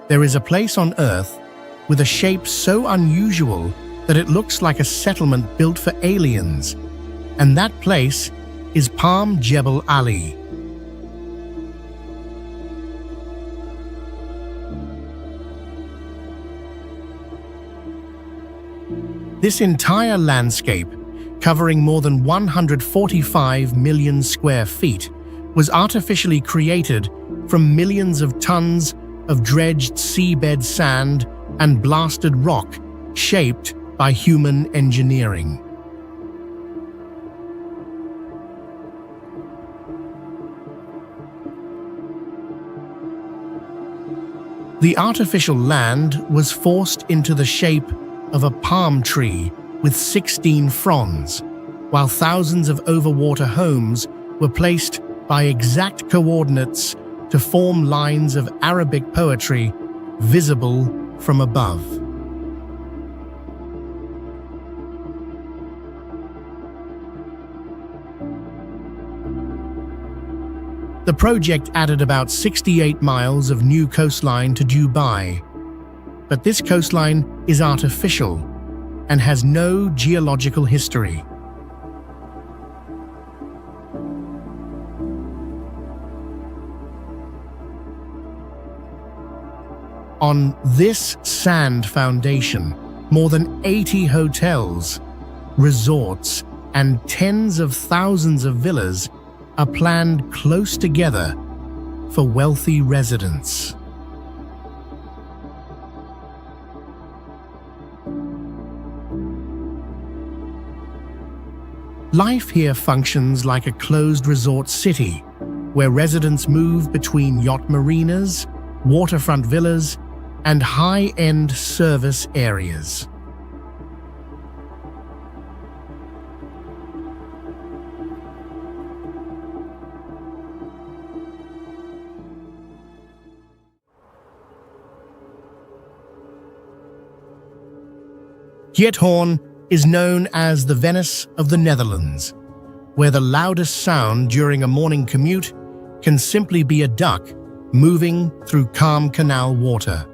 There is a place on Earth with a shape so unusual that it looks like a settlement built for aliens, and that place is Palm Jebel Ali. This entire landscape, covering more than 145 million square feet, was artificially created from millions of tons of dredged seabed sand and blasted rock shaped by human engineering. The artificial land was forced into the shape of a palm tree with 16 fronds, while thousands of overwater homes were placed by exact coordinates to form lines of Arabic poetry visible from above. The project added about 68 miles of new coastline to Dubai, but this coastline is artificial and has no geological history. On this sand foundation, more than 80 hotels, resorts, and tens of thousands of villas are planned close together for wealthy residents. Life here functions like a closed resort city, where residents move between yacht marinas, waterfront villas, and high-end service areas. Giethoorn is known as the Venice of the Netherlands, where the loudest sound during a morning commute can simply be a duck moving through calm canal water.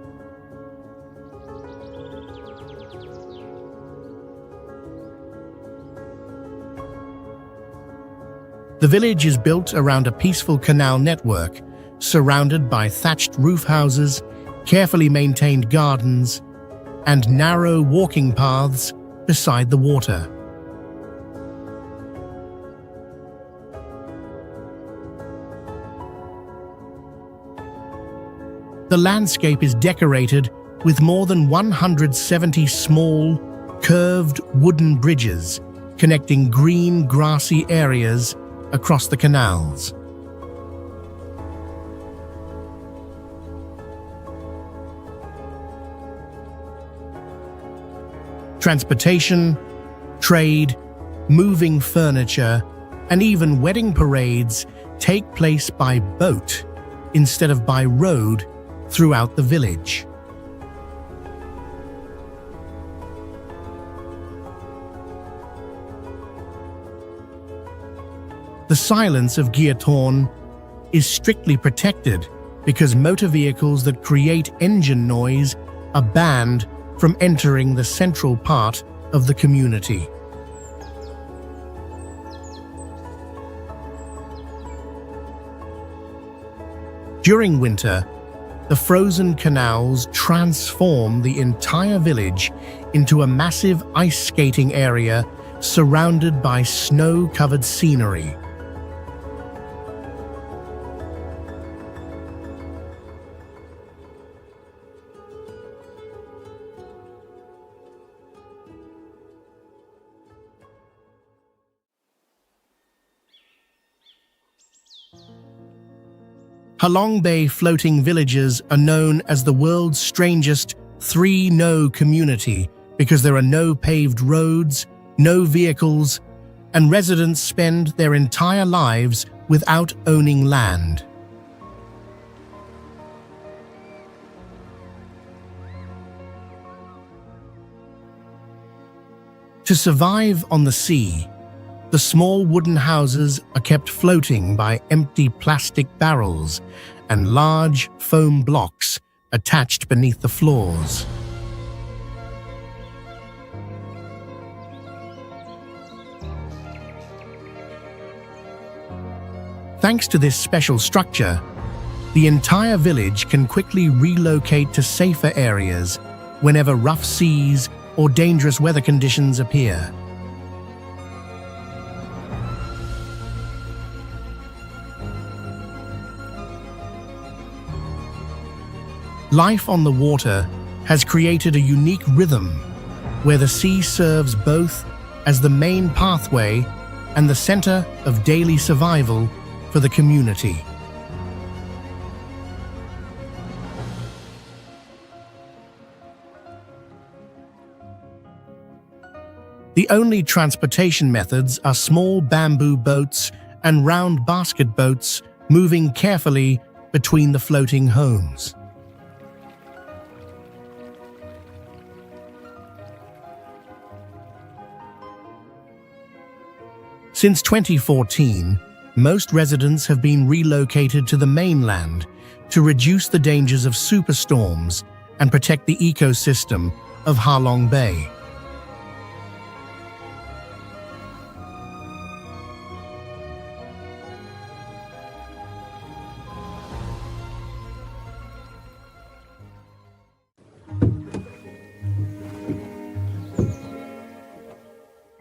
The village is built around a peaceful canal network, surrounded by thatched roof houses, carefully maintained gardens, and narrow walking paths beside the water. The landscape is decorated with more than 170 small, curved wooden bridges connecting green, grassy areas across the canals. Transportation, trade, moving furniture, and even wedding parades take place by boat instead of by road throughout the village. The silence of Giatorn is strictly protected because motor vehicles that create engine noise are banned from entering the central part of the community. During winter, the frozen canals transform the entire village into a massive ice skating area surrounded by snow-covered scenery. Halong Bay floating villages are known as the world's strangest 3-no community because there are no paved roads, no vehicles, and residents spend their entire lives without owning land. To survive on the sea, the small wooden houses are kept floating by empty plastic barrels and large foam blocks attached beneath the floors. Thanks to this special structure, the entire village can quickly relocate to safer areas whenever rough seas or dangerous weather conditions appear. Life on the water has created a unique rhythm where the sea serves both as the main pathway and the center of daily survival for the community. The only transportation methods are small bamboo boats and round basket boats moving carefully between the floating homes. Since 2014, most residents have been relocated to the mainland to reduce the dangers of superstorms and protect the ecosystem of Halong Bay.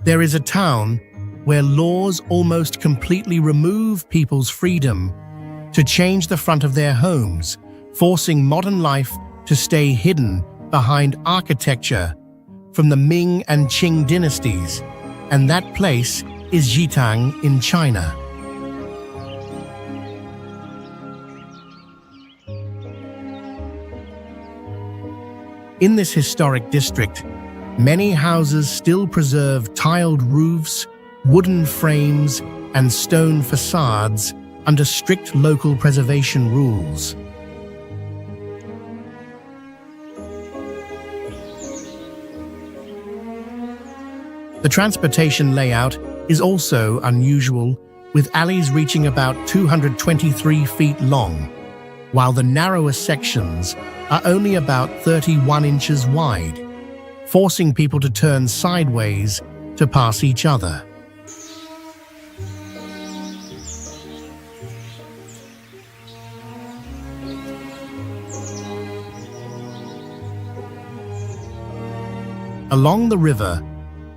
There is a town where laws almost completely remove people's freedom to change the front of their homes, forcing modern life to stay hidden behind architecture from the Ming and Qing dynasties, and that place is Yitang in China. In this historic district, many houses still preserve tiled roofs, wooden frames, and stone facades under strict local preservation rules. The transportation layout is also unusual, with alleys reaching about 223 feet long, while the narrower sections are only about 31 inches wide, forcing people to turn sideways to pass each other. Along the river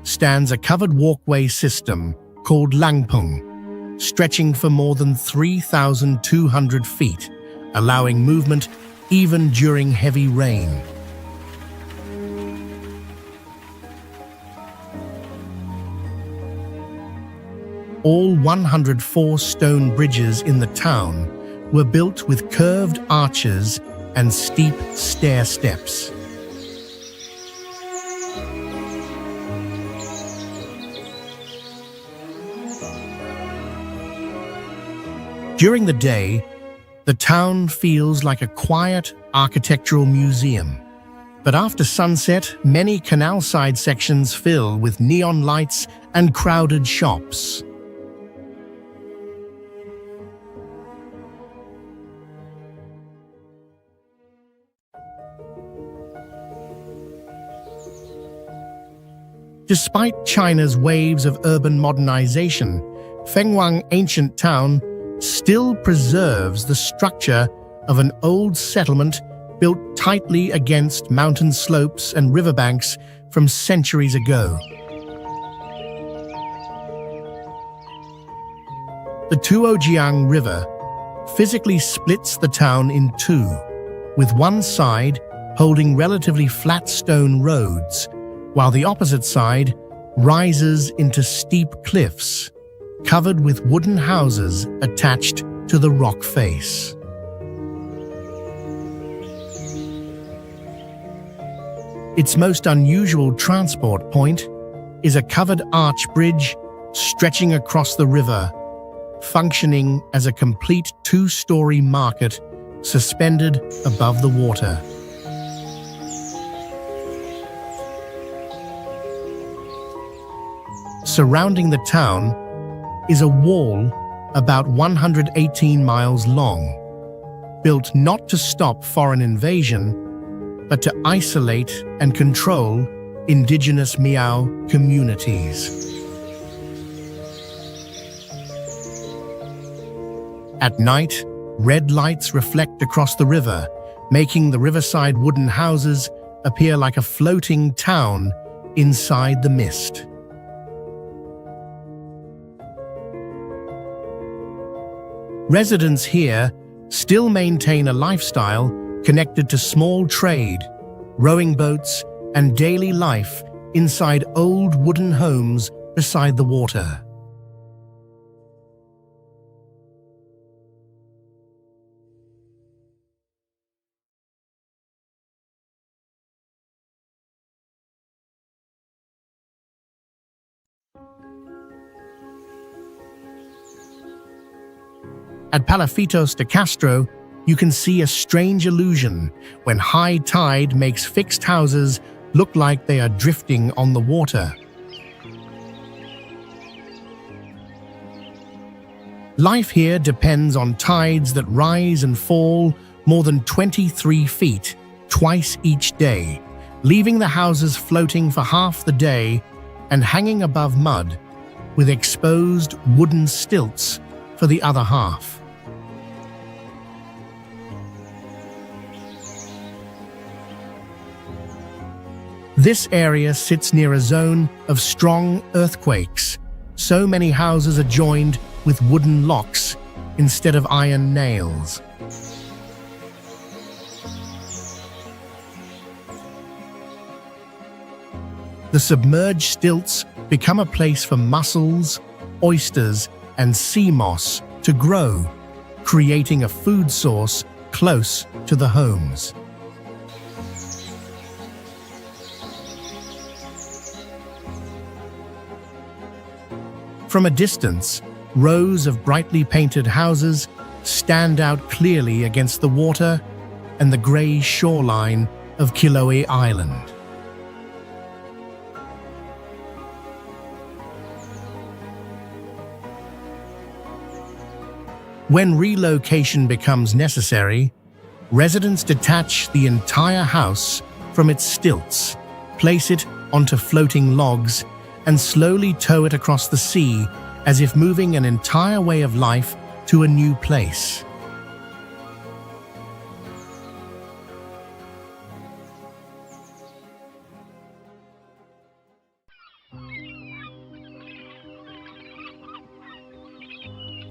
stands a covered walkway system called Langpung, stretching for more than 3,200 feet, allowing movement even during heavy rain. All 104 stone bridges in the town were built with curved arches and steep stair steps. During the day, the town feels like a quiet architectural museum. But after sunset, many canal-side sections fill with neon lights and crowded shops. Despite China's waves of urban modernization, Fenghuang ancient town still preserves the structure of an old settlement built tightly against mountain slopes and riverbanks from centuries ago. The Tuojiang River physically splits the town in two, with one side holding relatively flat stone roads, while the opposite side rises into steep cliffs, covered with wooden houses attached to the rock face. Its most unusual transport point is a covered arch bridge stretching across the river, functioning as a complete two-story market suspended above the water. Surrounding the town is a wall about 118 miles long, built not to stop foreign invasion, but to isolate and control indigenous Miao communities. At night, red lights reflect across the river, making the riverside wooden houses appear like a floating town inside the mist. Residents here still maintain a lifestyle connected to small trade, rowing boats, and daily life inside old wooden homes beside the water. At Palafitos de Castro, you can see a strange illusion when high tide makes fixed houses look like they are drifting on the water. Life here depends on tides that rise and fall more than 23 feet twice each day, leaving the houses floating for half the day and hanging above mud, with exposed wooden stilts for the other half. This area sits near a zone of strong earthquakes. So many houses are joined with wooden locks instead of iron nails. The submerged stilts become a place for mussels, oysters, and sea moss to grow, creating a food source close to the homes. From a distance, rows of brightly painted houses stand out clearly against the water and the grey shoreline of Kilauea Island. When relocation becomes necessary, residents detach the entire house from its stilts, place it onto floating logs, and slowly tow it across the sea as if moving an entire way of life to a new place.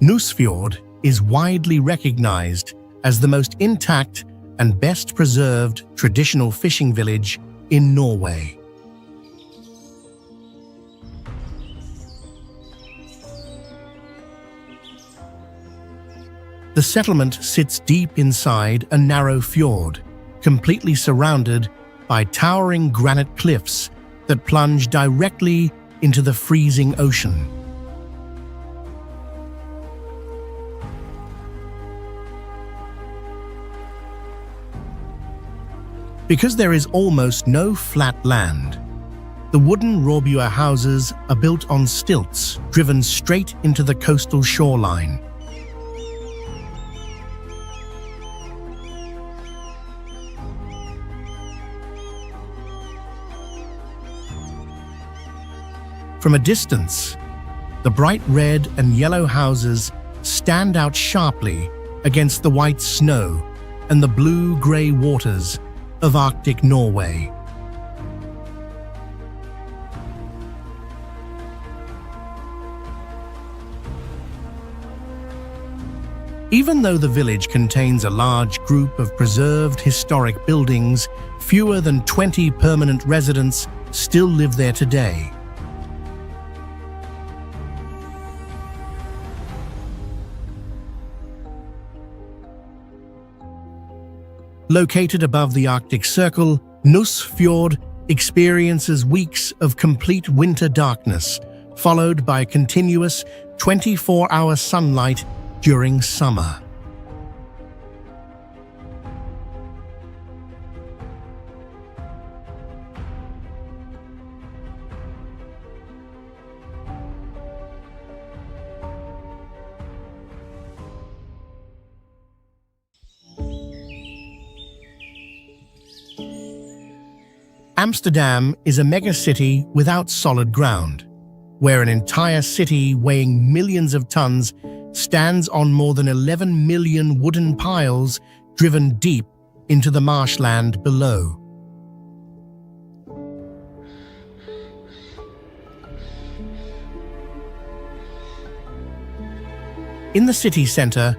Nusfjord is widely recognized as the most intact and best preserved traditional fishing village in Norway. The settlement sits deep inside a narrow fjord, completely surrounded by towering granite cliffs that plunge directly into the freezing ocean. Because there is almost no flat land, the wooden Rorbua houses are built on stilts driven straight into the coastal shoreline. From a distance, the bright red and yellow houses stand out sharply against the white snow and the blue-grey waters of Arctic Norway. Even though the village contains a large group of preserved historic buildings, fewer than 20 permanent residents still live there today. Located above the Arctic Circle, Nuss Fjord experiences weeks of complete winter darkness, followed by continuous 24-hour sunlight during summer. Amsterdam is a megacity without solid ground, where an entire city weighing millions of tons stands on more than 11 million wooden piles driven deep into the marshland below. In the city center,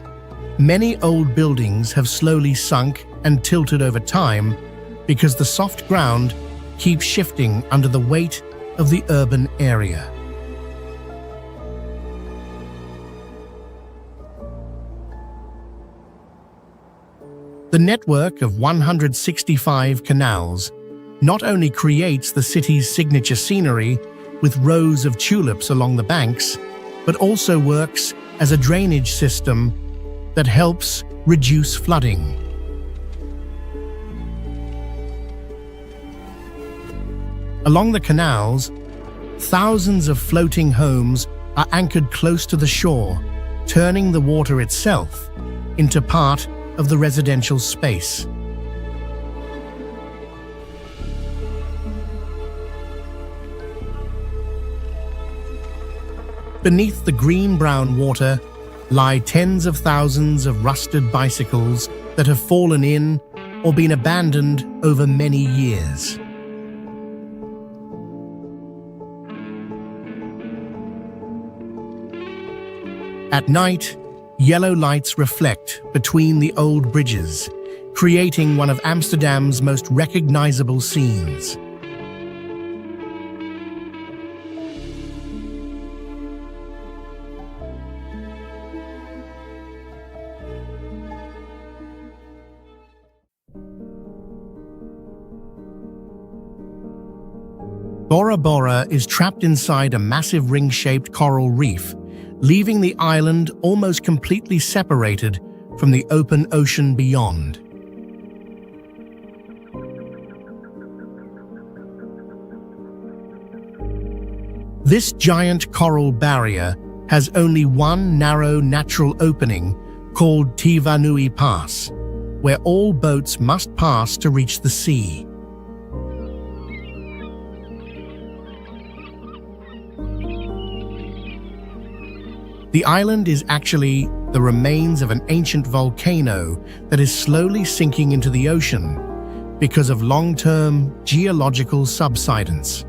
many old buildings have slowly sunk and tilted over time because the soft ground keeps shifting under the weight of the urban area. The network of 165 canals not only creates the city's signature scenery with rows of tulips along the banks, but also works as a drainage system that helps reduce flooding. Along the canals, thousands of floating homes are anchored close to the shore, turning the water itself into part of the residential space. Beneath the green-brown water lie tens of thousands of rusted bicycles that have fallen in or been abandoned over many years. At night, yellow lights reflect between the old bridges, creating one of Amsterdam's most recognizable scenes. Bora Bora is trapped inside a massive ring-shaped coral reef, leaving the island almost completely separated from the open ocean beyond. This giant coral barrier has only one narrow natural opening called Tivanui Pass, where all boats must pass to reach the sea. The island is actually the remains of an ancient volcano that is slowly sinking into the ocean because of long-term geological subsidence.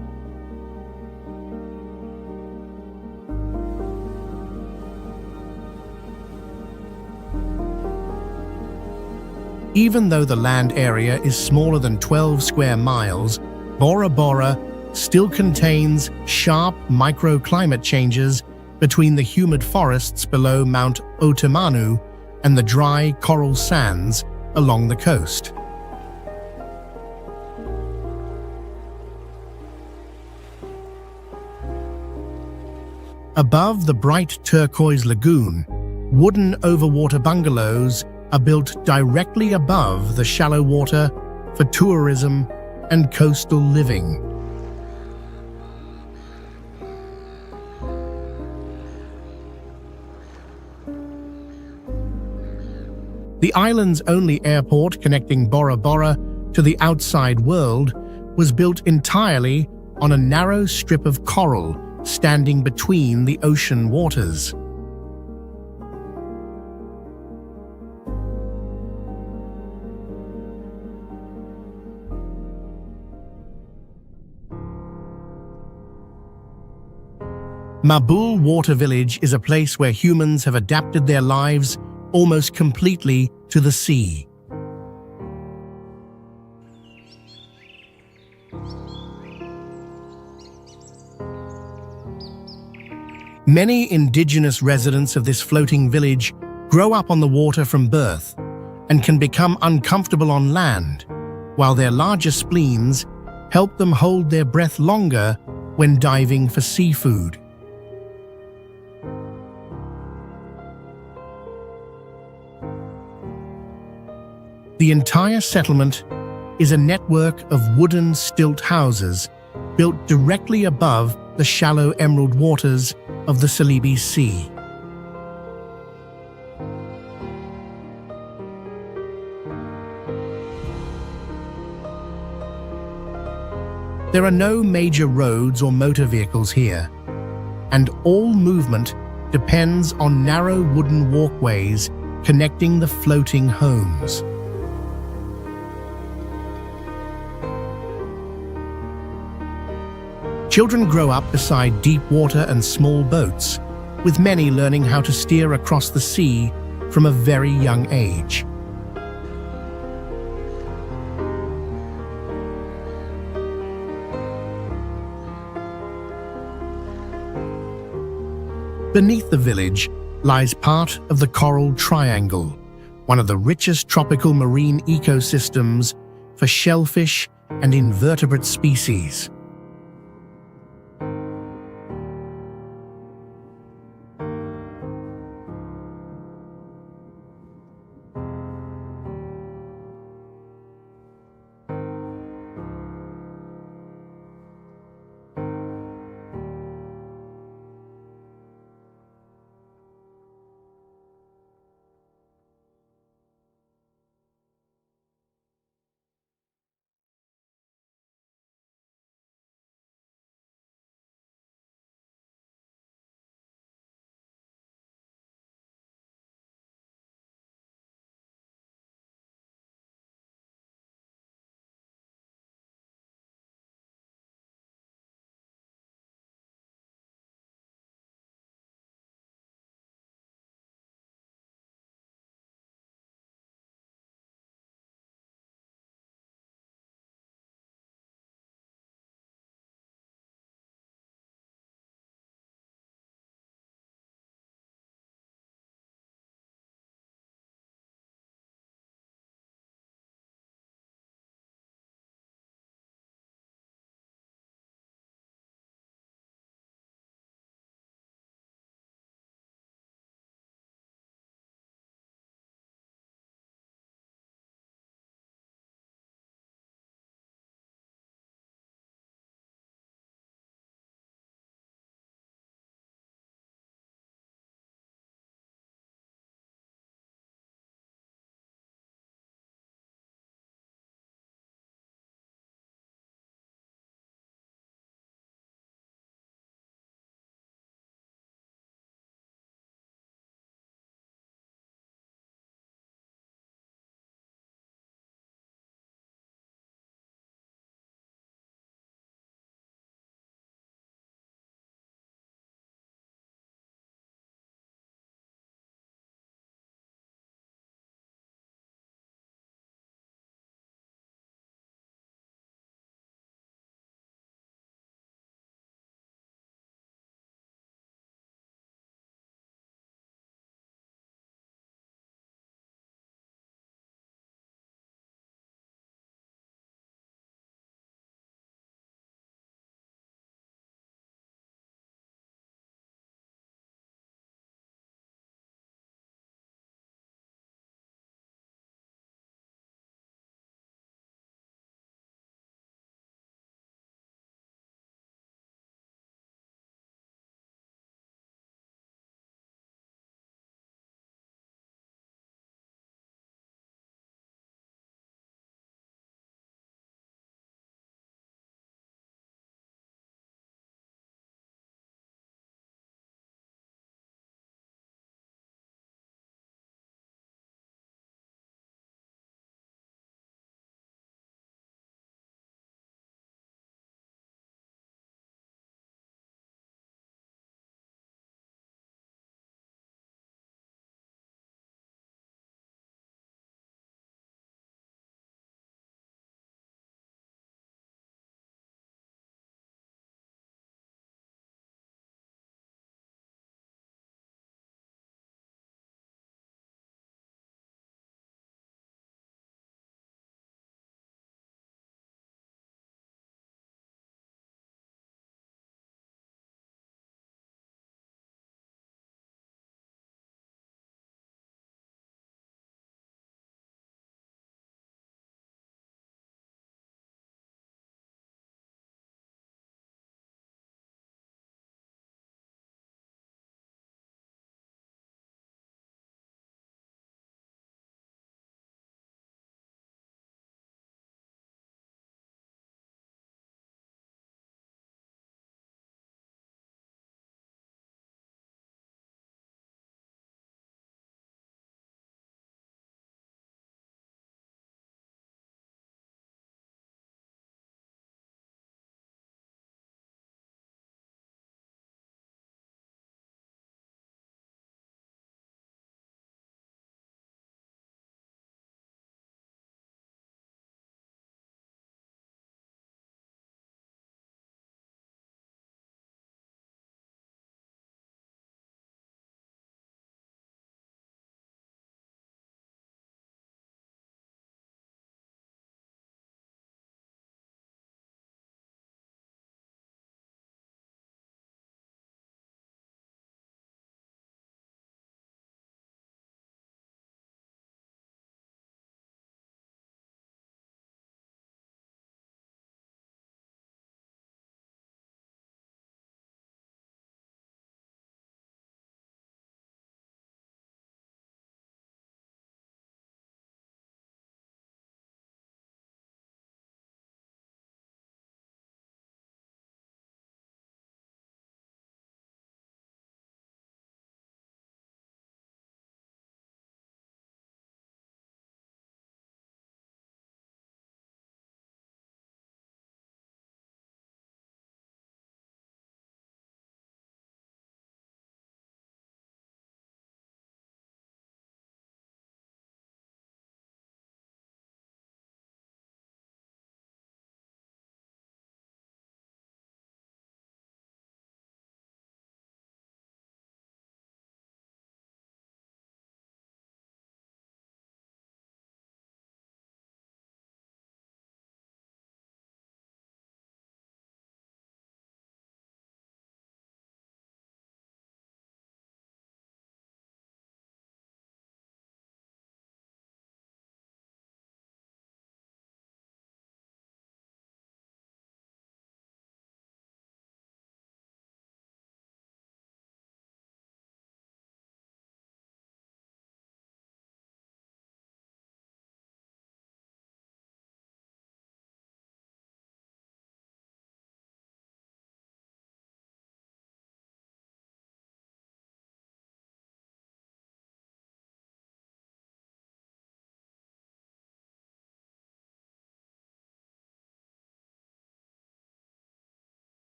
Even though the land area is smaller than 12 square miles, Bora Bora still contains sharp microclimate changes between the humid forests below Mount Otamanu and the dry coral sands along the coast. Above the bright turquoise lagoon, wooden overwater bungalows are built directly above the shallow water for tourism and coastal living. The island's only airport connecting Bora Bora to the outside world was built entirely on a narrow strip of coral standing between the ocean waters. Mabul Water Village is a place where humans have adapted their lives almost completely to the sea. Many indigenous residents of this floating village grow up on the water from birth and can become uncomfortable on land, while their larger spleens help them hold their breath longer when diving for seafood. The entire settlement is a network of wooden stilt houses built directly above the shallow emerald waters of the Celebi Sea. There are no major roads or motor vehicles here, and all movement depends on narrow wooden walkways connecting the floating homes. Children grow up beside deep water and small boats, with many learning how to steer across the sea from a very young age. Beneath the village lies part of the Coral Triangle, one of the richest tropical marine ecosystems for shellfish and invertebrate species.